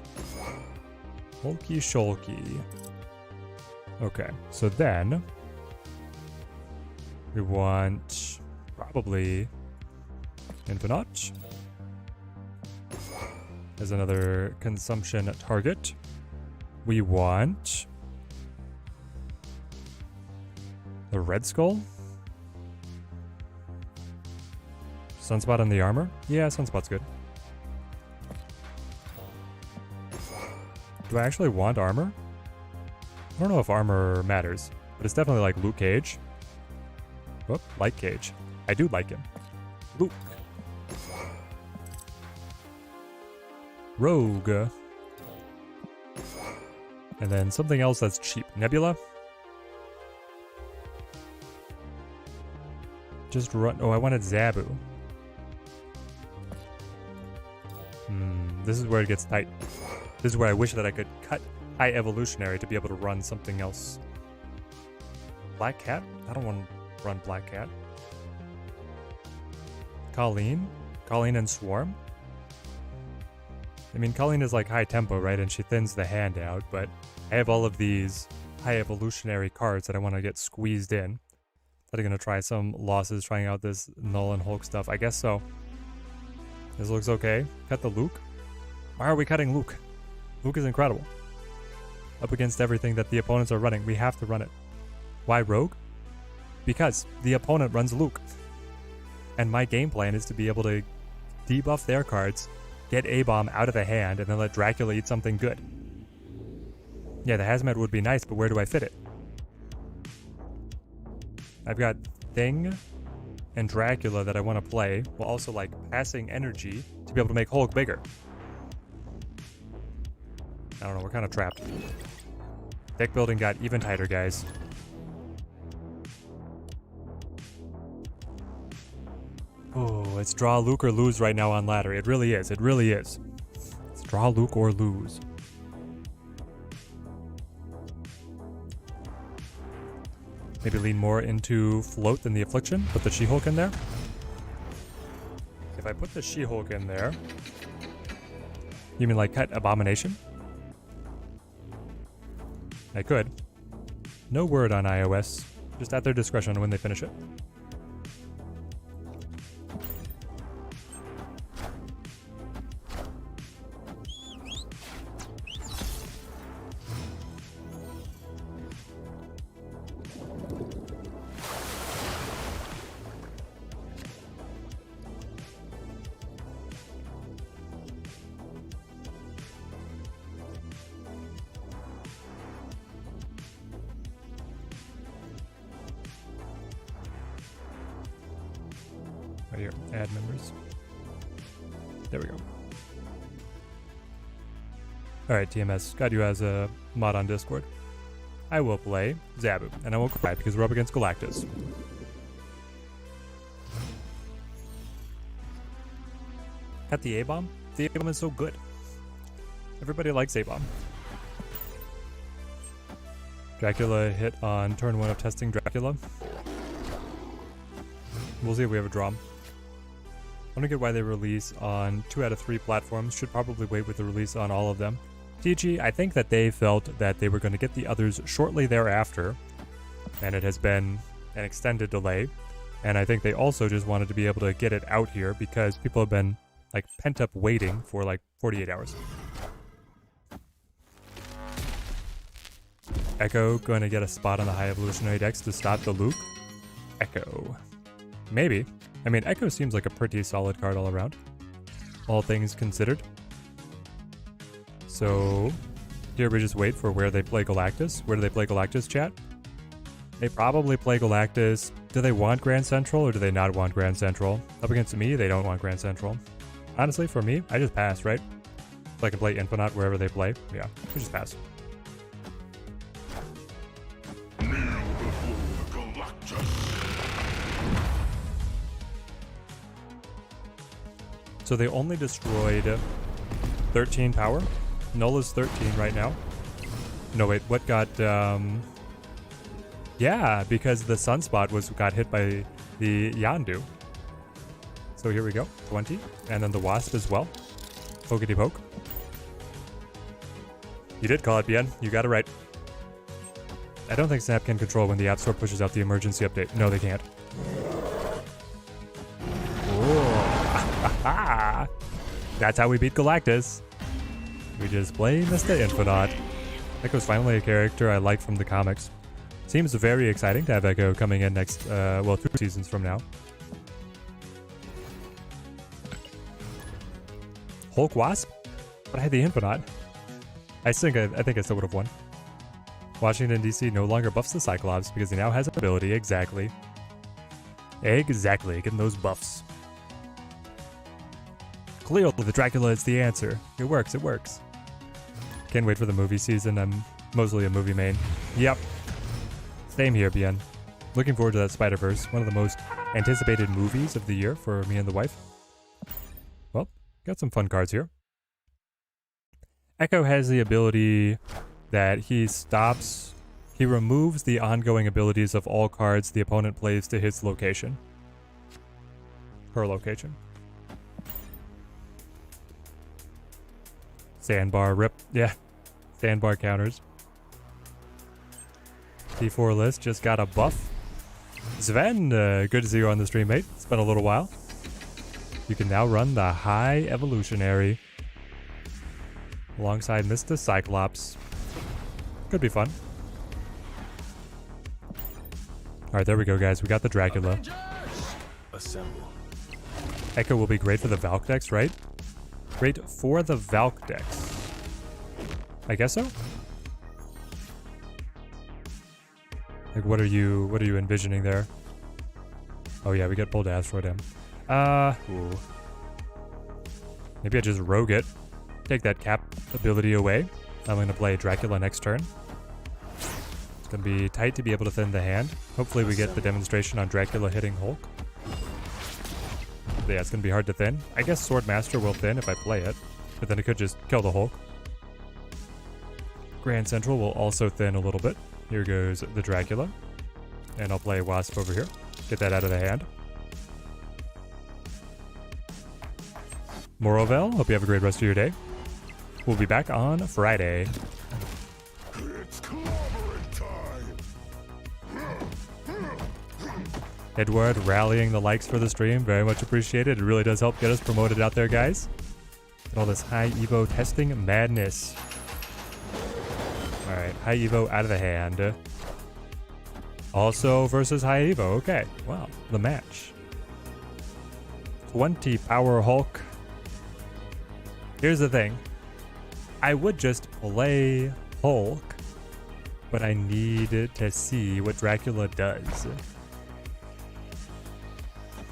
Hulky Shulky. Okay, so then we want probably Infinite as another consumption target. We want the Red Skull. Sunspot on the armor? Yeah, Sunspot's good. Do I actually want armor? I don't know if armor matters, but it's definitely like Luke Cage. Whoop, Light Cage. I do like him. Luke. Rogue. And then something else that's cheap. Nebula. Just run. Oh, I wanted Zabu. This is where it gets tight. This is where I wish that I could cut High Evolutionary to be able to run something else. Black Cat? I don't want to run Black Cat. Colleen? Colleen and Swarm? I mean, Colleen is like high tempo, right? And she thins the hand out, but I have all of these High Evolutionary cards that I want to get squeezed in. That are going to try some losses trying out this Null and Hulk stuff. I guess so. This looks okay. Cut the Luke. Why are we cutting Luke? Luke is incredible. Up against everything that the opponents are running. We have to run it. Why Rogue? Because the opponent runs Luke. And my game plan is to be able to debuff their cards, get A-Bomb out of the hand, and then let Dracula eat something good. Yeah, the Hazmat would be nice, but where do I fit it? I've got Thing and Dracula that I want to play, while also like passing energy to be able to make Hulk bigger. I don't know, we're kind of trapped. Deck building got even tighter, guys. Oh, it's draw Luke or lose right now on ladder. It really is. It really is. It's draw Luke or lose. Maybe lean more into float than the Affliction. Put the She-Hulk in there. If I put the She-Hulk in there, you mean like cut Abomination? I could. No word on iOS. Just at their discretion when they finish it. Right here, add members. There we go. Alright, TMS, got you as a mod on Discord. I will play Zabu, and I won't cry because we're up against Galactus. Got the A-bomb? The A-bomb is so good. Everybody likes A-bomb. Dracula hit on turn 1 of testing Dracula. We'll see if we have a draw. I don't get why they release on 2 out of 3 platforms. Should probably wait with the release on all of them. TG, I think that they felt that they were going to get the others shortly thereafter, and it has been an extended delay. And I think they also just wanted to be able to get it out here because people have been like pent up waiting for like 48 hours. Echo going to get a spot on the High Evolutionary decks to stop the Luke. Echo. Maybe. I mean, Echo seems like a pretty solid card all around, all things considered. So here we just wait for where they play Galactus. Where do they play Galactus, chat? They probably play Galactus. Do they want Grand Central or do they not want Grand Central? Up against me, they don't want Grand Central. Honestly, for me, I just pass, right? So I can play Infinite wherever they play. Yeah, we just pass. So they only destroyed 13 power. Null is 13 right now. No, wait, what got... Yeah, because the Sunspot got hit by the Yandu. So here we go, 20. And then the Wasp as well. Pokety poke. You did call it, Bien. You got it right. I don't think Snap can control when the App Store pushes out the emergency update. No, they can't. Oh. That's how we beat Galactus. We just play Mr. Infinite. Echo's finally a character I like from the comics. Seems very exciting to have Echo coming in next, well, 2 seasons from now. Hulk Wasp? But I had the Infinite. I think I still would have won. Washington, D.C. no longer buffs the Cyclops because he now has an ability. Exactly. Exactly. Getting those buffs. Clearly, the Dracula is the answer. It works. It works. Can't wait for the movie season. I'm mostly a movie main. Yep. Same here, Bien. Looking forward to that Spider-Verse. One of the most anticipated movies of the year for me and the wife. Well, got some fun cards here. Echo has the ability that he removes the ongoing abilities of all cards the opponent plays to his location. Her location. Sandbar, rip. Yeah. Sandbar counters. T4 list just got a buff. Sven, good to see you on the stream, mate. It's been a little while. You can now run the High Evolutionary alongside Mr. Cyclops. Could be fun. Alright, there we go, guys. We got the Dracula. Assemble. Echo will be great for the Valk decks, right? Great for the Valk decks. I guess so? Like, what are you envisioning there? Oh yeah, we get pulled Asteroid M. Ooh. Maybe I just rogue it. Take that cap ability away. I'm gonna play Dracula next turn. It's gonna be tight to be able to thin the hand. Hopefully we get the demonstration on Dracula hitting Hulk. But yeah, it's gonna be hard to thin. I guess Swordmaster will thin if I play it, but then it could just kill the Hulk. Grand Central will also thin a little bit. Here goes the Dracula. And I'll play Wasp over here. Get that out of the hand. Morovel, hope you have a great rest of your day. We'll be back on Friday. It's clobbering time. Edward rallying the likes for the stream. Very much appreciated. It really does help get us promoted out there, guys. Get all this High Evo testing madness. Alright, High Evo out of the hand. Also versus High Evo. Okay, wow, the match. 20 power Hulk. Here's the thing. I would just play Hulk, but I needed to see what Dracula does.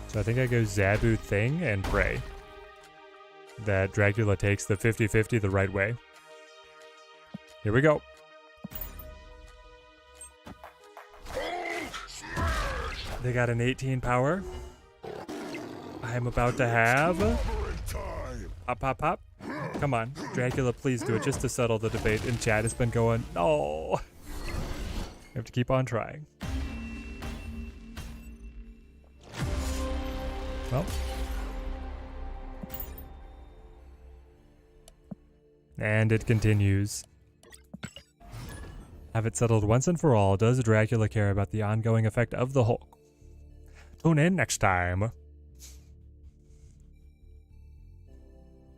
So I think I go Zabu Thing and pray that Dracula takes the 50-50 the right way. Here we go. They got an 18 power. I'm about to have Pop, pop, pop. Come on, Dracula, please do it just to settle the debate in chat. It's been going, no. We have to keep on trying. Well. And it continues. Have it settled once and for all. Does Dracula care about the ongoing effect of the Hulk? Tune in next time.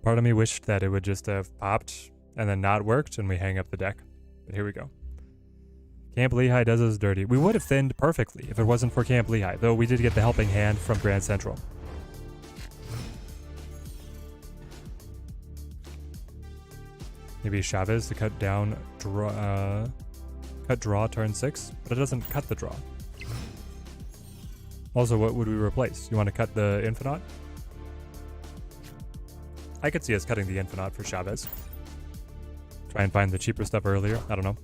Part of me wished that it would just have popped and then not worked and we hang up the deck. But here we go. Camp Lehigh does us dirty. We would have thinned perfectly if it wasn't for Camp Lehigh, though we did get the helping hand from Grand Central. Maybe Chavez to cut down draw turn 6, but it doesn't cut the draw. Also, what would we replace? You want to cut the Infinite? I could see us cutting the Infinite for Chavez. Try and find the cheaper stuff earlier. I don't know.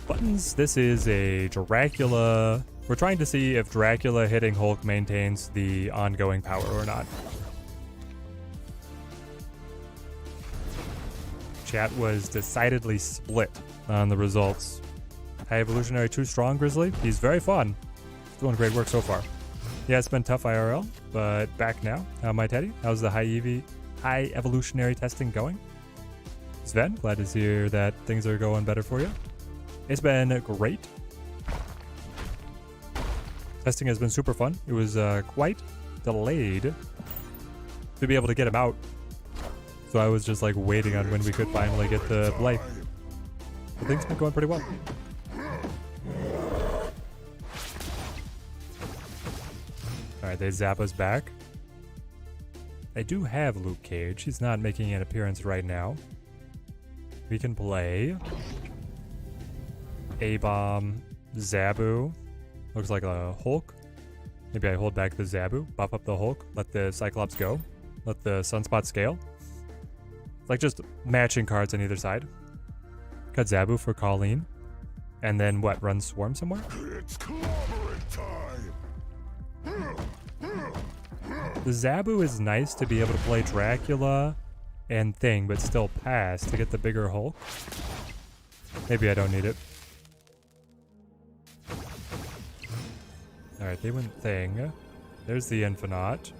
Buttons. This is a Dracula. We're trying to see if Dracula hitting Hulk maintains the ongoing power or not. Chat was decidedly split on the results. High Evolutionary too strong, Grizzly? He's very fun. He's doing great work so far. Yeah, it's been tough IRL, but back now. How am I, Teddy? How's the High Evolutionary testing going? Sven, glad to hear that things are going better for you. It's been great. Testing has been super fun. It was quite delayed to be able to get him out. So I was just like waiting on when we could finally get the play. But things have been going pretty well. Alright, they zap us back. I do have Luke Cage. He's not making an appearance right now. We can play A-Bomb, Zabu. Looks like a Hulk. Maybe I hold back the Zabu, buff up the Hulk, let the Cyclops go, let the Sunspot scale. Like just matching cards on either side. Cut Zabu for Colleen. And then what, run Swarm somewhere? It's clobbering time. The Zabu is nice to be able to play Dracula and Thing, but still pass to get the bigger Hulk. Maybe I don't need it. Alright, they went Thing. There's the Infinite.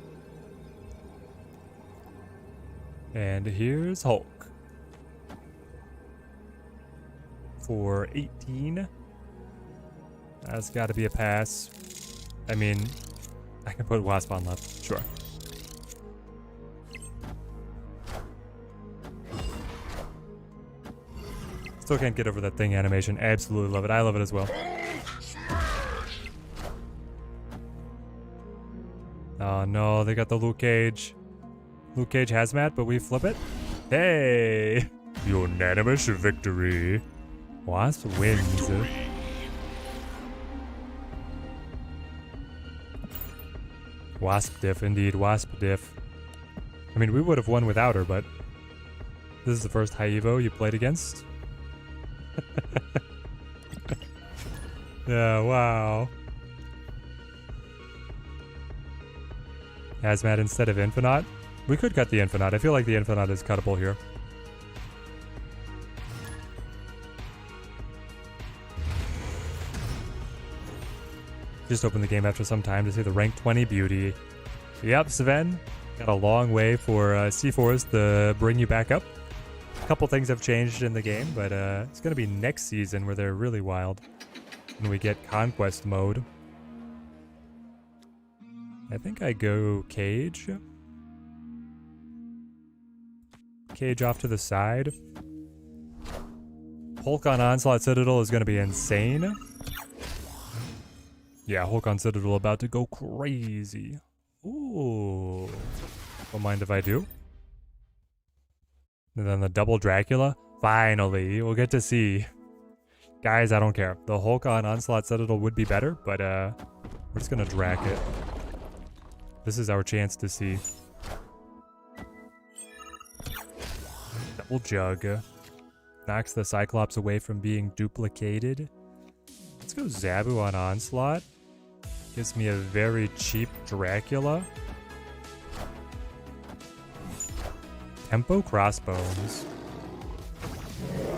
And here's Hulk. For 18. That's got to be a pass. I mean, I can put Wasp on left. Sure. Still can't get over that Thing animation. Absolutely love it. I love it as well. Oh no, they got the Luke Cage. Luke Cage hazmat, but we flip it. Hey! Unanimous victory. Wasp wins. Wasp diff, indeed. Wasp diff. I mean, we would have won without her, but this is the first High Evo you played against. Yeah, wow. Hazmat instead of Infinite. We could cut the Infinite. I feel like the Infinite is cuttable here. Just opened the game after some time to see the rank 20 beauty. Yep, Sven. Got a long way for C4s to bring you back up. A couple things have changed in the game, but it's going to be next season where they're really wild. When we get Conquest mode. I think I go Cage. Cage off to the side. Hulk on Onslaught Citadel is going to be insane. Yeah, Hulk on Citadel about to go crazy. Ooh. Don't mind if I do. And then the double Dracula. Finally, we'll get to see. Guys, I don't care. The Hulk on Onslaught Citadel would be better, but we're just going to Drac it. This is our chance to see. Double Jug. Knocks the Cyclops away from being duplicated. Let's go Zabu on Onslaught. Gives me a very cheap Dracula. Tempo crossbones.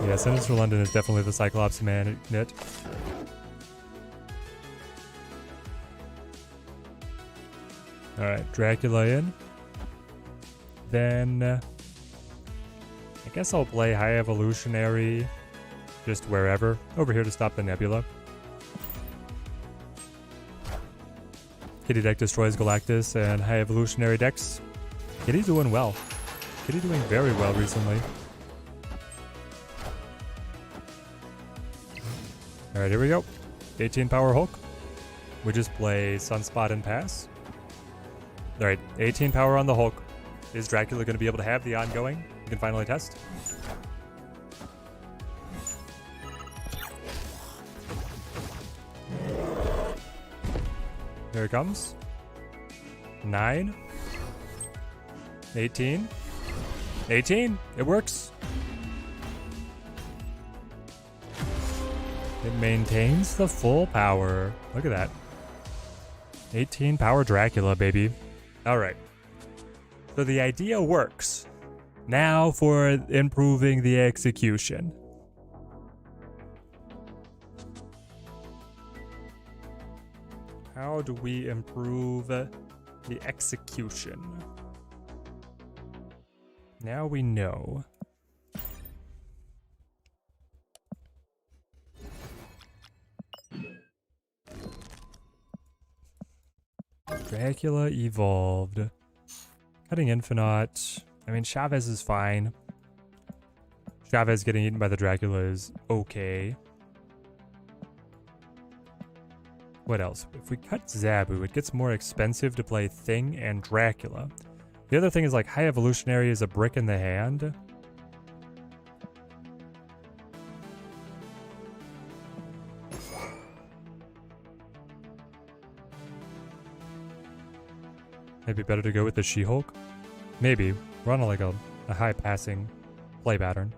Yeah, Sinister London is definitely the Cyclops magnet. Alright, Dracula in. Then I guess I'll play High Evolutionary just wherever. Over here to stop the Nebula. Kitty deck destroys Galactus and High Evolutionary decks. Kitty's doing well. Kitty doing very well recently. Alright, here we go. 18 power Hulk. We just play Sunspot and pass. Alright, 18 power on the Hulk. Is Dracula going to be able to have the ongoing? You can finally test. Here it comes. 9. 18. 18! It works! It maintains the full power. Look at that. 18 power Dracula, baby. Alright. So the idea works. Now for improving the execution. How do we improve the execution? Now we know. Dracula evolved. Cutting Infinite. I mean, Chavez is fine. Chavez getting eaten by the Dracula is okay. What else? If we cut Zabu, it gets more expensive to play Thing and Dracula. The other thing is like High Evolutionary is a brick in the hand. Maybe better to go with the She-Hulk? Maybe. We're on like a high passing play pattern.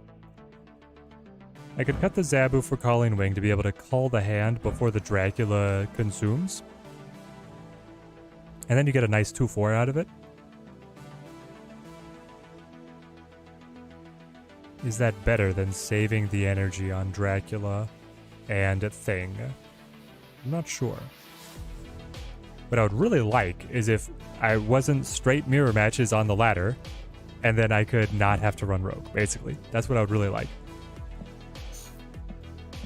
I could cut the Zabu for Calling Wing to be able to call the hand before the Dracula consumes. And then you get a nice 2/4 out of it. Is that better than saving the energy on Dracula and Thing? I'm not sure. What I would really like is if I wasn't straight mirror matches on the ladder, and then I could not have to run rogue, basically. That's what I would really like.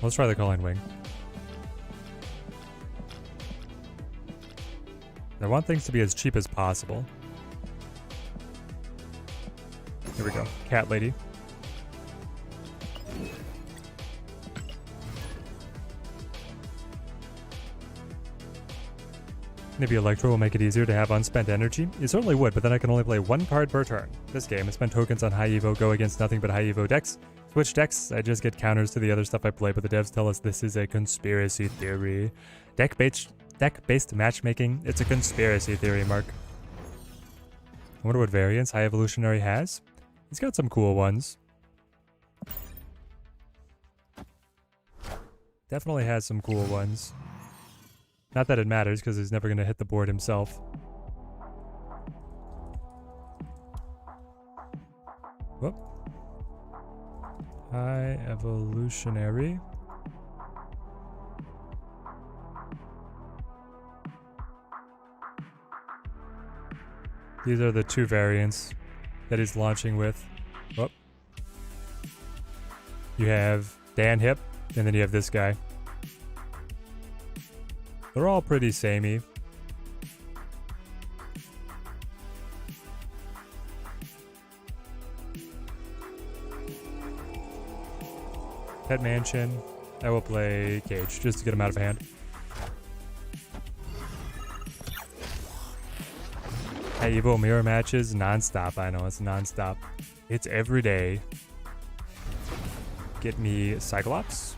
Let's try the Calling Wing. I want things to be as cheap as possible. Here we go. Cat Lady. Maybe Electro will make it easier to have unspent energy. It certainly would, but then I can only play one card per turn. This game, I spend tokens on High Evo, go against nothing but High Evo decks. Switch decks, I just get counters to the other stuff I play, but the devs tell us this is a conspiracy theory. Deck-based matchmaking, it's a conspiracy theory, Mark. I wonder what variants High Evolutionary has. He's got some cool ones. Definitely has some cool ones. Not that it matters, because he's never going to hit the board himself. Whoop. High Evolutionary. These are the two variants that he's launching with. Whoop. You have Dan Hip, and then you have this guy. They're all pretty samey. Pet Mansion. I will play Cage just to get him out of hand. High Evo mirror matches non-stop. I know it's non-stop. It's every day. Get me Cyclops.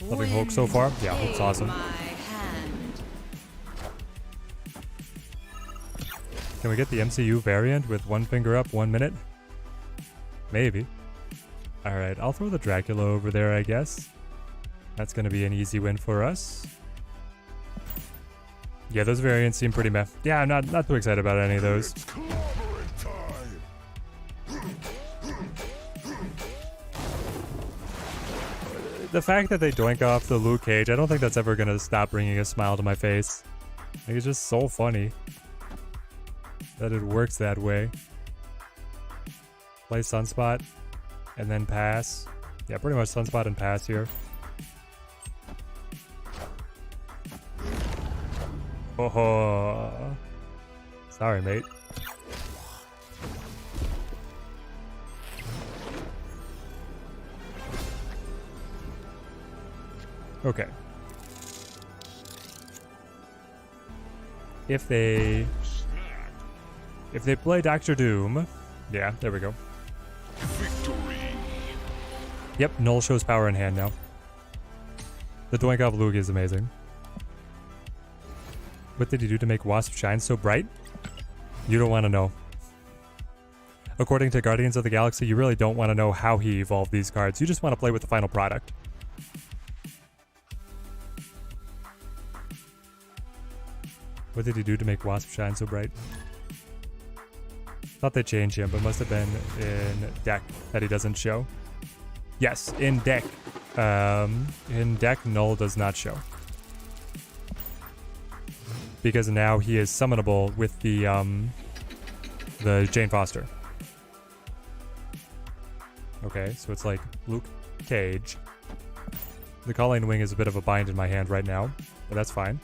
Loving Hulk so far. Yeah, Hulk's awesome. Can we get the MCU variant with one finger up, 1 minute? Maybe. Alright, I'll throw the Dracula over there, I guess. That's going to be an easy win for us. Yeah, those variants seem pretty meh. Yeah, I'm not too excited about any of those. It's clobbering time. The fact that they doink off the Luke Cage, I don't think that's ever gonna stop bringing a smile to my face. Like, it's just so funny that it works that way. Play Sunspot and then pass. Yeah, pretty much Sunspot and pass here. Oh, sorry, mate. Okay. If they play Doctor Doom, yeah, there we go. Victory. Yep, Null shows power in hand now. The doink off Luke is amazing. What did he do to make Wasp shine so bright? You don't want to know. According to Guardians of the Galaxy, you really don't want to know how he evolved these cards. You just want to play with the final product. What did he do to make Wasp shine so bright? Thought they changed him, but must have been in deck that he doesn't show. Yes, in deck. In deck, Null does not show. Because now he is summonable with the Jane Foster. Okay, so it's like Luke Cage. The Calling Wing is a bit of a bind in my hand right now, but that's fine.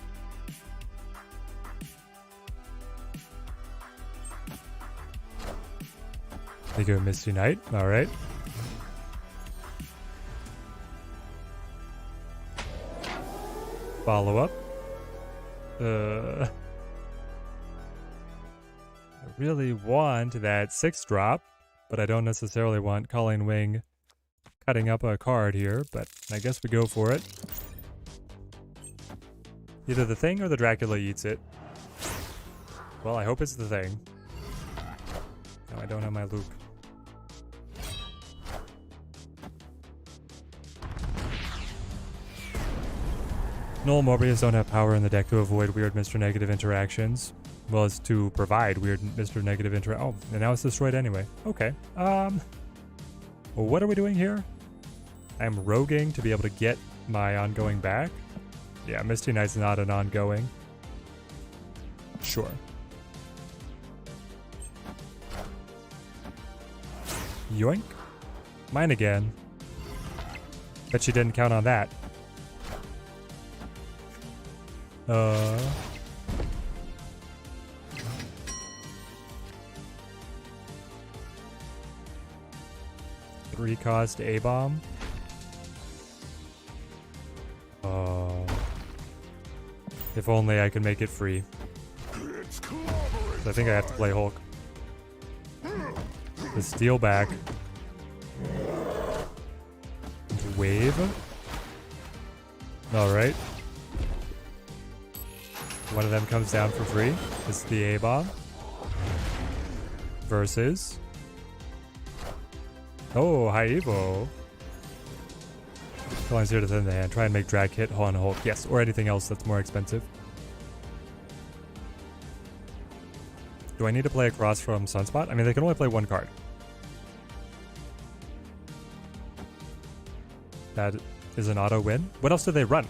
They go Misty Knight, alright. Follow up. I really want that 6-drop, but I don't necessarily want Calling Wing cutting up a card here, but I guess we go for it. Either the Thing or the Dracula eats it. Well, I hope it's the Thing. No, I don't have my Luke. Null and Morbius don't have power in the deck to avoid weird Mr. Negative interactions. Well, as to provide weird Mr. Negative oh, and now it's destroyed anyway. Okay. Well, what are we doing here? I'm roguing to be able to get my ongoing back. Yeah, Misty Knight's not an ongoing. Sure. Yoink. Mine again. Bet she didn't count on that. Three cost A-bomb. If only I could make it free. It's clobbering. So I think I have to play Hulk. The steal back. Wave. Alright. One of them comes down for free. It's the A-bomb. Versus. Oh, High Evo. Calling 0 to thin the hand. Try and make Drac hit on Hulk. Yes, or anything else that's more expensive. Do I need to play across from Sunspot? I mean, they can only play one card. That is an auto win. What else do they run?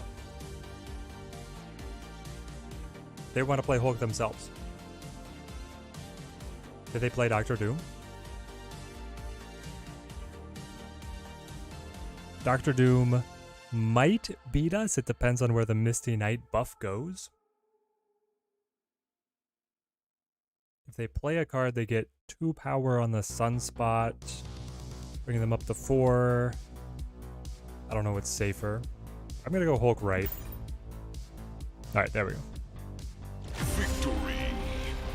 They want to play Hulk themselves. Did they play Doctor Doom? Doctor Doom might beat us. It depends on where the Misty Knight buff goes. If they play a card, they get 2 power on the Sunspot, bringing them up to 4. I don't know what's safer. I'm going to go Hulk right. Alright, there we go. Victory.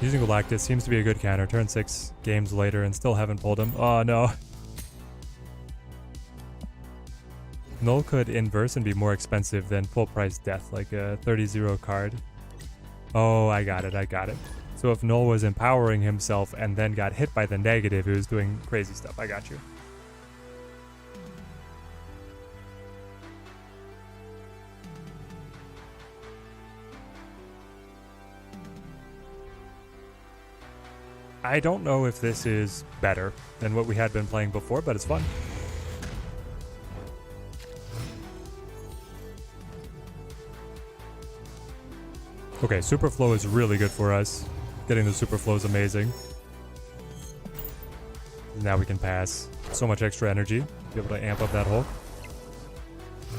Using Galactus seems to be a good counter. Turn 6 games later and still haven't pulled him. Oh no. Null could inverse and be more expensive than full price death, like a 30-0 card. Oh, I got it. So if Null was empowering himself and then got hit by the negative, he was doing crazy stuff. I got you. I don't know if this is better than what we had been playing before, but it's fun. Okay, super flow is really good for us. Getting the super flow is amazing. Now we can pass. So much extra energy. Be able to amp up that Hulk.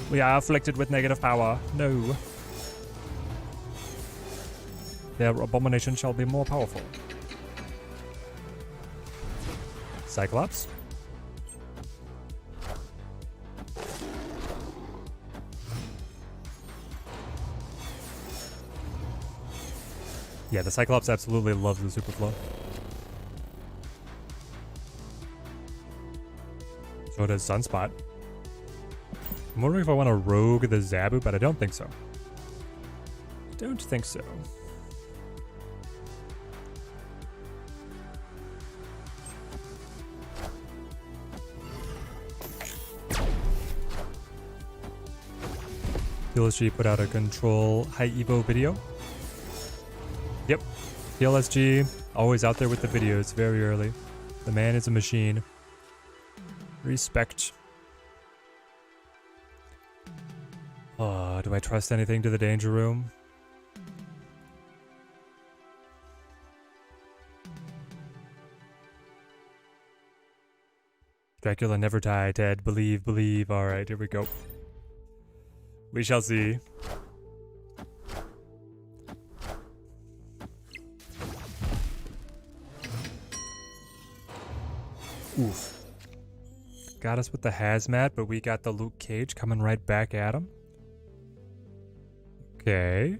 We are afflicted with negative power. No. Their abomination shall be more powerful. Cyclops. Yeah, the Cyclops absolutely loves the super flow. So does Sunspot. I'm wondering if I want to rogue the Zabu, but I don't think so. Don't think so. TLSG put out a Control High Evo video. Yep, TLSG always out there with the videos very early. The man is a machine. Respect. Do I trust anything to the danger room? Dracula never die, Ted. Believe, believe. Alright, here we go. We shall see. Oof. Got us with the hazmat, but we got the Luke Cage coming right back at him. Okay.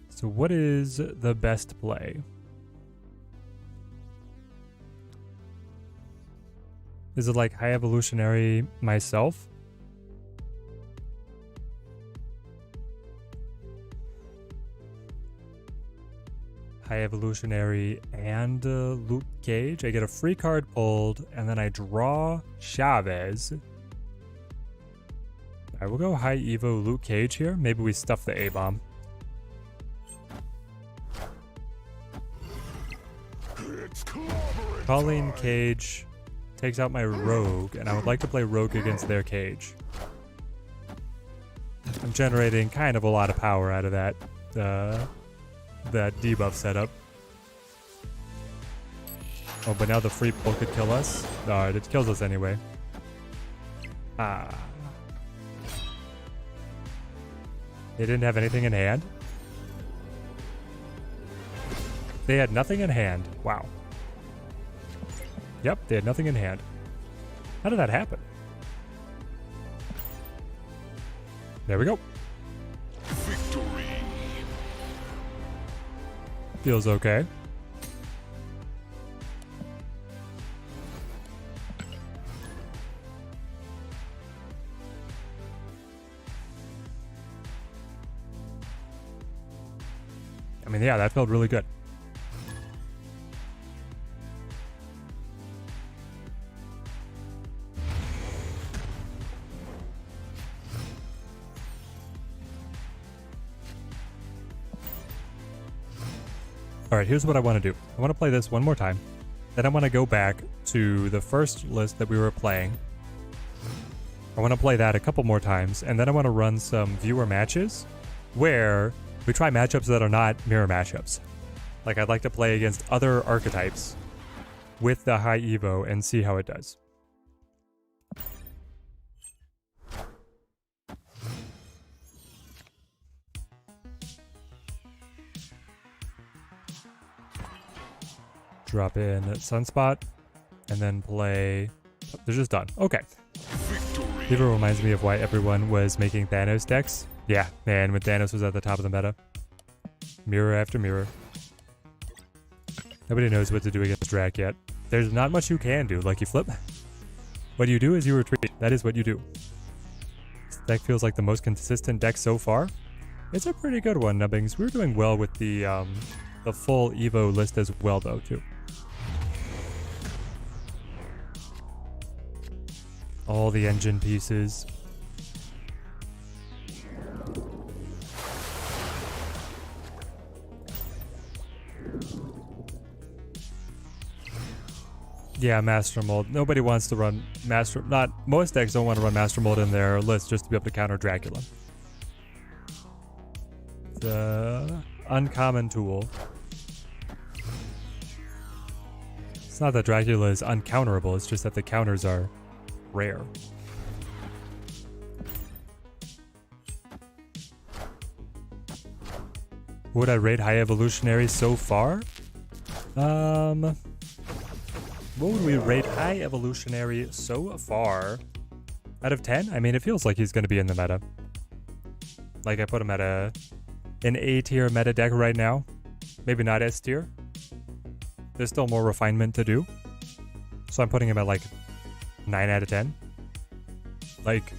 So what is the best play? Is it like High Evolutionary myself? High Evolutionary and Luke Cage. I get a free card pulled, and then I draw Chavez. I will go High Evo Luke Cage here. Maybe we stuff the A-bomb. Colleen Cage takes out my Rogue, and I would like to play Rogue against their Cage. I'm generating kind of a lot of power out of that debuff setup. Oh, but now the free pull could kill us. Alright, it kills us anyway. Ah. They didn't have anything in hand? They had nothing in hand. Wow. Yep, they had nothing in hand. How did that happen? There we go. Victory. Feels okay. I mean, yeah, that felt really good. Alright, here's what I want to do. I want to play this one more time. Then I want to go back to the first list that we were playing. I want to play that a couple more times, and then I want to run some viewer matches where we try matchups that are not mirror matchups. Like, I'd like to play against other archetypes with the High Evo and see how it does. Drop in Sunspot, and then play... Oh, they're just done. Okay. Evo reminds me of why everyone was making Thanos decks. Yeah, man, when Thanos was at the top of the meta. Mirror after mirror. Nobody knows what to do against Drac yet. There's not much you can do, Lucky Flip. What you do is you retreat. That is what you do. This deck feels like the most consistent deck so far. It's a pretty good one, Nubbings. We're doing well with the full Evo list as well, though, too. All the engine pieces. Yeah, Master Mold. Nobody wants to run Master... Most decks don't want to run Master Mold in their list just to be able to counter Dracula. It's an uncommon tool. It's not that Dracula is uncounterable, it's just that the counters are rare. Would I rate High Evolutionary so far? What would we rate High Evolutionary so far? Out of 10? I mean, it feels like he's going to be in the meta. Like, I put him at an A tier meta deck right now. Maybe not S tier. There's still more refinement to do. So I'm putting him at like 9 out of 10. Like,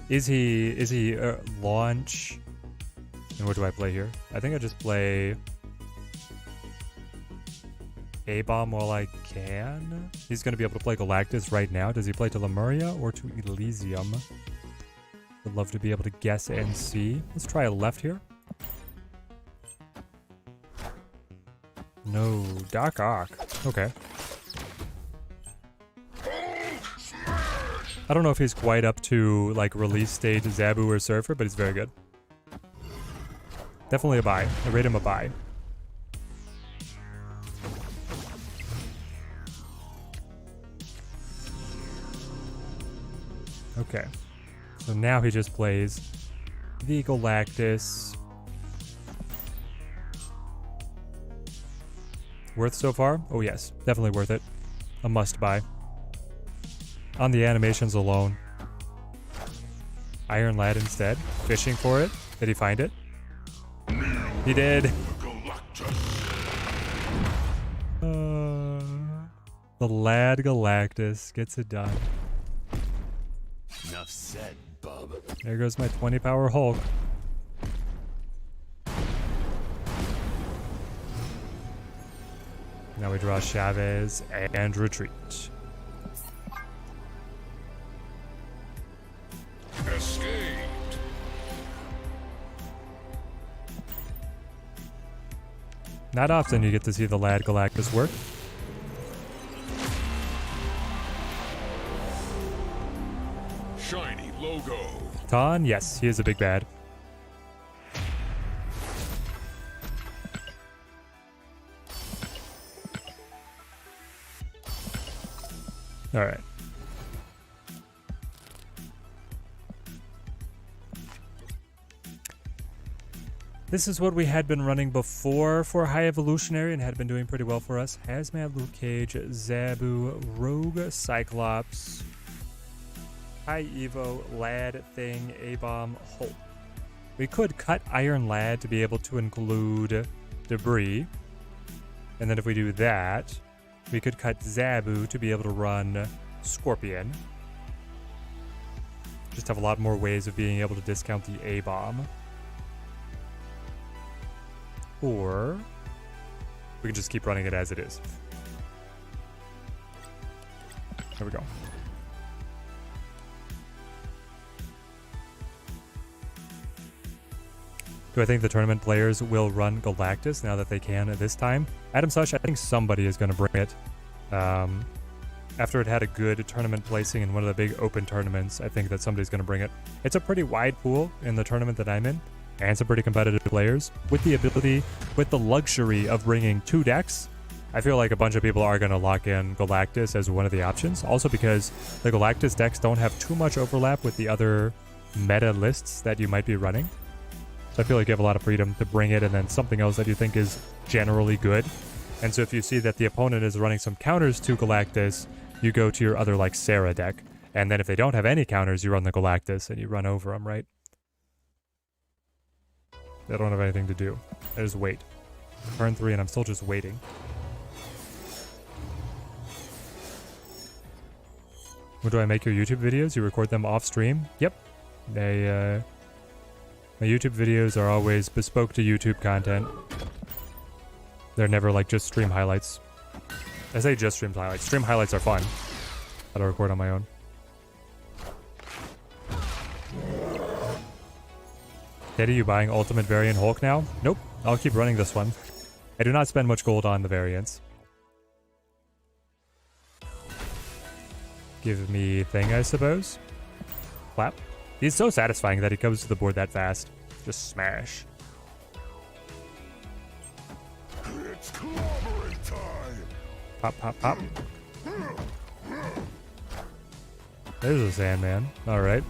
is he launch? And what do I play here? I think I just play A-Bomb while I can. He's going to be able to play Galactus right now. Does he play to Lemuria or to Elysium? Would love to be able to guess and see. Let's try a left here. No, Doc Ock. Okay. I don't know if he's quite up to like release stage Zabu or Surfer, but he's very good. Definitely a buy. I rate him a buy. Okay. So now he just plays the Galactus. Worth so far? Oh yes, definitely worth it. A must buy. On the animations alone. Iron Lad instead. Fishing for it. Did he find it? He did. The Lad Galactus gets it done. Enough said, bub. There goes my 20 power Hulk. Now we draw Chavez and retreat. Escaped. Not often you get to see the Lad Galactus work. Shiny logo. Ton, yes, he is a big bad. All right. This is what we had been running before for High Evolutionary and had been doing pretty well for us. Hazmat, Luke Cage, Zabu, Rogue, Cyclops, High Evo, Lad, Thing, A-Bomb, Hulk. We could cut Iron Lad to be able to include Debris. And then if we do that, we could cut Zabu to be able to run Scorpion. Just have a lot more ways of being able to discount the A-Bomb. Or we can just keep running it as it is. There we go. Do I think the tournament players will run Galactus now that they can at this time? Adam Sush, I think somebody is going to bring it. After it had a good tournament placing in one of the big open tournaments, I think that somebody's going to bring it. It's a pretty wide pool in the tournament that I'm in, and some pretty competitive players. With the ability, with the luxury of bringing 2 decks, I feel like a bunch of people are going to lock in Galactus as one of the options. Also because the Galactus decks don't have too much overlap with the other meta lists that you might be running. So I feel like you have a lot of freedom to bring it and then something else that you think is generally good. And so if you see that the opponent is running some counters to Galactus, you go to your other like Sarah deck. And then if they don't have any counters, you run the Galactus and you run over them, right? They don't have anything to do. I just wait. Turn 3 and I'm still just waiting. When do I make your YouTube videos? You record them off stream? Yep. They, my YouTube videos are always bespoke to YouTube content. They're never like just stream highlights. I say just stream highlights. Stream highlights are fun. I don't record on my own. Daddy, you buying Ultimate Variant Hulk now? Nope. I'll keep running this one. I do not spend much gold on the variants. Give me thing, I suppose. Flap. He's so satisfying that he comes to the board that fast. Just smash. It's clobbering time. Pop, pop, pop. There's a Sandman. Alright.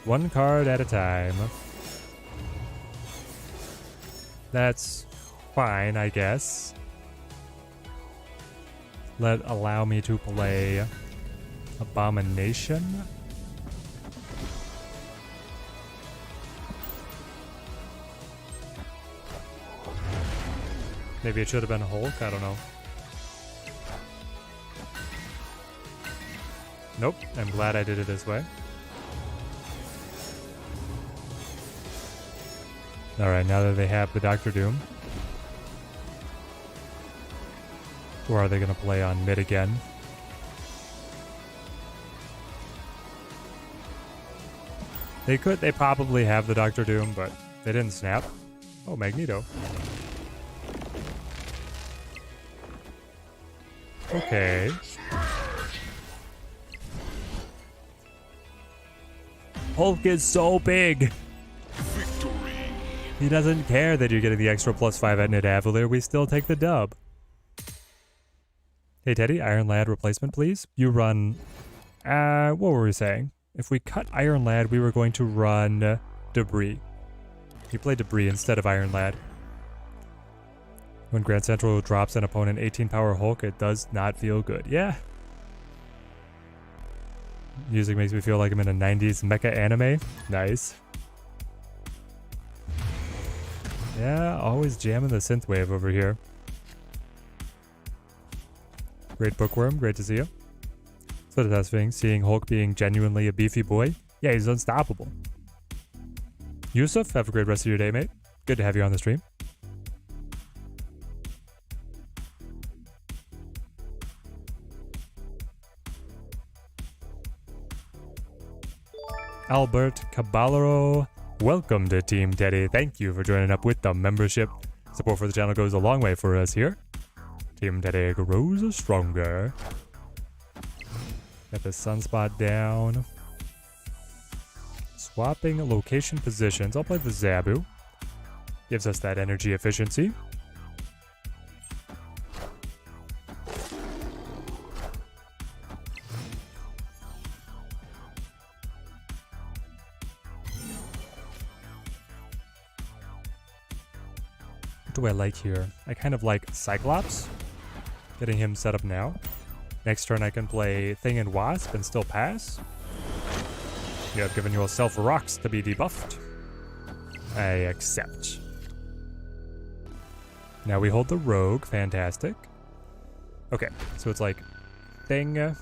One card at a time. That's fine, I guess. Allow me to play Abomination. Maybe it should have been a Hulk, I don't know. Nope, I'm glad I did it this way. Alright, now that they have the Doctor Doom. Or are they going to play on mid again? They probably have the Doctor Doom, but they didn't snap. Oh, Magneto. Okay. Hulk is so big! Victory. He doesn't care that you're getting the extra +5 at Nidavellir, we still take the dub. Hey Teddy, Iron Lad replacement please. You run... what were we saying? If we cut Iron Lad, we were going to run Debris. You play Debris instead of Iron Lad. When Grand Central drops an opponent 18 power Hulk, it does not feel good. Yeah. Music makes me feel like I'm in a 90s mecha anime. Nice. Yeah, always jamming the synthwave over here. Great Bookworm, great to see you. So that's seeing Hulk being genuinely a beefy boy. Yeah, he's unstoppable. Yusuf, have a great rest of your day, mate. Good to have you on the stream. Albert Caballero, welcome to Team Teddy. Thank you for joining up with the membership. Support for the channel goes a long way for us here. Team Teddy grows stronger. Got the sunspot down. Swapping location positions. I'll play the Zabu. Gives us that energy efficiency. What do I like here? I kind of like Cyclops. Getting him set up now. Next turn I can play Thing and Wasp and still pass. You have given yourself rocks to be debuffed. I accept. Now we hold the Rogue. Fantastic. Okay, so it's like Thing...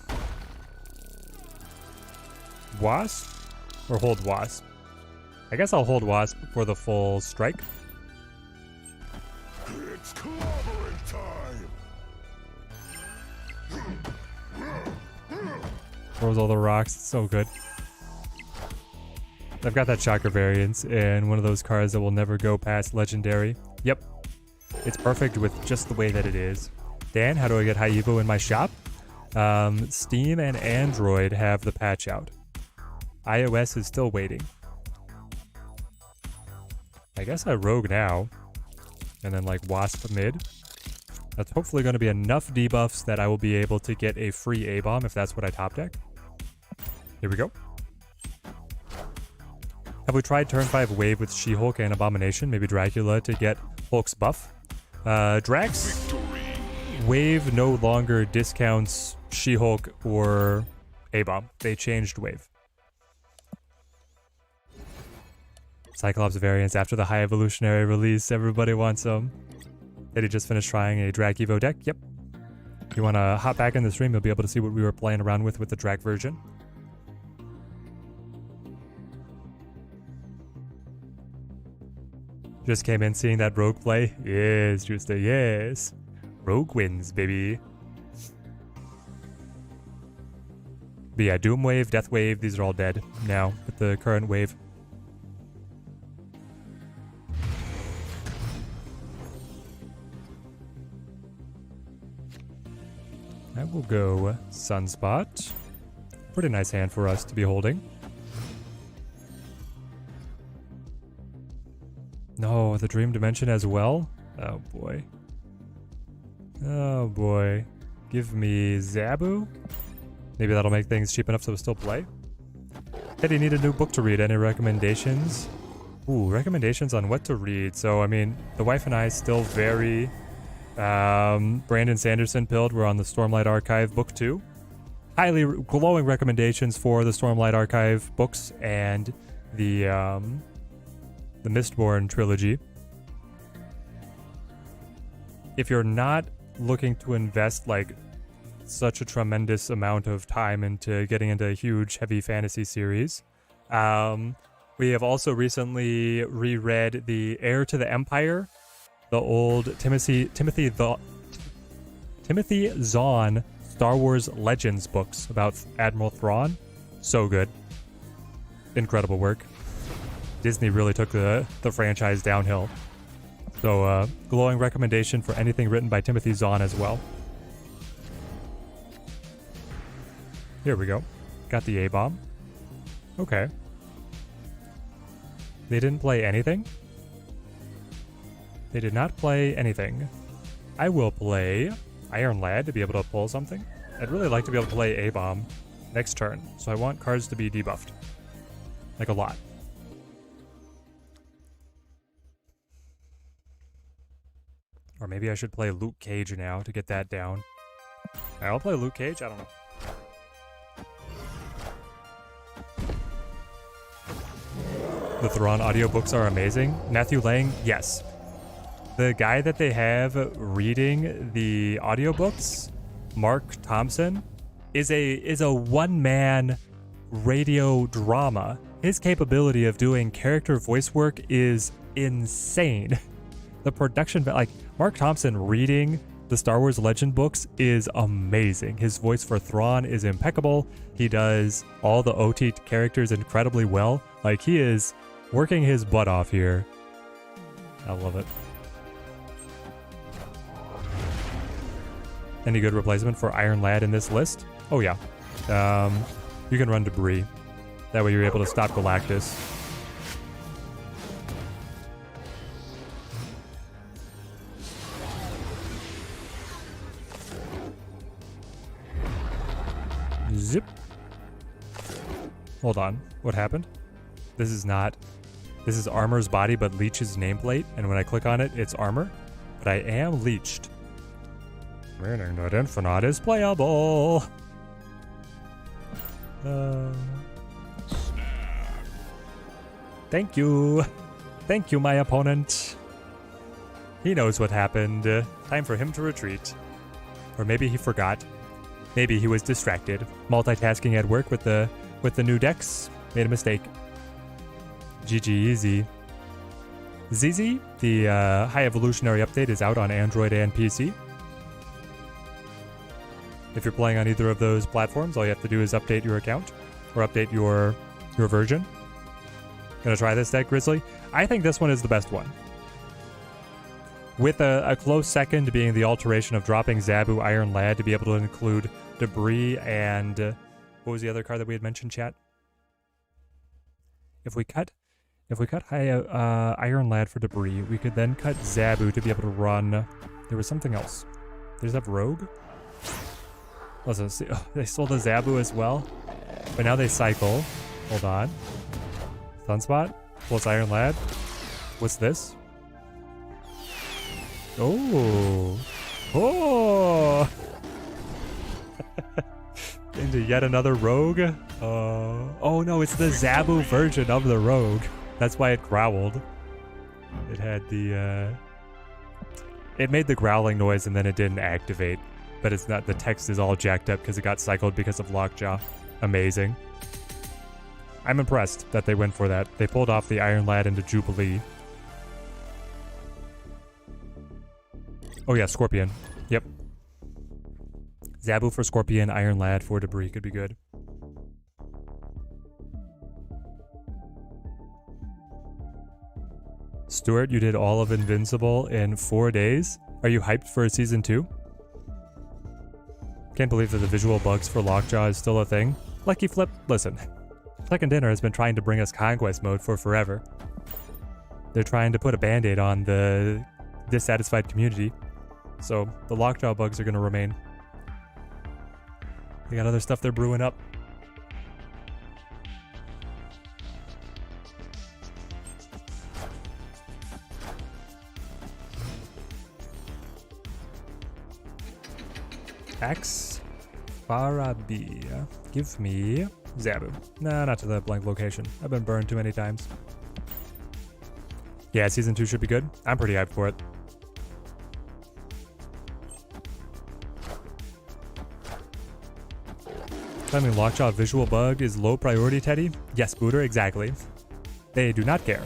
Wasp? Or hold Wasp? I guess I'll hold Wasp for the full strike. It's clobbering time. Throws all the rocks. It's so good. I've got that Shocker variance and one of those cards that will never go past Legendary. Yep. It's perfect with just the way that it is. Dan, how do I get High Evo in my shop? Steam and Android have the patch out. iOS is still waiting. I guess I Rogue now. And then like Wasp mid. That's hopefully going to be enough debuffs that I will be able to get a free A-bomb if that's what I top deck. Here we go. Have we tried turn 5 wave with She-Hulk and Abomination? Maybe Dracula to get Hulk's buff. Drax Victory. wave no longer discounts She-Hulk or A-bomb. They changed wave. Cyclops variants after the High Evolutionary release. Everybody wants them. Did he just finish trying a Drac Evo deck? Yep. If you want to hop back in the stream, you'll be able to see what we were playing around with the Drac version. Just came in seeing that Rogue play. Yes, just a yes. Rogue wins, baby. But yeah, Doom Wave, Death Wave, these are all dead now with the current wave. I will go Sunspot. Pretty nice hand for us to be holding. No, the Dream Dimension as well? Oh boy. Oh boy. Give me Zabu? Maybe that'll make things cheap enough so we'll still play. Said he need a new book to read. Any recommendations? Ooh, recommendations on what to read. So, I mean, the wife and I still very Brandon Sanderson pilled. We're on the Stormlight Archive book 2. Highly glowing recommendations for the Stormlight Archive books and the Mistborn trilogy. If you're not looking to invest like such a tremendous amount of time into getting into a huge heavy fantasy series, we have also recently reread the Heir to the Empire, the old Timothy Zahn Star Wars Legends books about Admiral Thrawn. So good. Incredible work. Disney really took the franchise downhill. So, glowing recommendation for anything written by Timothy Zahn as well. Here we go. Got the A-bomb. Okay. They didn't play anything? They did not play anything. I will play Iron Lad to be able to pull something. I'd really like to be able to play A-bomb next turn, so I want cards to be debuffed. Like a lot. Or maybe I should play Luke Cage now to get that down. I'll play Luke Cage? I don't know. The Thrawn audiobooks are amazing. Matthew Lang, yes. The guy that they have reading the audiobooks, Mark Thompson, is a one-man radio drama. His capability of doing character voice work is insane. The production, like Mark Thompson reading the Star Wars Legend books is amazing. His voice for Thrawn is impeccable. He does all the OT characters incredibly well. Like, he is working his butt off here. I love it. Any good replacement for Iron Lad in this list? Oh yeah. You can run Debris. That way you're able to stop Galactus. Zip. Hold on. What happened? This is Armor's body, but Leech's nameplate. And when I click on it, it's Armor. But I am leeched. Meaning that Infinite is playable. Thank you. Thank you, my opponent. He knows what happened. Time for him to retreat. Or maybe he forgot. Maybe he was distracted. Multitasking at work with the new decks. Made a mistake. GG easy. ZZ, the High Evolutionary update is out on Android and PC. If you're playing on either of those platforms, all you have to do is update your account or update your version. Gonna try this deck, Grizzly? I think this one is the best one. With a close second being the alteration of dropping Zabu Iron Lad to be able to include Debris and what was the other card that we had mentioned, chat? If we cut Iron Lad for Debris, we could then cut Zabu to be able to run. There was something else. There's that Rogue. Listen, see, oh, they sold a Zabu as well, but now they cycle. Hold on. Sunspot plus Iron Lad. What's this? Oh. Oh. Into yet another Rogue. Oh no, it's the Zabu version of the Rogue. That's why it growled. It had the it made the growling noise and then it didn't activate. But it's not, the text is all jacked up because it got cycled because of Lockjaw. Amazing. I'm impressed that they went for that. They pulled off the Iron Lad into Jubilee. Oh yeah, Scorpion. Yep. Zabu for Scorpion, Iron Lad for Debris could be good. Stuart, you did all of Invincible in 4 days? Are you hyped for season 2? Can't believe that the visual bugs for Lockjaw is still a thing. Lucky Flip, listen. Second Dinner has been trying to bring us Conquest mode for forever. They're trying to put a band-aid on the dissatisfied community. So the Lockjaw bugs are going to remain. They got other stuff they're brewing up. X Farabi. Give me Zabu. Nah, not to the blank location. I've been burned too many times. Yeah, season 2 should be good. I'm pretty hyped for it. Claiming Lockjaw visual bug is low priority, Teddy? Yes, Booter, exactly. They do not care.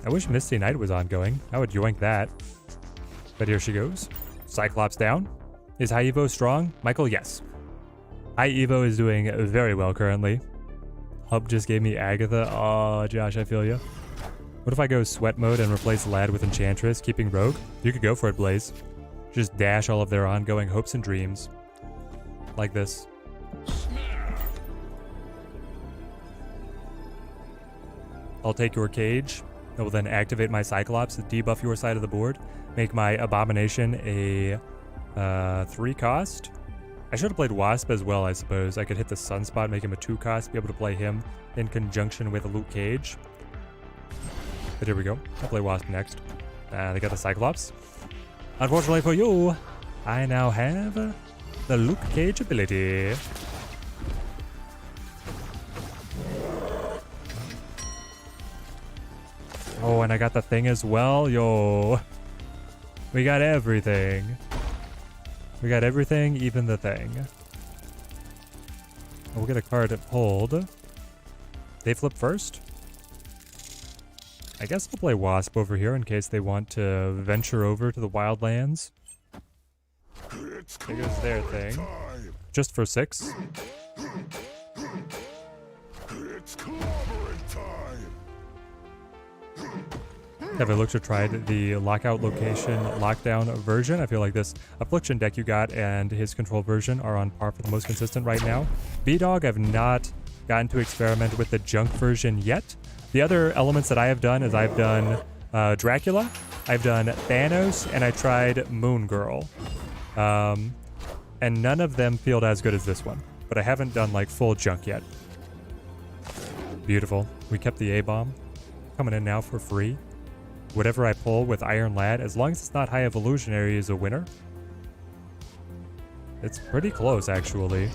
I wish Misty Knight was ongoing. I would yoink that. But here she goes. Cyclops down. Is High Evo strong? Michael, yes. High Evo is doing very well currently. Hub just gave me Agatha. Oh, Josh, I feel you. What if I go sweat mode and replace Lad with Enchantress, keeping Rogue? You could go for it, Blaze. Just dash all of their ongoing hopes and dreams. Like this. I'll take your cage. I will then activate my Cyclops to debuff your side of the board. Make my Abomination a 3 cost. I should have played Wasp as well, I suppose. I could hit the Sunspot, make him a 2 cost, be able to play him in conjunction with Luke Cage. But here we go. I'll play Wasp next. They got the Cyclops. Unfortunately for you, I now have the Luke Cage ability. Oh, and I got the thing as well. Yo. We got everything. We got everything, even the thing. We'll get a card pulled. They flip first? I guess we'll play Wasp over here in case they want to venture over to the Wildlands. There goes their thing. Just for 6. It's clobbering time. Have I looked or tried the lockout location lockdown version? I feel like this Affliction deck you got and his control version are on par for the most consistent right now. B-Dog, I've not gotten to experiment with the junk version yet. The other elements that I have done is I've done Dracula, I've done Thanos, and I tried Moon Girl. And none of them feel as good as this one. But I haven't done like full junk yet. Beautiful. We kept the A-bomb. Coming in now for free. Whatever I pull with Iron Lad, as long as it's not High Evolutionary, is a winner. It's pretty close, actually.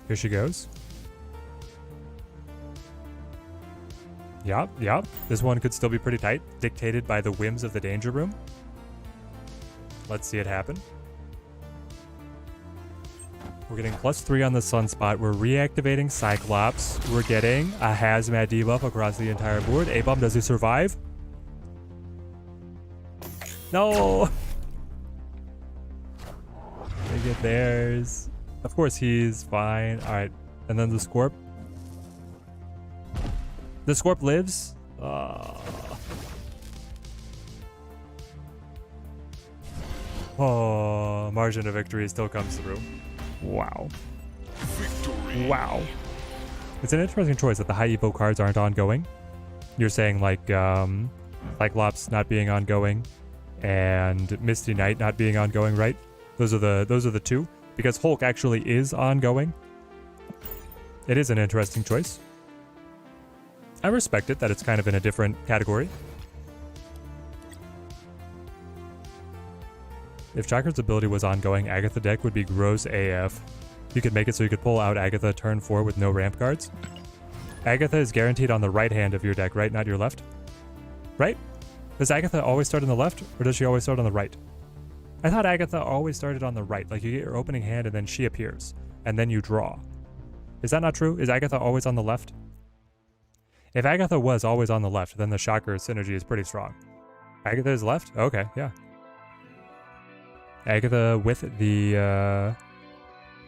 Here she goes. Yup. This one could still be pretty tight, dictated by the whims of the Danger Room. Let's see it happen. We're getting +3 on the Sunspot. We're reactivating Cyclops. We're getting a Hazmat debuff across the entire board. A-Bomb, does he survive? No! They get theirs. Of course he's fine. Alright. And then the Scorp. The Scorp lives. Oh, margin of victory still comes through. Wow. Victory. Wow. It's an interesting choice that the High Evo cards aren't ongoing. You're saying like Cyclops not being ongoing and Misty Knight not being ongoing, right? Those are the two. Because Hulk actually is ongoing. It is an interesting choice. I respect it that it's kind of in a different category. If Chakra's ability was ongoing, Agatha deck would be gross AF. You could make it so you could pull out Agatha turn 4 with no ramp cards. Agatha is guaranteed on the right hand of your deck, right? Not your left? Right? Does Agatha always start on the left, or does she always start on the right? I thought Agatha always started on the right. Like, you get your opening hand and then she appears. And then you draw. Is that not true? Is Agatha always on the left? If Agatha was always on the left, then the Shocker synergy is pretty strong. Agatha is left? Okay, yeah. Agatha with the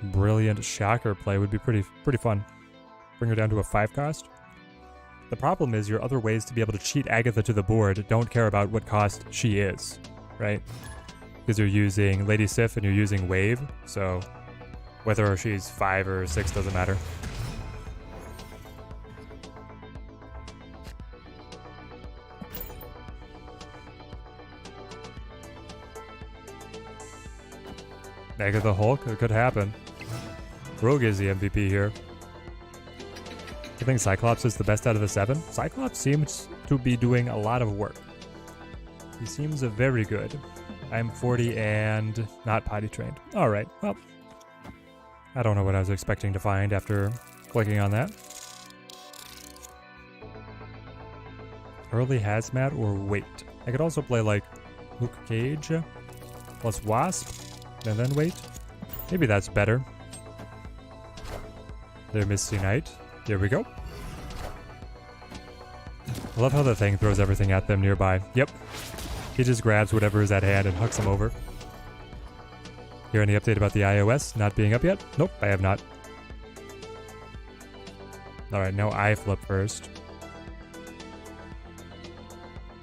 brilliant Shocker play would be pretty fun. Bring her down to a 5 cost. The problem is your other ways to be able to cheat Agatha to the board don't care about what cost she is, right? because you're using Lady Sif and you're using Wave, so whether she's 5 or 6 doesn't matter. Egg of the Hulk, it could happen. Rogue is the MVP here. I think Cyclops is the best out of the 7. Cyclops seems to be doing a lot of work. He seems very good. I'm 40 and not potty trained. Alright, well, I don't know what I was expecting to find after clicking on that. Early Hazmat or Wait. I could also play like Luke Cage plus Wasp and then Wait. Maybe that's better. They're Misty Knight. Here we go. I love how the thing throws everything at them nearby. Yep. He just grabs whatever is at hand and hucks them over. Hear any update about the iOS not being up yet? Nope, I have not. Alright, now I flip first.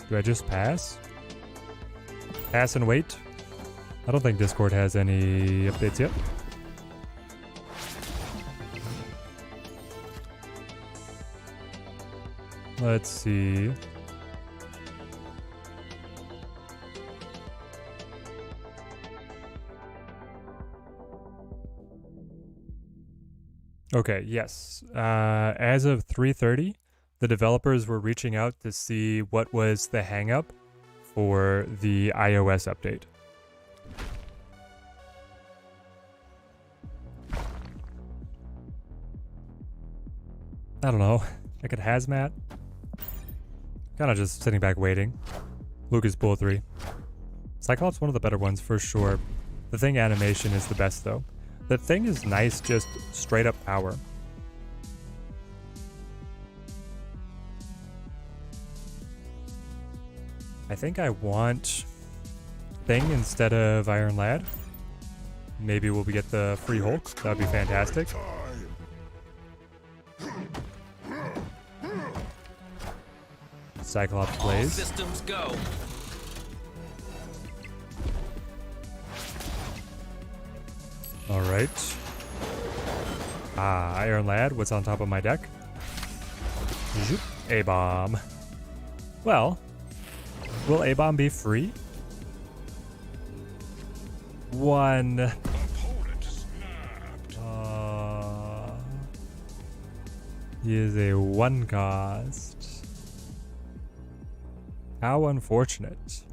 Do I just pass? Pass and wait? I don't think Discord has any updates yet. Let's see. Okay, yes. As of 3:30, the developers were reaching out to see what was the hang-up for the iOS update. I don't know. I could hazmat. Kind of just sitting back waiting. Lucas Pool 3. Cyclops one of the better ones for sure. The Thing animation is the best though. The Thing is nice, just straight up power. I think I want Thing instead of Iron Lad. Maybe we'll get the free Hulk. That would be fantastic. Cyclops plays. Systems go. All right. Iron Lad, what's on top of my deck? Zoop. A-bomb. Well, will A-bomb be free? One. Opponent snapped. He is a 1 cost. How unfortunate.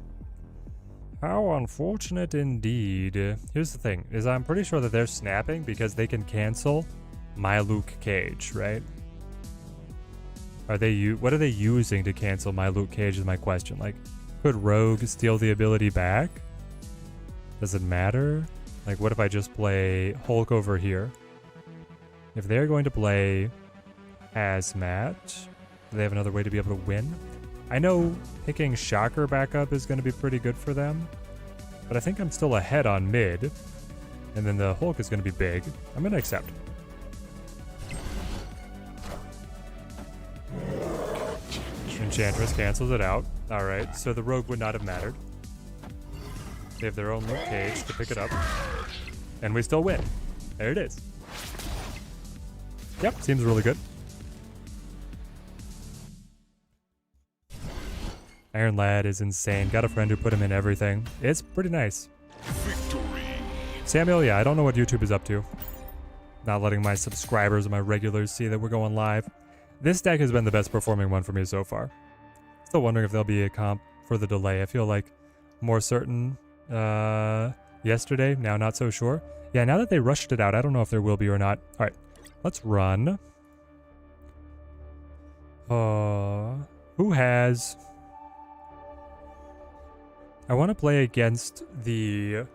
How unfortunate indeed. Here's the thing, is I'm pretty sure that they're snapping because they can cancel my Luke Cage, right? Are they what are they using to cancel my Luke Cage is my question. Like, could Rogue steal the ability back? Does it matter? Like, what if I just play Hulk over here? If they're going to play Hazmat, do they have another way to be able to win? I know picking Shocker back up is going to be pretty good for them, but I think I'm still ahead on mid, and then the Hulk is going to be big. I'm going to accept. Enchantress cancels it out. Alright, so the Rogue would not have mattered. They have their own Luke Cage to pick it up, and we still win. There it is. Yep, seems really good. Iron Lad is insane. Got a friend who put him in everything. It's pretty nice. Victory. Samuel, yeah, I don't know what YouTube is up to. Not letting my subscribers and my regulars see that we're going live. This deck has been the best performing one for me so far. Still wondering if there'll be a comp for the delay. I feel like more certain yesterday, now not so sure. Yeah, now that they rushed it out, I don't know if there will be or not. All right, let's run. Who has... I want to play against the...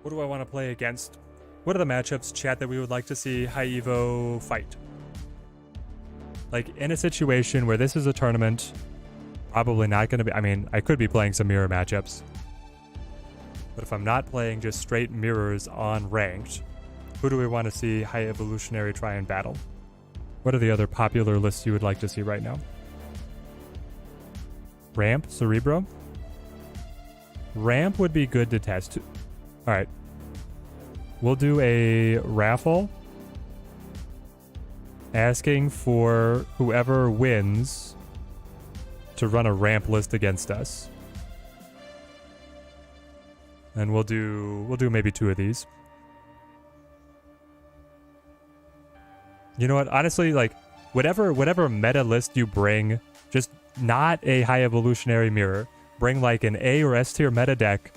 What do I want to play against? What are the matchups, chat, that we would like to see High Evo fight? Like, in a situation where this is a tournament, probably not going to be... I mean, I could be playing some mirror matchups. But if I'm not playing just straight mirrors on ranked, who do we want to see High Evolutionary try and battle? What are the other popular lists you would like to see right now? Ramp, Cerebro. Ramp would be good to test. All right. We'll do a raffle asking for whoever wins to run a ramp list against us. And we'll do maybe 2 of these. You know what? Honestly, like whatever meta list you bring, just not a high evolutionary mirror. Bring like an A or S tier meta deck,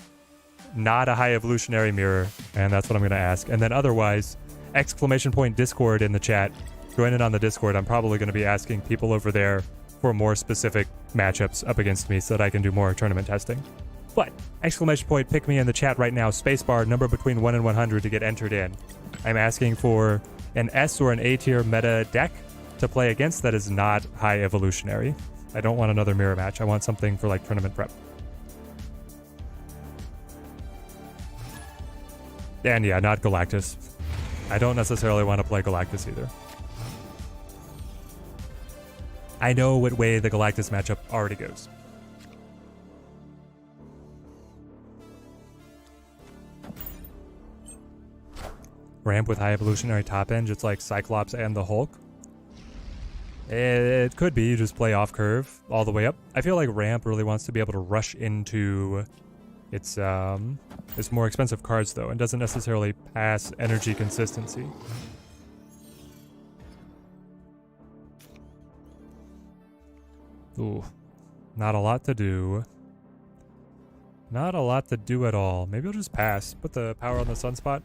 not a high evolutionary mirror, and that's what I'm gonna ask. And then otherwise, !Discord in the chat. Join in on the Discord. I'm probably gonna be asking people over there for more specific matchups up against me so that I can do more tournament testing. But !Pick me in the chat right now. Spacebar, number between 1 and 100 to get entered in. I'm asking for an S or an A tier meta deck to play against that is not high evolutionary. I don't want another mirror match. I want something for like tournament prep. And yeah, not Galactus. I don't necessarily want to play Galactus either. I know what way the Galactus matchup already goes. Ramp with high evolutionary top end, just like Cyclops and the Hulk. It could be, you just play off curve all the way up. I feel like Ramp really wants to be able to rush into its more expensive cards though, and doesn't necessarily pass energy consistency. Ooh, not a lot to do. Not a lot to do at all. Maybe I'll just pass. Put the power on the sunspot.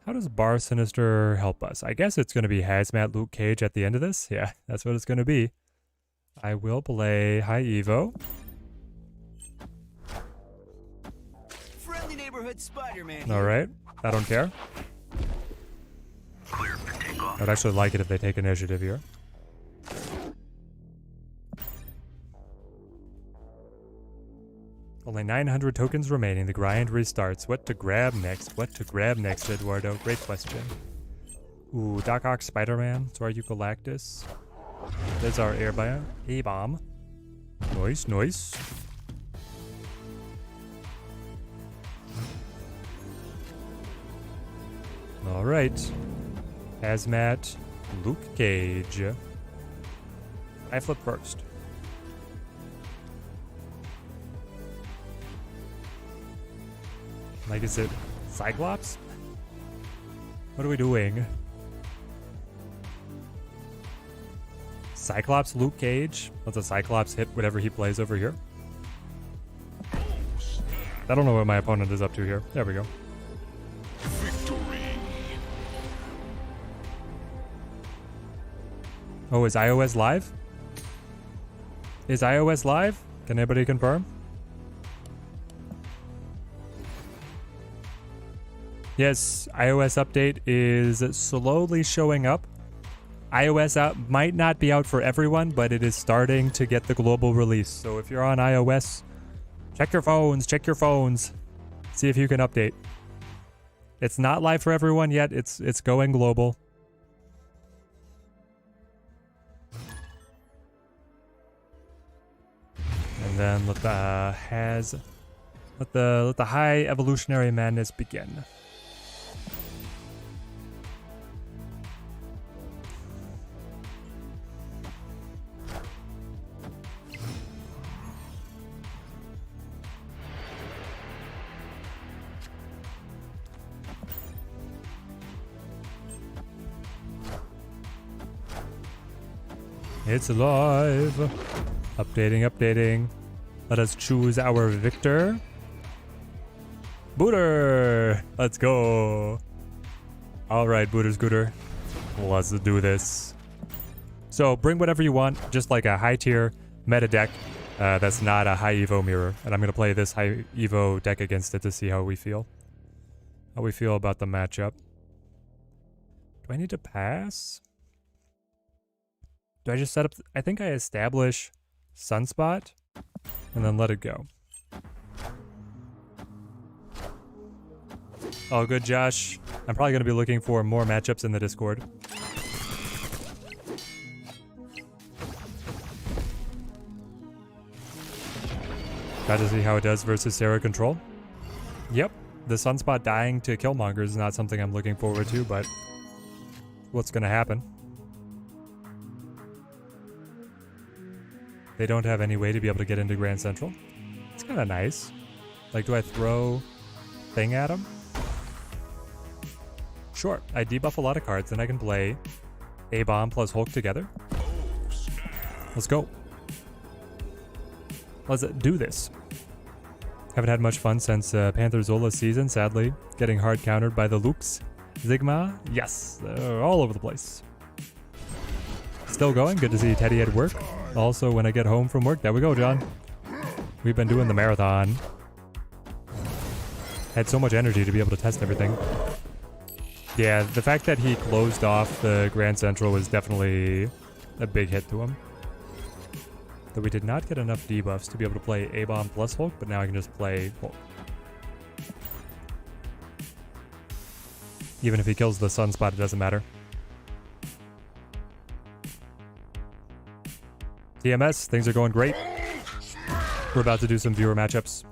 How does Bar Sinister help us? I guess it's going to be Hazmat Luke Cage at the end of this. Yeah, that's what it's going to be. I will play High Evo. Friendly neighborhood Spider-Man. All right, I don't care. Clear for takeoff. I'd actually like it if they take initiative here. Only 900 tokens remaining. The grind restarts. What to grab next? What to grab next, Eduardo? Great question. Ooh, Doc Ock Spider-Man. So are you Galactus? There's our A-bomb. Nice, nice. All right. Hazmat, Luke Cage. I flip first. Like, is it Cyclops? What are we doing? Cyclops, Luke Cage. Let's a Cyclops hit whatever he plays over here. I don't know what my opponent is up to here. There we go. Victory. Oh, is iOS live? Is iOS live? Can anybody confirm? Yes, iOS update is slowly showing up. iOS might not be out for everyone, but it is starting to get the global release. So if you're on iOS, check your phones. See if you can update. It's not live for everyone yet. It's going global. And then let the high evolutionary madness begin. It's live. Updating. Let us choose our victor. Booter! Let's go. All right, Booter's Gooter. Let's do this. So bring whatever you want, just like a high tier meta deck that's not a high Evo mirror. And I'm going to play this high Evo deck against it to see how we feel. How we feel about the matchup. Do I need to pass? Do I just set up? I think I establish Sunspot and then let it go. Oh, good, Josh. I'm probably going to be looking for more matchups in the Discord. Got to see how it does versus Sarah Control. Yep, the Sunspot dying to Killmonger is not something I'm looking forward to, but what's going to happen? They don't have any way to be able to get into Grand Central. It's kind of nice. Like, do I throw thing at him? Sure, I debuff a lot of cards, and I can play A-Bomb plus Hulk together. Let's go. Let's do this. Haven't had much fun since Panther Zola's season, sadly. Getting hard countered by the Lukes. Sigma, yes, they're all over the place. Still going, good to see Teddy at work. Also, when I get home from work, there we go, John. We've been doing the marathon. Had so much energy to be able to test everything. Yeah, the fact that he closed off the Grand Central was definitely a big hit to him. Though we did not get enough debuffs to be able to play A-Bomb plus Hulk, but now I can just play Hulk. Even if he kills the Sunspot, it doesn't matter. TMS, things are going great. We're about to do some viewer matchups.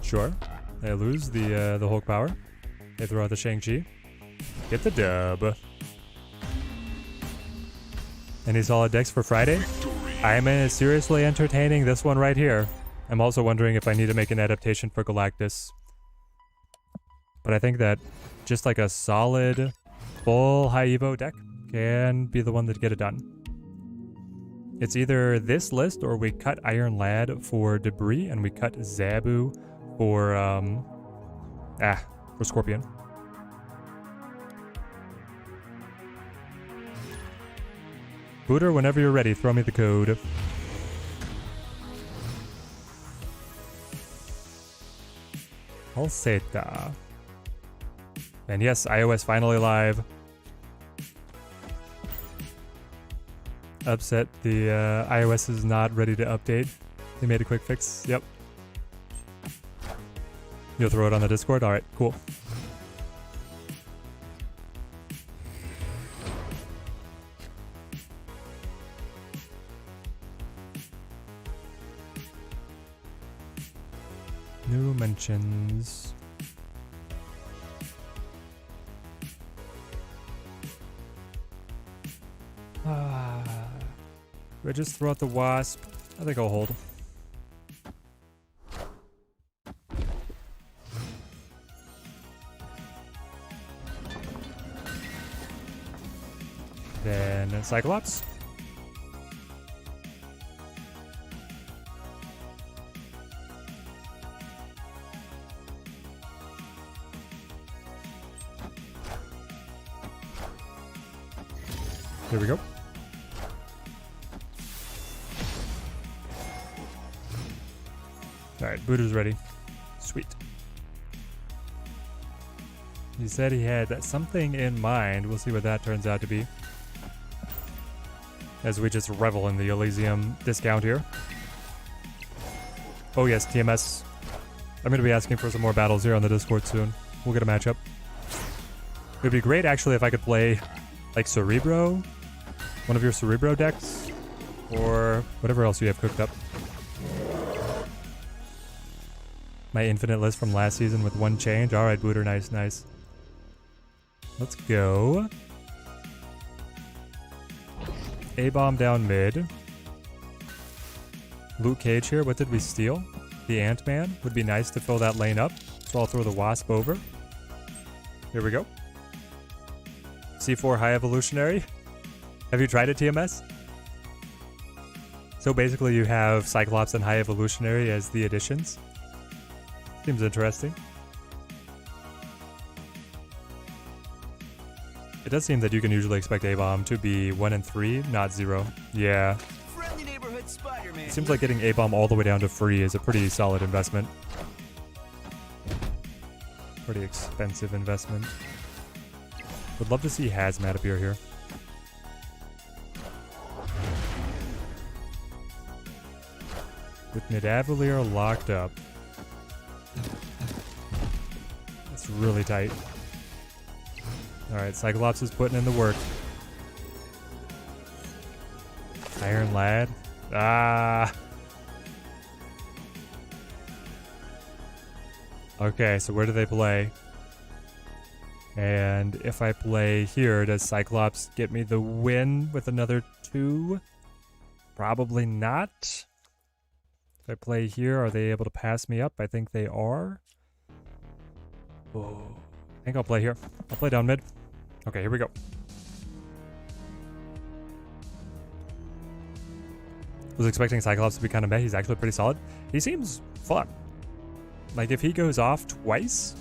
Sure. They lose the Hulk power. They throw out the Shang-Chi. Get the dub. Any solid decks for Friday? I'm seriously entertaining this one right here. I'm also wondering if I need to make an adaptation for Galactus. But I think that just like a solid, full High Evo deck can be the one that get it done. It's either this list or we cut Iron Lad for Debris and we cut Zabu for, for Scorpion. Booter, whenever you're ready, throw me the code. Alceta. And yes, iOS finally live. Upset, the iOS is not ready to update. They made a quick fix, yep. You'll throw it on the Discord? Alright, cool. New mentions. Do I just throw out the Wasp? I think I'll hold. Then Cyclops. Here we go. Alright, Booter's ready. Sweet. He said he had something in mind. We'll see what that turns out to be. As we just revel in the Elysium discount here. Oh yes, TMS. I'm going to be asking for some more battles here on the Discord soon. We'll get a matchup. It would be great actually if I could play like Cerebro. One of your Cerebro decks. Or whatever else you have cooked up. My infinite list from last season with one change. Alright, Booter, nice, nice. Let's go. A-Bomb down mid. Luke Cage here. What did we steal? The Ant-Man. Would be nice to fill that lane up. So I'll throw the Wasp over. Here we go. C4 High Evolutionary. Have you tried it, TMS? So basically you have Cyclops and High Evolutionary as the additions. Seems interesting. It does seem that you can usually expect A-Bomb to be 1 and 3, not 0. Yeah. Friendly neighborhood Spider-Man. It seems like getting A-Bomb all the way down to free is a pretty solid investment. Pretty expensive investment. Would love to see Hazmat appear here. With Nidavellir locked up. It's really tight. Alright, Cyclops is putting in the work. Iron Lad. Ah! Okay, so where do they play? And if I play here, does Cyclops get me the win with another 2? Probably not. If I play here, are they able to pass me up? I think they are. Oh, I think I'll play here. I'll play down mid. Okay, here we go. Was expecting Cyclops to be kind of meh. He's actually pretty solid. He seems fun. Like, if he goes off twice,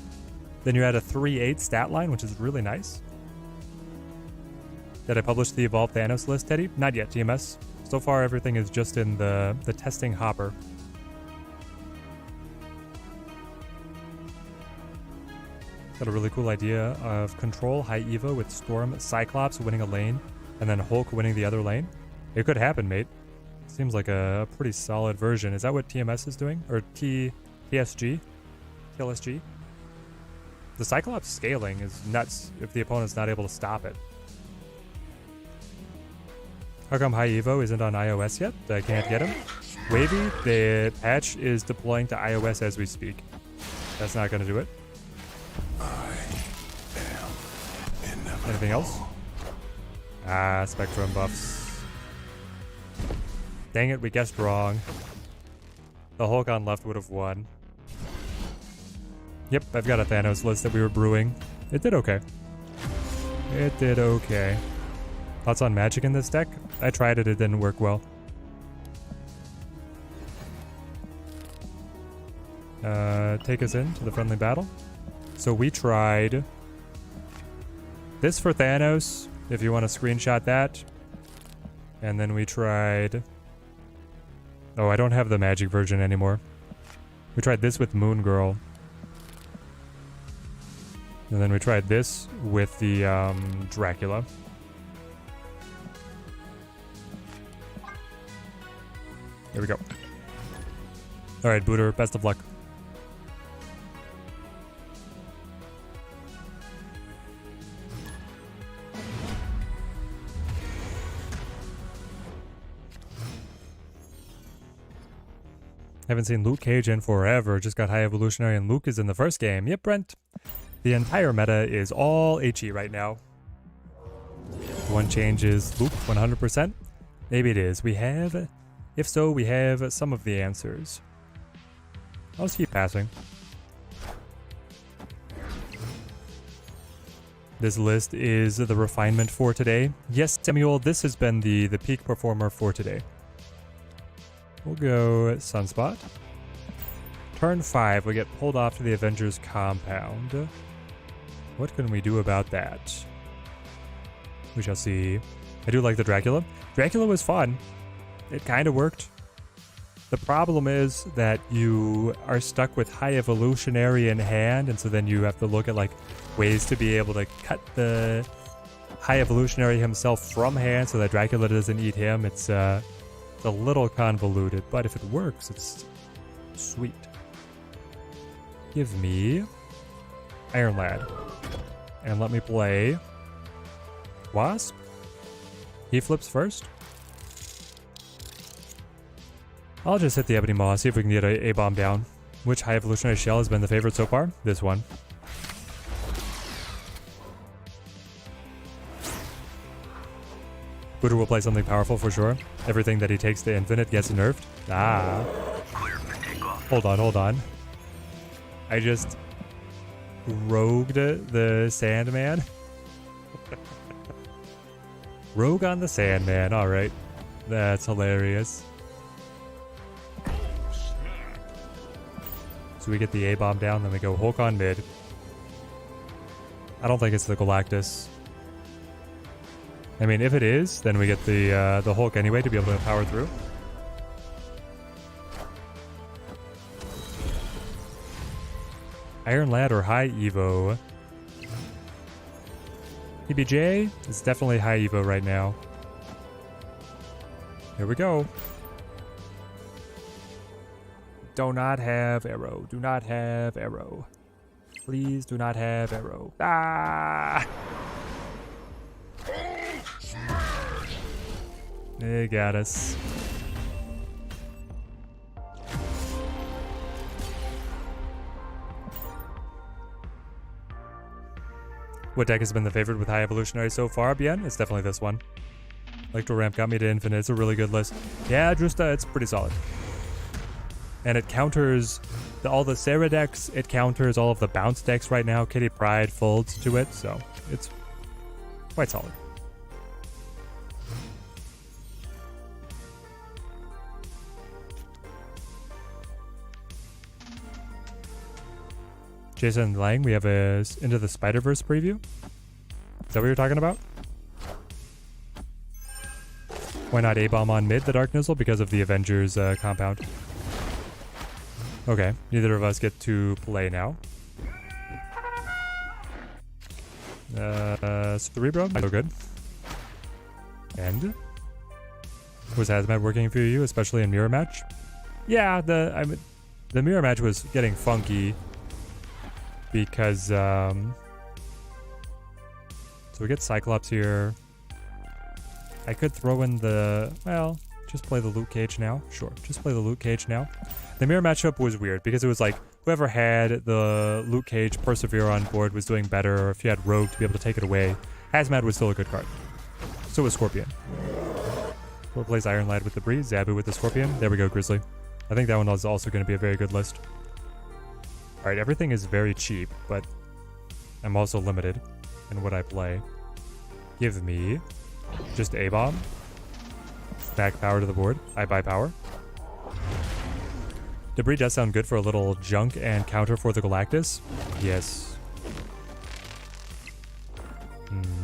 then you add a 3/8 stat line, which is really nice. Did I publish the Evolved Thanos list, Teddy? Not yet, TMS. So far, everything is just in the testing hopper. Got a really cool idea of Control High Evo with Storm Cyclops winning a lane, and then Hulk winning the other lane. It could happen, mate. Seems like a pretty solid version. Is that what TMS is doing? Or TSG? TLSG? The Cyclops scaling is nuts if the opponent's not able to stop it. How come High Evo isn't on iOS yet? I can't get him. Wavy, the patch is deploying to iOS as we speak. That's not going to do it. Anything else? Ah, Spectrum buffs. Dang it, we guessed wrong. The Hulk on left would have won. Yep, I've got a Thanos list that we were brewing. It did okay. It did okay. Thoughts on magic in this deck? I tried it, it didn't work well. Take us into the friendly battle. So we tried this for Thanos, if you want to screenshot that. And then we tried... Oh, I don't have the magic version anymore. We tried this with Moon Girl. And then we tried this with the Dracula. There we go. Alright, Booter, best of luck. Haven't seen Luke Cage in forever. Just got High Evolutionary and Luke is in the first game. Yep, Brent. The entire meta is all HE right now. One change is Luke 100%. Maybe it is. We have... If so, we have some of the answers. I'll just keep passing. This list is the refinement for today. Yes, Samuel, this has been the peak performer for today. We'll go Sunspot. Turn 5, we get pulled off to the Avengers compound. What can we do about that? We shall see. I do like the Dracula. Dracula was fun. It kind of worked. The problem is that you are stuck with High Evolutionary in hand, and so then you have to look at like ways to be able to cut the High Evolutionary himself from hand so that Dracula doesn't eat him. It's a little convoluted, but if it works, it's sweet. Give me Iron Lad. And let me play Wasp. He flips first. I'll just hit the Ebony Maw, see if we can get a bomb down. Which High Evolutionary Shell has been the favorite so far? This one. Booter will play something powerful for sure. Everything that he takes to infinite gets nerfed. Ah. Hold on. I just rogued the Sandman. Rogue on the Sandman, alright. That's hilarious. So we get the A-bomb down, then we go Hulk on mid. I don't think it's the Galactus. I mean, if it is, then we get the Hulk anyway to be able to power through. Iron Lad or High Evo? PBJ is definitely High Evo right now. Here we go. Do not have arrow. Do not have arrow. Please do not have arrow. Ah! They got us. What deck has been the favorite with High Evolutionary so far, Bien? It's definitely this one. Electro Ramp got me to infinite. It's a really good list. Yeah, Drusta, it's pretty solid. And it counters all the Sarah decks. It counters all of the bounce decks right now. Kitty Pryde folds to it, so it's quite solid. Jason Lang, we have a Into the Spider-Verse preview. Is that what you're talking about? Why not A-Bomb on mid, the Dark Nizzle? Because of the Avengers compound. Okay, neither of us get to play now. Cerebro, so good. And? Was Hazmat working for you, especially in Mirror Match? Yeah, the Mirror Match was getting funky. Because, so we get Cyclops here. I could throw in well, just play the Luke Cage now. Sure, just play the Luke Cage now. The mirror matchup was weird because it was like, whoever had the Luke Cage Persevere on board was doing better, or if you had Rogue to be able to take it away. Hazmat was still a good card. So was Scorpion. Who plays Iron Lad with the Breeze, Zabu with the Scorpion. There we go, Grizzly. I think that one is also going to be a very good list. Alright, everything is very cheap, but I'm also limited in what I play. Give me just A-Bomb. Back power to the board. I buy power. Debris does sound good for a little junk and counter for the Galactus. Yes.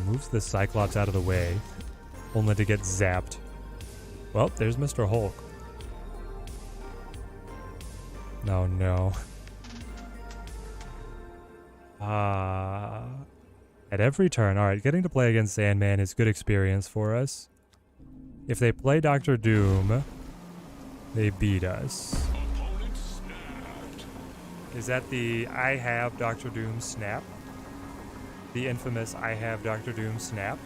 Moves the Cyclops out of the way, only to get zapped. Well, there's Mr. Hulk. No, no. At every turn. Alright, getting to play against Sandman is good experience for us. If they play Dr. Doom, they beat us. Is that the I have Dr. Doom snap? The infamous I have Dr. Doom snap?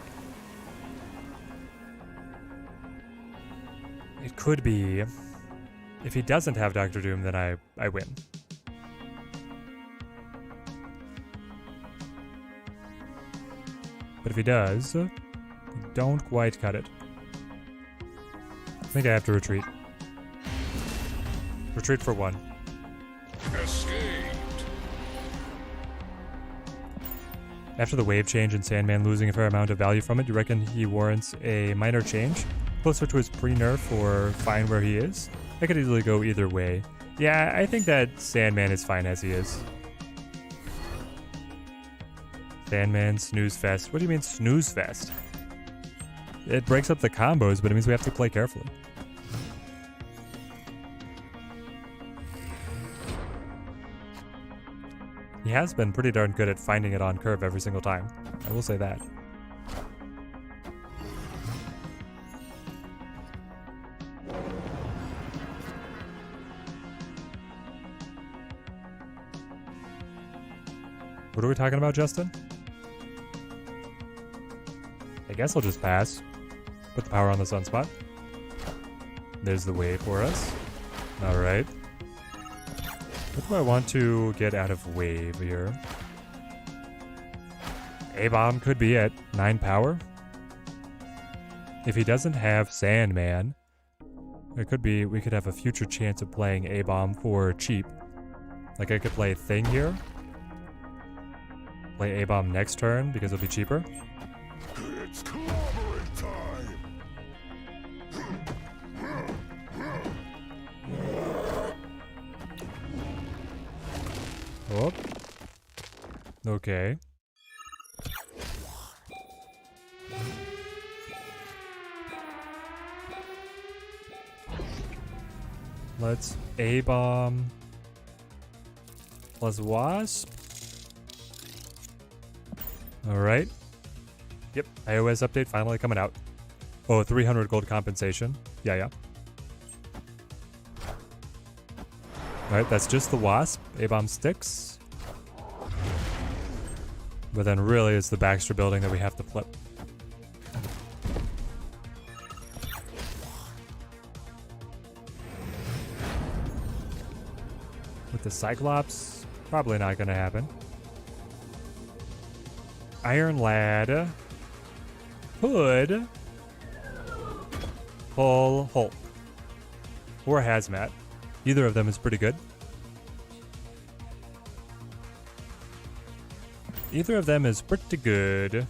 It could be. If he doesn't have Dr. Doom, then I win. But if he does, don't quite cut it. I think I have to retreat. Retreat for one. Escaped. After the wave change and Sandman losing a fair amount of value from it, you reckon he warrants a minor change? Closer to his pre-nerf or fine where he is? I could easily go either way. Yeah, I think that Sandman is fine as he is. Sandman, Snooze Fest. What do you mean Snooze Fest? It breaks up the combos, but it means we have to play carefully. He has been pretty darn good at finding it on curve every single time. I will say that. What are we talking about, Justin? I guess I'll just pass. Put the power on the Sunspot. There's the wave for us. Alright. What do I want to get out of wave here? A-Bomb could be at 9 power. If he doesn't have Sandman, it could be we could have a future chance of playing A-Bomb for cheap. Like I could play Thing here. Play A-Bomb next turn because it'll be cheaper. It's clobbering time. Oh. Okay. Let's A-Bomb plus Wasp. Alright. Yep, iOS update finally coming out. Oh, 300 gold compensation. Yeah. Alright, that's just the Wasp. A-Bomb sticks. But then really it's the Baxter building that we have to flip. With the Cyclops, probably not going to happen. Iron Lad could pull Hulk or Hazmat. Either of them is pretty good. Either of them is pretty good.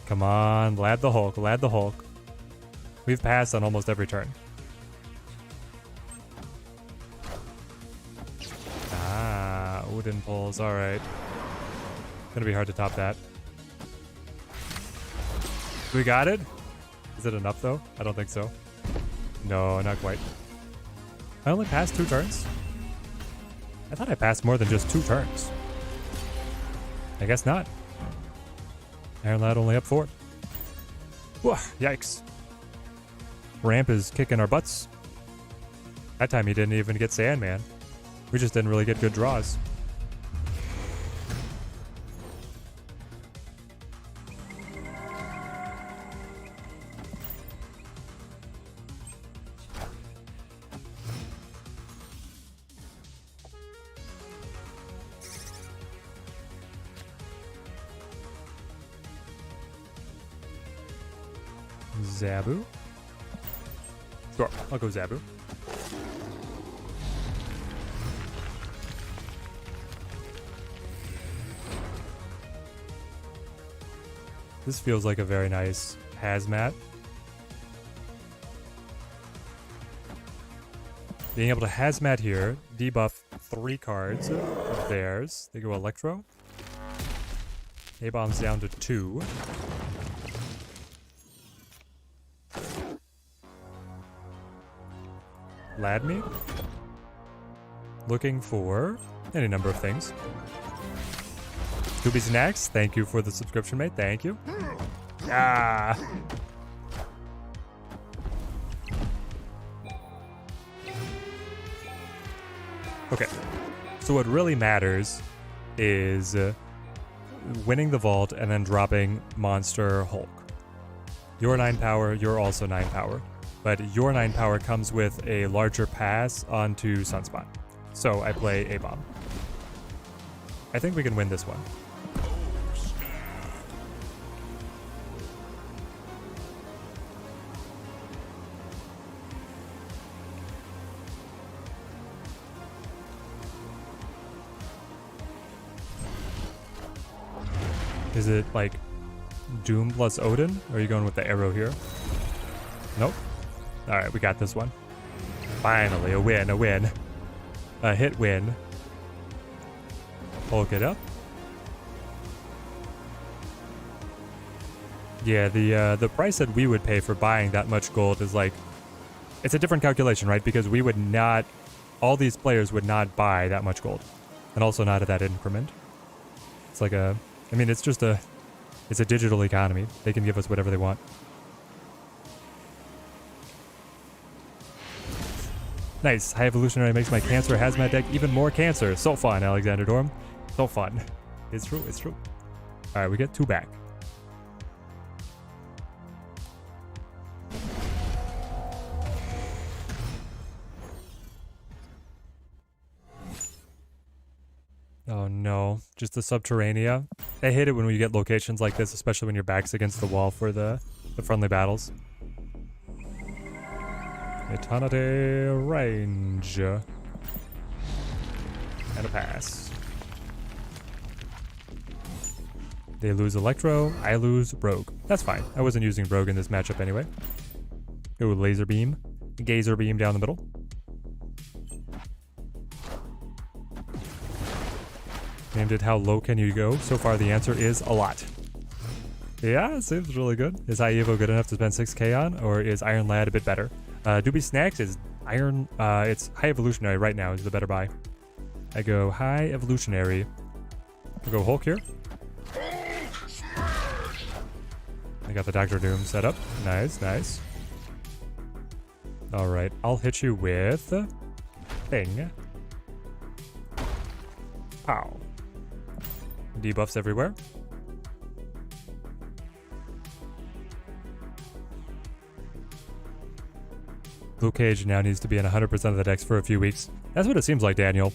Come on, Lad the Hulk, Lad the Hulk. We've passed on almost every turn. Ah, Odin pulls, alright. Gonna be hard to top that. We got it? Is it enough though? I don't think so. No, not quite. I only passed 2 turns? I thought I passed more than just 2 turns. I guess not. Iron Lad only up 4. Whoa, yikes. Ramp is kicking our butts. That time he didn't even get Sandman. We just didn't really get good draws. Zabu? Sure, I'll go Zabu. This feels like a very nice hazmat. Being able to hazmat here, debuff 3 cards of theirs. They go Electro. A-bomb's down to 2. Lad me. Looking for any number of things. Scooby Snacks, thank you for the subscription, mate. Thank you. Ah. Okay. So what really matters is winning the vault and then dropping Monster Hulk. You're 9 power, you're also 9 power. But your 9 power comes with a larger pass onto Sunspot. So I play A-Bomb. I think we can win this one. Is it like Doom plus Odin? Or are you going with the arrow here? Nope. Alright, we got this one. Finally, a win, a win. A hit win. Hulk it up. Yeah, the price that we would pay for buying that much gold is like... It's a different calculation, right? Because we would not... All these players would not buy that much gold. And also not at that increment. It's like a... I mean, it's just a... It's a digital economy. They can give us whatever they want. Nice. High Evolutionary makes my Cancer Hazmat deck even more Cancer. So fun, Alexander Dorm. So fun. It's true, it's true. Alright, we get 2 back. Oh no, just the Subterranea. I hate it when we get locations like this, especially when your back's against the wall for the friendly battles. Eternity range. And a pass. They lose Electro, I lose Rogue. That's fine. I wasn't using Rogue in this matchup anyway. Go with Laser Beam. Gazer Beam down the middle. Named it How Low Can You Go? So far the answer is a lot. Yeah, it seems really good. Is High Evo good enough to spend 6k on? Or is Iron Lad a bit better? Doobie Snacks is Iron, it's High Evolutionary right now is the better buy. I go High Evolutionary. I'll go Hulk here. I got the Dr. Doom set up. Nice, nice. Alright, I'll hit you with... Thing. Pow. Debuffs everywhere. Luke Cage now needs to be in 100% of the decks for a few weeks. That's what it seems like, Daniel.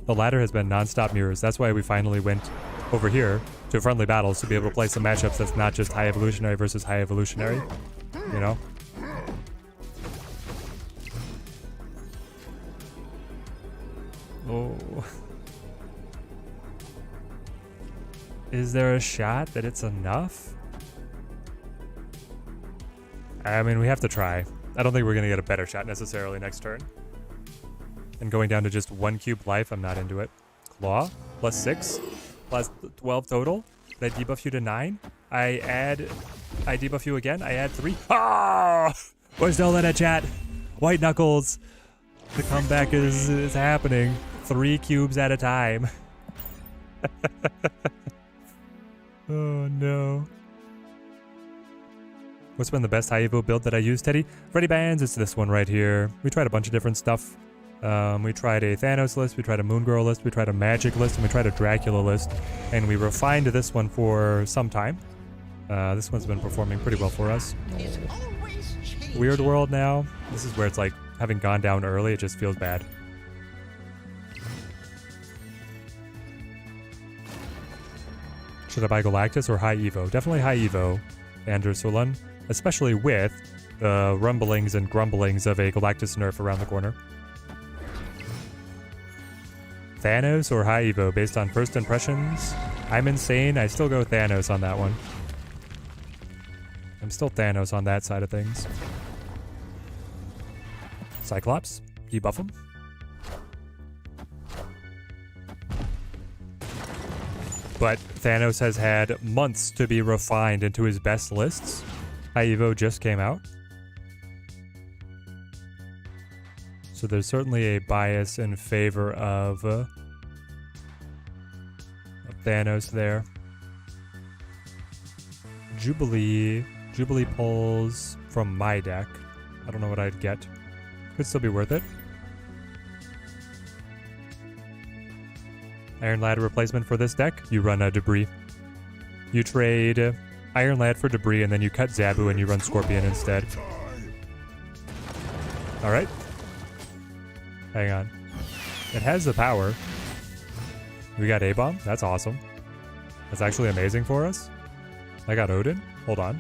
The ladder has been non-stop mirrors. That's why we finally went over here to friendly battles to be able to play some matchups that's not just high evolutionary versus high evolutionary, you know? Oh. Is there a shot that it's enough? I mean, we have to try. I don't think we're going to get a better shot necessarily next turn. And going down to just 1 cube life, I'm not into it. Claw, plus 6, plus 12 total. Did I debuff you to 9? I debuff you again, I add 3. Ah! We're still in a chat. White Knuckles. The comeback is happening. 3 cubes at a time. Oh no. What's been the best high evo build that I used, Teddy? Freddy Bands, it's this one right here. We tried a bunch of different stuff. We tried a Thanos list, we tried a Moon Girl list, we tried a Magic list, and we tried a Dracula list. And we refined this one for some time. This one's been performing pretty well for us. Weird World now. This is where it's like, having gone down early, it just feels bad. Should I buy Galactus or High Evo? Definitely High Evo, Andersulun, especially with the rumblings and grumblings of a Galactus nerf around the corner. Thanos or High Evo based on first impressions? I'm insane. I still go Thanos on that one. I'm still Thanos on that side of things. Cyclops, debuff him. But Thanos has had months to be refined into his best lists. High Evo just came out. So there's certainly a bias in favor of Thanos there. Jubilee pulls from my deck. I don't know what I'd get. Could still be worth it. Iron Lad replacement for this deck, you run a Debris. You trade Iron Lad for Debris and then you cut Zabu and you run Scorpion instead. Alright. Hang on. It has the power. We got A-Bomb? That's awesome. That's actually amazing for us. I got Odin? Hold on.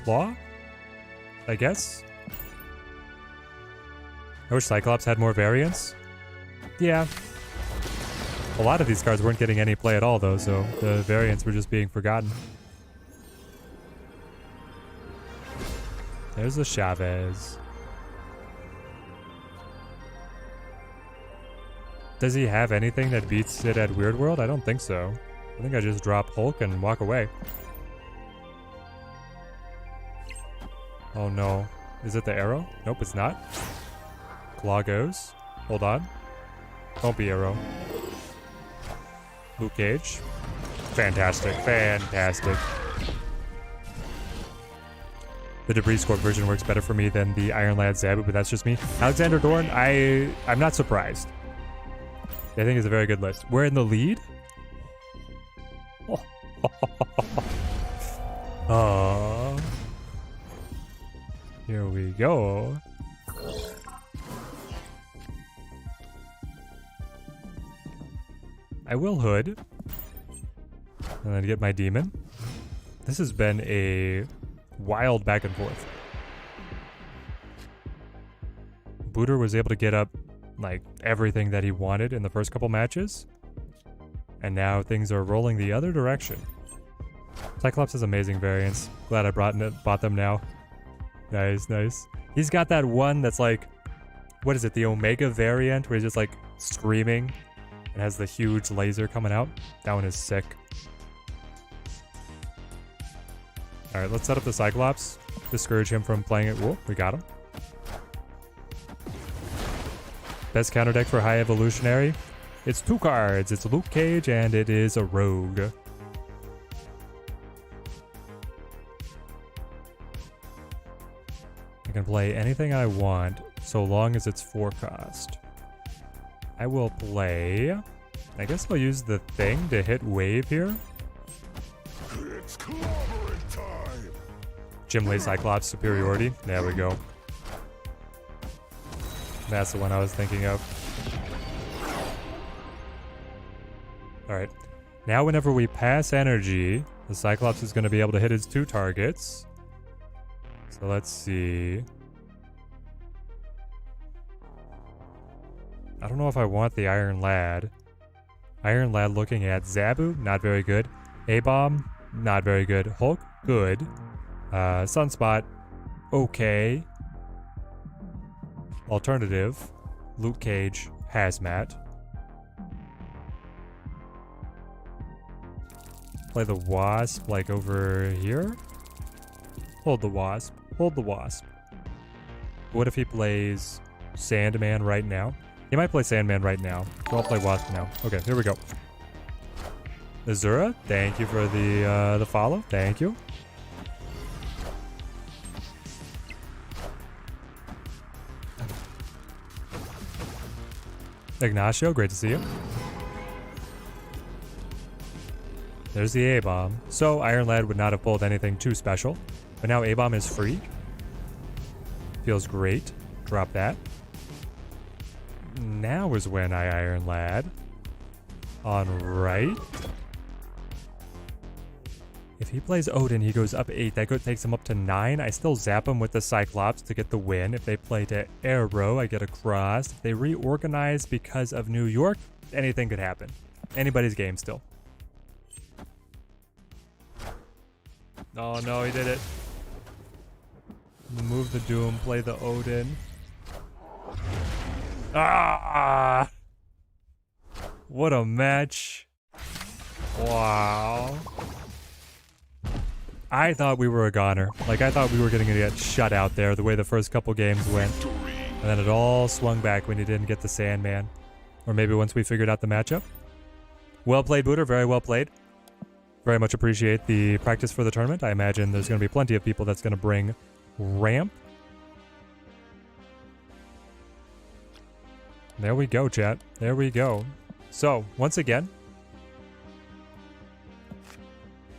Claw? I guess? I wish Cyclops had more variants. Yeah. A lot of these cards weren't getting any play at all, though, so the variants were just being forgotten. There's the Chavez. Does he have anything that beats it at Weird World? I don't think so. I think I just drop Hulk and walk away. Oh no. Is it the arrow? Nope, it's not. Claw goes. Hold on. Don't be arrow. Luke Cage. Fantastic. Fantastic. The Debris Scorp version works better for me than the Iron Lad Zabu, but that's just me. Alexander Dorn, I'm not surprised. I think it's a very good list. We're in the lead? Oh. Here we go. I will Hood. And then get my Demon. This has been a wild back and forth. Booter was able to get up like everything that he wanted in the first couple matches. And now things are rolling the other direction. Cyclops has amazing variants. Glad I bought them now. Nice, nice. He's got that one that's like, what is it? The Omega variant where he's just like screaming and has the huge laser coming out. That one is sick. All right, let's set up the Cyclops. Discourage him from playing it. Whoa, we got him. Best counter deck for High Evolutionary. It's 2 cards. It's Luke Cage and it is a Rogue. I can play anything I want so long as it's 4 cost. I will play... I guess I'll use the thing to hit wave here. It's clobbering time. Gimli Cyclops superiority. There we go. That's the one I was thinking of. Alright. Now whenever we pass energy, the Cyclops is going to be able to hit his 2 targets. So let's see. I don't know if I want the Iron Lad. Iron Lad looking at Zabu, not very good. A-Bomb, not very good. Hulk, good. Sunspot, okay. Alternative, Luke Cage, Hazmat. Play the Wasp, like over here? Hold the Wasp. Hold the Wasp. What if he plays Sandman right now? He might play Sandman right now. So I'll play Wasp now. Okay, here we go. Azura, thank you for the follow. Thank you. Ignacio, great to see you. There's the A-Bomb. So Iron Lad would not have pulled anything too special. But now A-Bomb is free. Feels great. Drop that. Now is when I Iron Lad. On right. If he plays Odin, he goes up 8. That takes him up to 9. I still zap him with the Cyclops to get the win. If they play to Arrow, I get a cross. If they reorganize because of New York, anything could happen. Anybody's game still. Oh no, he did it. Move the Doom, play the Odin. Ah! What a match. Wow. I thought we were a goner. Like, I thought we were going to get shut out there the way the first couple games went. And then it all swung back when he didn't get the Sandman. Or maybe once we figured out the matchup. Well played, Booter. Very well played. Very much appreciate the practice for the tournament. I imagine there's going to be plenty of people that's going to bring ramp. There we go, chat. There we go. So, once again,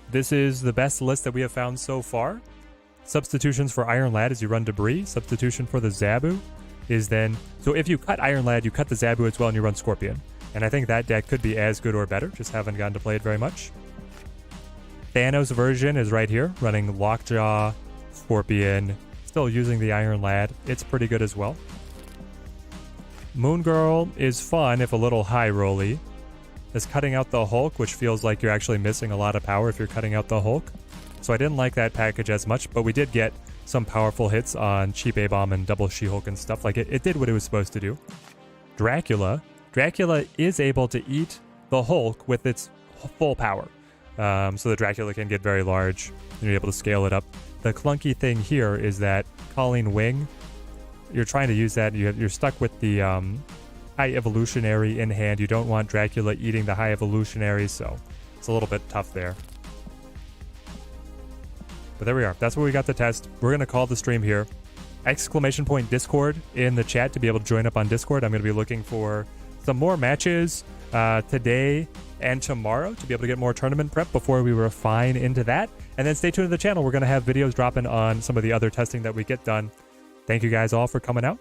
this is the best list that we have found so far. Substitutions for Iron Lad is you run Debris. Substitution for the Zabu is then... So if you cut Iron Lad, you cut the Zabu as well and you run Scorpion. And I think that deck could be as good or better. Just haven't gotten to play it very much. Thanos version is right here. Running Lockjaw, Scorpion. Still using the Iron Lad. It's pretty good as well. Moon Girl is fun if a little high rolly. Is cutting out the Hulk, which feels like you're actually missing a lot of power if you're cutting out the Hulk. So I didn't like that package as much, but we did get some powerful hits on cheap A-Bomb and double She-Hulk and stuff. Like it did what it was supposed to do. Dracula is able to eat the Hulk with its full power. So the Dracula can get very large and you're able to scale it up. The clunky thing here is that Calling Wing, you're trying to use that, you're stuck with the High Evolutionary in hand. You don't want Dracula eating the High Evolutionary, so it's a little bit tough there. But there we are. That's what we got to test. We're going to call the stream here. Exclamation point Discord in the chat to be able to join up on Discord. I'm going to be looking for some more matches today and tomorrow to be able to get more tournament prep before we refine into that. And then stay tuned to the channel. We're going to have videos dropping on some of the other testing that we get done. Thank you guys all for coming out.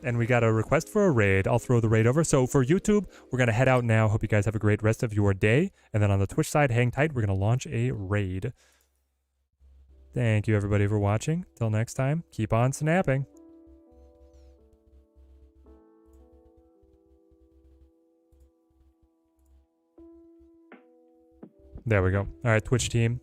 And we got a request for a raid. I'll throw the raid over. So for YouTube, we're going to head out now. Hope you guys have a great rest of your day. And then on the Twitch side, hang tight. We're going to launch a raid. Thank you, everybody, for watching. Till next time, keep on snapping. There we go. All right, Twitch team.